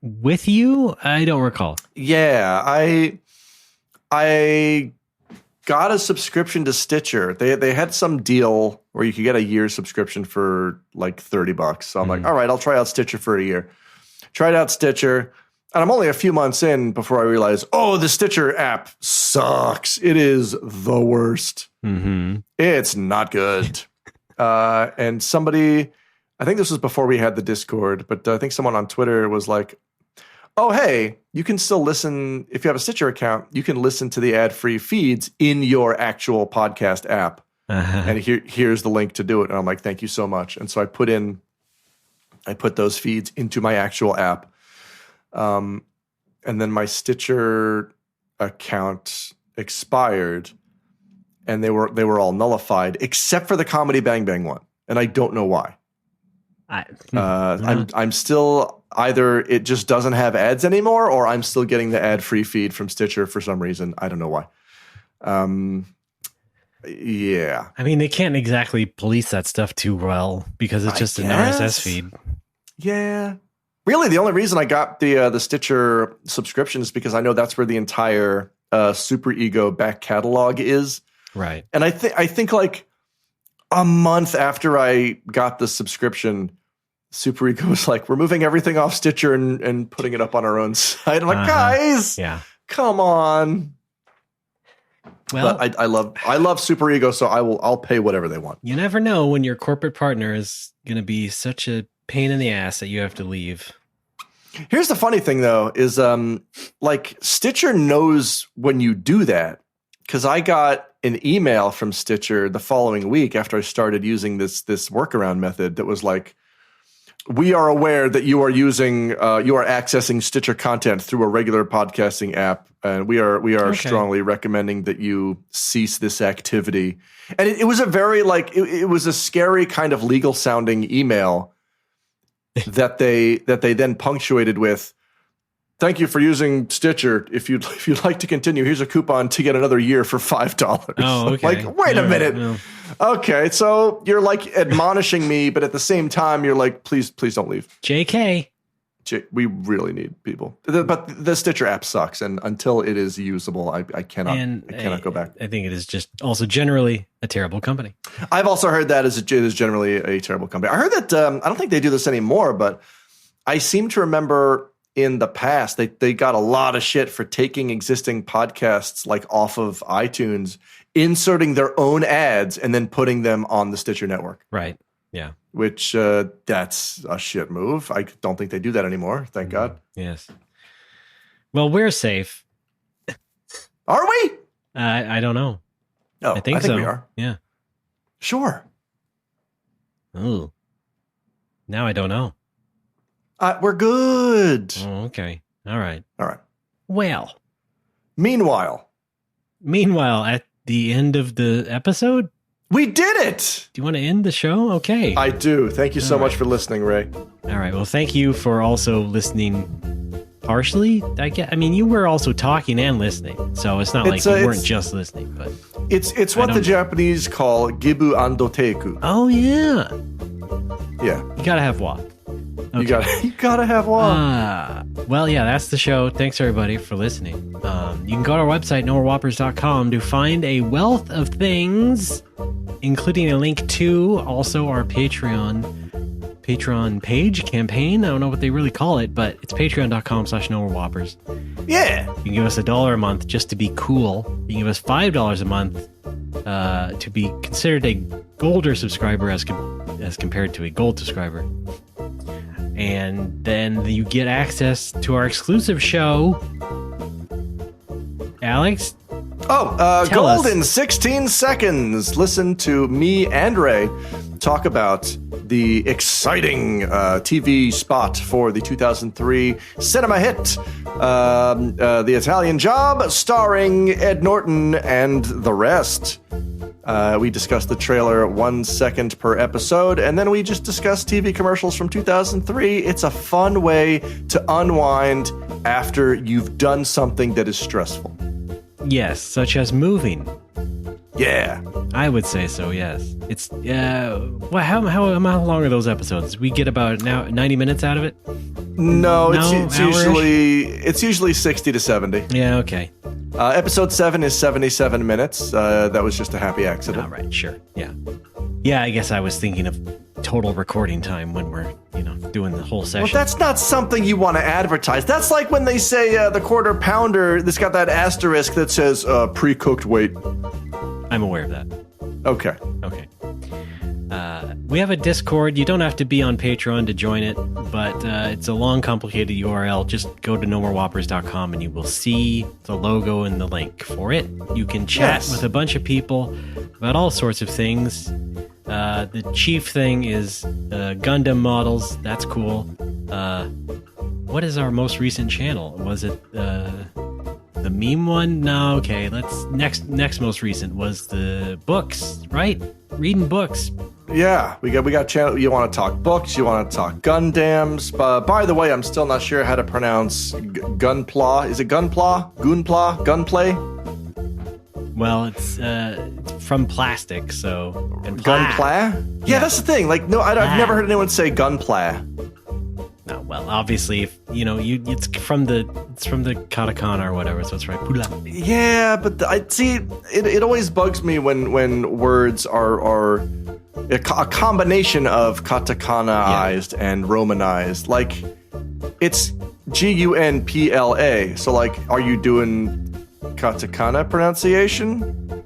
With you? I don't recall. Yeah, I got a subscription to Stitcher. They had some deal where you could get a year subscription for like $30. So I'm like, all right, I'll try out Stitcher for a year. Tried out Stitcher, and I'm only a few months in before I realize, oh, the Stitcher app sucks. It is the worst. Mm-hmm. It's not good. And somebody, I think this was before we had the Discord, but I think someone on Twitter was like, oh, hey, you can still listen. If you have a Stitcher account, you can listen to the ad-free feeds in your actual podcast app. Uh-huh. And here's the link to do it. And I'm like, thank you so much. And so I put those feeds into my actual app. And then my Stitcher account expired, and they were all nullified except for the Comedy Bang Bang one. And I don't know why. I'm still, either it just doesn't have ads anymore, or I'm still getting the ad-free feed from Stitcher for some reason. I don't know why. Yeah. I mean, they can't exactly police that stuff too well because it's just an RSS feed. Yeah. Really, the only reason I got the Stitcher subscription is because I know that's where the entire Super Ego back catalog is. Right. And I think like a month after I got the subscription, Super Ego was like, we're moving everything off Stitcher and putting it up on our own site. I'm like, guys, come on. Well, but I love Super Ego, so I'll pay whatever they want. You never know when your corporate partner is going to be such a pain in the ass that you have to leave. Here's the funny thing, though, is like Stitcher knows when you do that, because I got an email from Stitcher the following week after I started using this workaround method that was like, we are aware that you are accessing Stitcher content through a regular podcasting app, and we are strongly recommending that you cease this activity. And it was a very it was a scary kind of legal sounding email that they then punctuated with, thank you for using Stitcher. If you'd like to continue, here's a coupon to get another year for $5. Oh, okay. Like, wait a minute. No. Okay, so you're like admonishing me, but at the same time, you're like, please don't leave. JK. We really need people. But the Stitcher app sucks, and until it is usable, I cannot go back. I think it is just also generally a terrible company. I've also heard that it is generally a terrible company. I heard that, I don't think they do this anymore, but I seem to remember in the past, they got a lot of shit for taking existing podcasts like off of iTunes, inserting their own ads, and then putting them on the Stitcher network. Right. Yeah. Which that's a shit move. I don't think they do that anymore. Thank God. Yes. Well, we're safe. Are we? I don't know. Oh, I think so. we are. Yeah. Sure. Oh. Now I don't know. We're good. Oh, okay. All right. Well. Meanwhile, at the end of the episode, we did it. Do you want to end the show? Okay. I do. Thank you so much for listening, Ray. All right. Well, thank you for also listening partially. I mean, you were also talking and listening, so it's not like you weren't just listening. But it's what the Japanese call gibu ando teku. Oh yeah. Yeah. You gotta have WA. Okay. You gotta have WA. Well, yeah, that's the show. Thanks everybody for listening. You can go to our website, nomorewhoppers.com, to find a wealth of things, including a link to also our Patreon page campaign. I don't know what they really call it, but it's patreon.com/nomorewhoppers. Yeah. You can give us $1 a month just to be cool. You can give us $5 a month to be considered a golder subscriber as compared to a gold subscriber. And then you get access to our exclusive show. Alex? Gold in 16 seconds. Listen to me and Ray talk about the exciting TV spot for the 2003 cinema hit, The Italian Job, starring Ed Norton and the rest. We discussed the trailer 1 second per episode, and then we just discussed TV commercials from 2003. It's a fun way to unwind after you've done something that is stressful. Yes, such as moving. Yeah. I would say so, yes. It's, how long are those episodes? We get about 90 minutes out of it? No, it's usually 60 to 70. Yeah, okay. Episode 7 is 77 minutes. That was just a happy accident. All right, sure. Yeah. Yeah, I guess I was thinking of total recording time when we're, doing the whole session. Well, that's not something you want to advertise. That's like when they say the quarter pounder, that's got that asterisk that says pre-cooked weight. I'm aware of that. Okay. We have a Discord. You don't have to be on Patreon to join it, but it's a long, complicated URL. Just go to nomorewhoppers.com and you will see the logo and the link for it. You can chat with a bunch of people about all sorts of things. The chief thing is Gundam models. That's cool. What is our most recent channel? Was it the meme one? No, okay. Let's next most recent was the books, right? Reading books. Yeah, we got channel. You want to talk books? You want to talk Gundams? By the way, I'm still not sure how to pronounce Gunpla. Is it Gunpla? Gunpla? Gunplay? Well, it's from plastic, so Gunpla? Yeah, that's the thing. Like, no, I've never heard anyone say Gunpla. No, well, obviously, if it's from the katakana or whatever, so it's right. Pula. Yeah, but I see it always bugs me when words are a combination of katakanaized and romanized. Like, it's Gunpla. So, like, are you doing katakana pronunciation?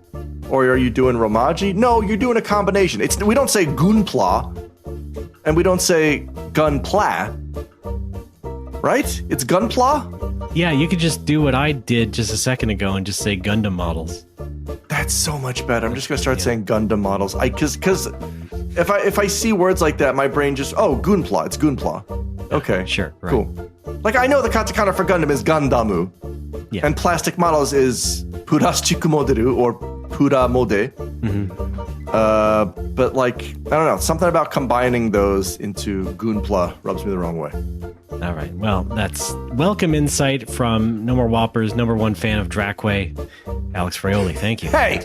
Or are you doing romaji? No, you're doing a combination. We don't say gunpla, and we don't say gunpla. Right? It's gunpla? Yeah, you could just do what I did just a second ago and just say Gundam models. That's so much better. I'm just gonna start saying Gundam models. Because if I see words like that, my brain just gunpla. It's gunpla. Okay, sure, right. Cool. Like, I know the katakana for Gundam is Gandamu, and plastic models is puraschiku moderu or pura mode. But like, I don't know, something about combining those into gunpla rubs me the wrong way. All right. Well, that's welcome insight from No More Whoppers, number one fan of Dracway, Alex Fraioli. Thank you. Hey!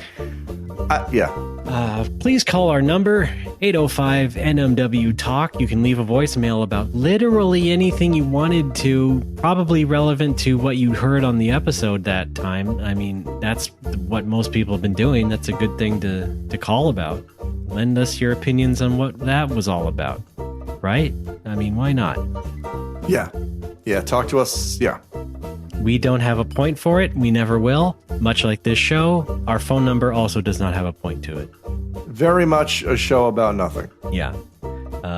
Please call our number, 805-NMW-TALK. You can leave a voicemail about literally anything you wanted to, probably relevant to what you heard on the episode that time. I mean, that's what most people have been doing. That's a good thing to call about. Lend us your opinions on what that was all about, right? I mean, why not? Yeah, talk to us. Yeah. We don't have a point for it. We never will. Much like this show, our phone number also does not have a point to it. Very much a show about nothing. Yeah.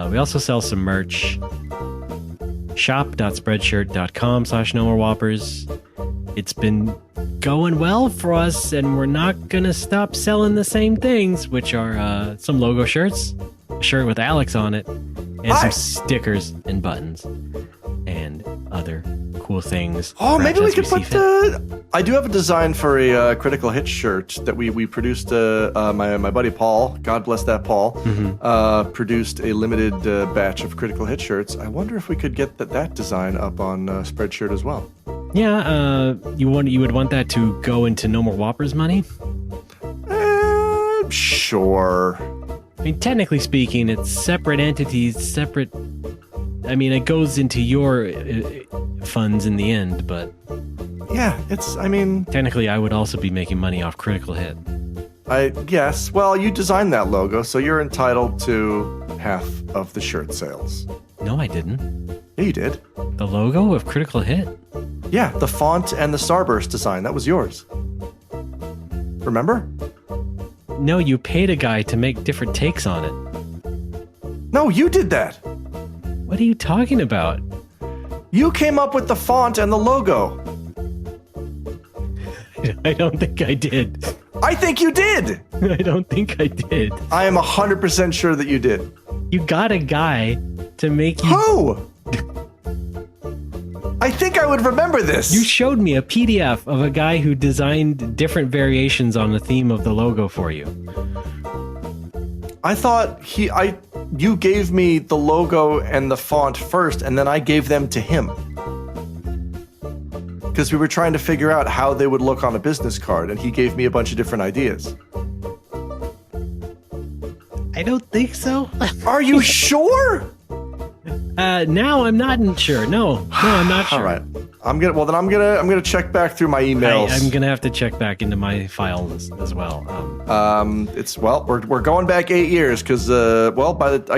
We also sell some merch. shop.spreadshirt.com/nomorewhoppers. It's been going well for us, and we're not going to stop selling the same things, which are some logo shirts, a shirt with Alex on it, and some stickers and buttons and other cool things. Oh, maybe we could put I do have a design for a Critical Hit shirt that we produced. My buddy Paul, God bless that Paul, produced a limited batch of Critical Hit shirts. I wonder if we could get that design up on Spreadshirt as well. Yeah, you would want that to go into No More Whoppers money? Sure. mean, technically speaking, it's separate entities, separate. I mean, it goes into your funds in the end, but yeah, it's. I mean, technically, I would also be making money off Critical Hit. I guess. Well, you designed that logo, so you're entitled to half of the shirt sales. No, I didn't. Yeah, you did. The logo of Critical Hit? Yeah, the font and the starburst design. That was yours. Remember? No, you paid a guy to make different takes on it. No, you did that. What are you talking about? You came up with the font and the logo. I don't think I did. I think you did. I don't think I did. I am 100% sure that you did. You got a guy to make you... Who? I think I would remember this. You showed me a PDF of a guy who designed different variations on the theme of the logo for you. I thought you gave me the logo and the font first, and then I gave them to him. Because we were trying to figure out how they would look on a business card, and he gave me a bunch of different ideas. I don't think so. Are you sure? Now I'm not sure. No, I'm not sure. All right. I'm gonna check back through my emails. I'm gonna have to check back into my files as well. We're going back 8 years because I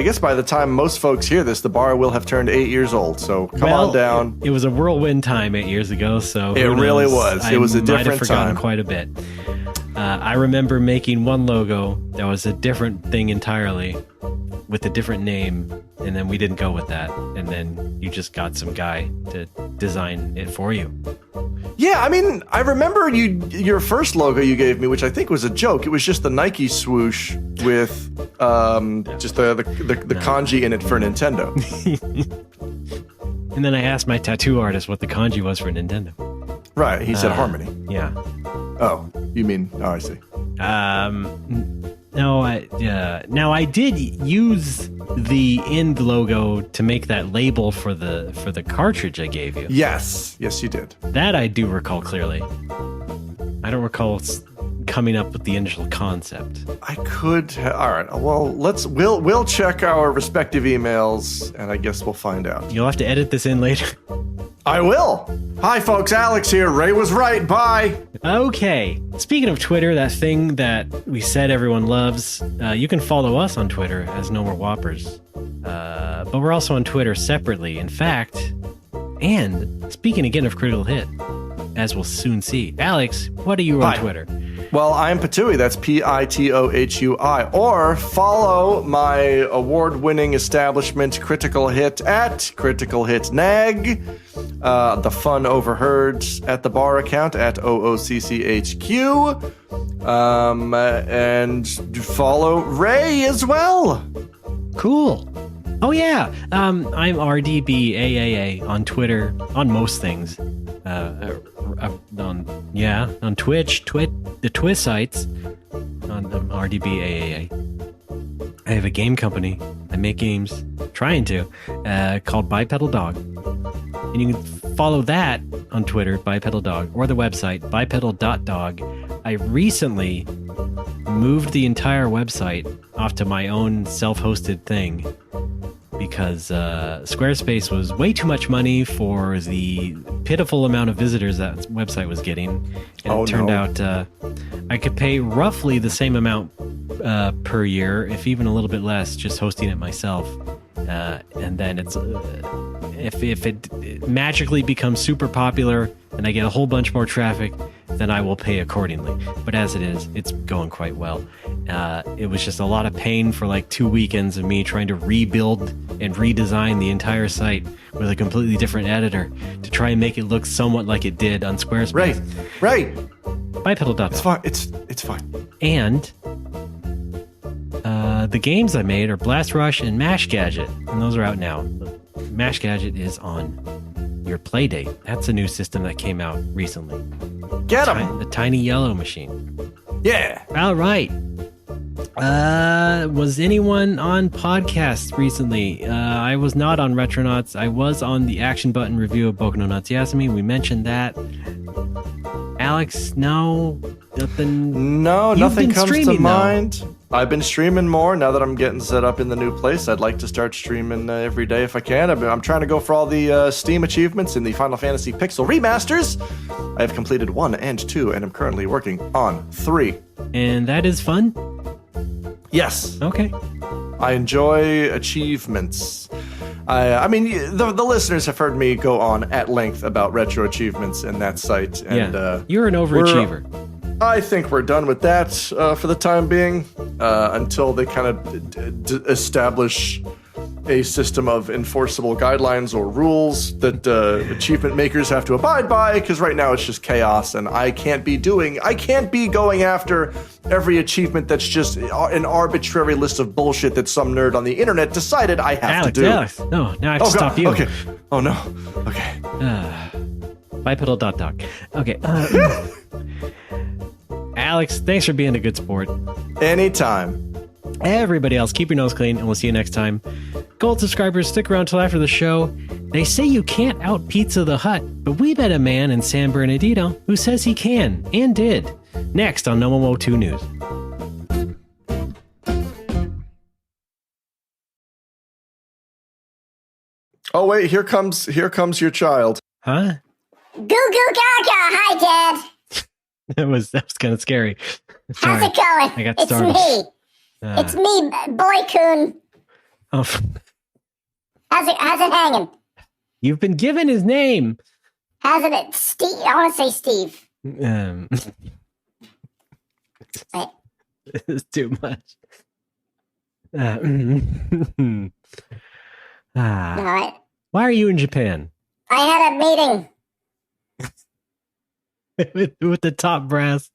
guess by the time most folks hear this, the bar will have turned 8 years old. So come on down. It was a whirlwind time 8 years ago. So it really was. It was a different might have forgotten time. Quite a bit. I remember making one logo that was a different thing entirely, with a different name, and then we didn't go with that, and then you just got some guy to design it for you. Yeah, I mean, I remember your first logo you gave me, which I think was a joke. It was just the Nike swoosh with just the kanji in it for Nintendo. And then I asked my tattoo artist what the kanji was for Nintendo. Right, he said Harmony. Yeah. Oh, you mean? Oh, I see. No, I did use the end logo to make that label for the cartridge I gave you. Yes, you did. That I do recall clearly. I don't recall coming up with the initial concept. I could. All right. Well, we'll check our respective emails, and I guess we'll find out. You'll have to edit this in later. I will. Hi, folks. Alex here. Ray was right. Bye. Okay. Speaking of Twitter, that thing that we said everyone loves, you can follow us on Twitter as No More Whoppers. But we're also on Twitter separately. In fact, and speaking again of Critical Hit, as we'll soon see. Alex, what are you on Twitter? Well, I'm Patui. That's Pitohui. Or follow my award-winning establishment, Critical Hit, at Critical Hit Nag. The Fun Overheard at the bar account at OOCCHQ. And follow Ray as well. Cool. Oh, yeah. I'm RDBAAA on Twitter, on most things. On Twitch, the Twitch sites, on RDBAAA. I have a game company. I make games, trying to, called Bipedal Dog. And you can follow that on Twitter, Bipedal Dog, or the website, bipedal.dog. I recently moved the entire website off to my own self-hosted thing because Squarespace was way too much money for the pitiful amount of visitors that website was getting. And it turned out I could pay roughly the same amount per year, if even a little bit less, just hosting it myself. And then it's if it magically becomes super popular and I get a whole bunch more traffic, then I will pay accordingly. But as it is, it's going quite well. It was just a lot of pain for like 2 weekends of me trying to rebuild and redesign the entire site with a completely different editor to try and make it look somewhat like it did on Squarespace. Right. Bipedal.dog. It's fine. It's fine. And the games I made are Blast Rush and Mash Gadget, and those are out now. Mash Gadget is on your Playdate. That's a new system that came out recently. Get 'em! The tiny yellow machine. Yeah. All right. Was anyone on podcasts recently? I was not on Retronauts. I was on the Action Button review of Boku no Natsuyasumi. We mentioned that. Alex, no? Nothing. No, nothing comes to mind. I've been streaming more now that I'm getting set up in the new place. I'd like to start streaming every day if I can. I'm trying to go for all the Steam achievements in the Final Fantasy Pixel remasters. I have completed 1 and 2, and I'm currently working on 3. And that is fun? Yes. Okay. I enjoy achievements. I mean, the listeners have heard me go on at length about retro achievements and that site. And you're an overachiever. I think we're done with that for the time being, until they kind of establish a system of enforceable guidelines or rules that achievement makers have to abide by, because right now it's just chaos, and I can't be going after every achievement that's just an arbitrary list of bullshit that some nerd on the internet decided I have to do. Alex, no, now I have to stop you. Okay. Oh, no. Okay. Bipedal dog. Okay. Alex, thanks for being a good sport. Anytime. Everybody else, keep your nose clean, and we'll see you next time. Gold subscribers, stick around till after the show. They say you can't out Pizza the Hut, but we met a man in San Bernardino who says he can, and did. Next on NoMoMo 2 News. Oh wait, here comes your child. Huh? Goo goo gaga. Hi, Dad. That was kind of scary. How's it going? I got it's startled. me. It's me, Boy Coon. Oh. How's it hanging? You've been given his name. How's it, Steve? I want to say Steve. It's too much. No, why are you in Japan? I had a meeting. with the top brass.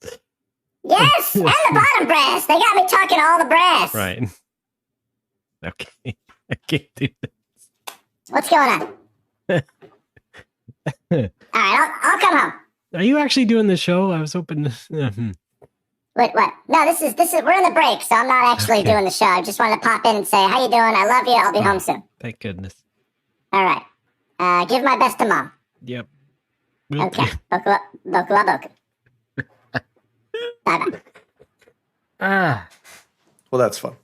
Yes, and the bottom brass. They got me talking to all the brass. Right. Okay. I can't do this. What's going on? All right, I'll come home. Are you actually doing the show? I was hoping to... Wait, what? No, this is we're in the break, so I'm not actually doing the show. I just wanted to pop in and say, how you doing? I love you. I'll be home soon. Thank goodness. All right. Give my best to Mom. Yep. Okay. Boku wa boku. Bye-bye. Well, that's fun.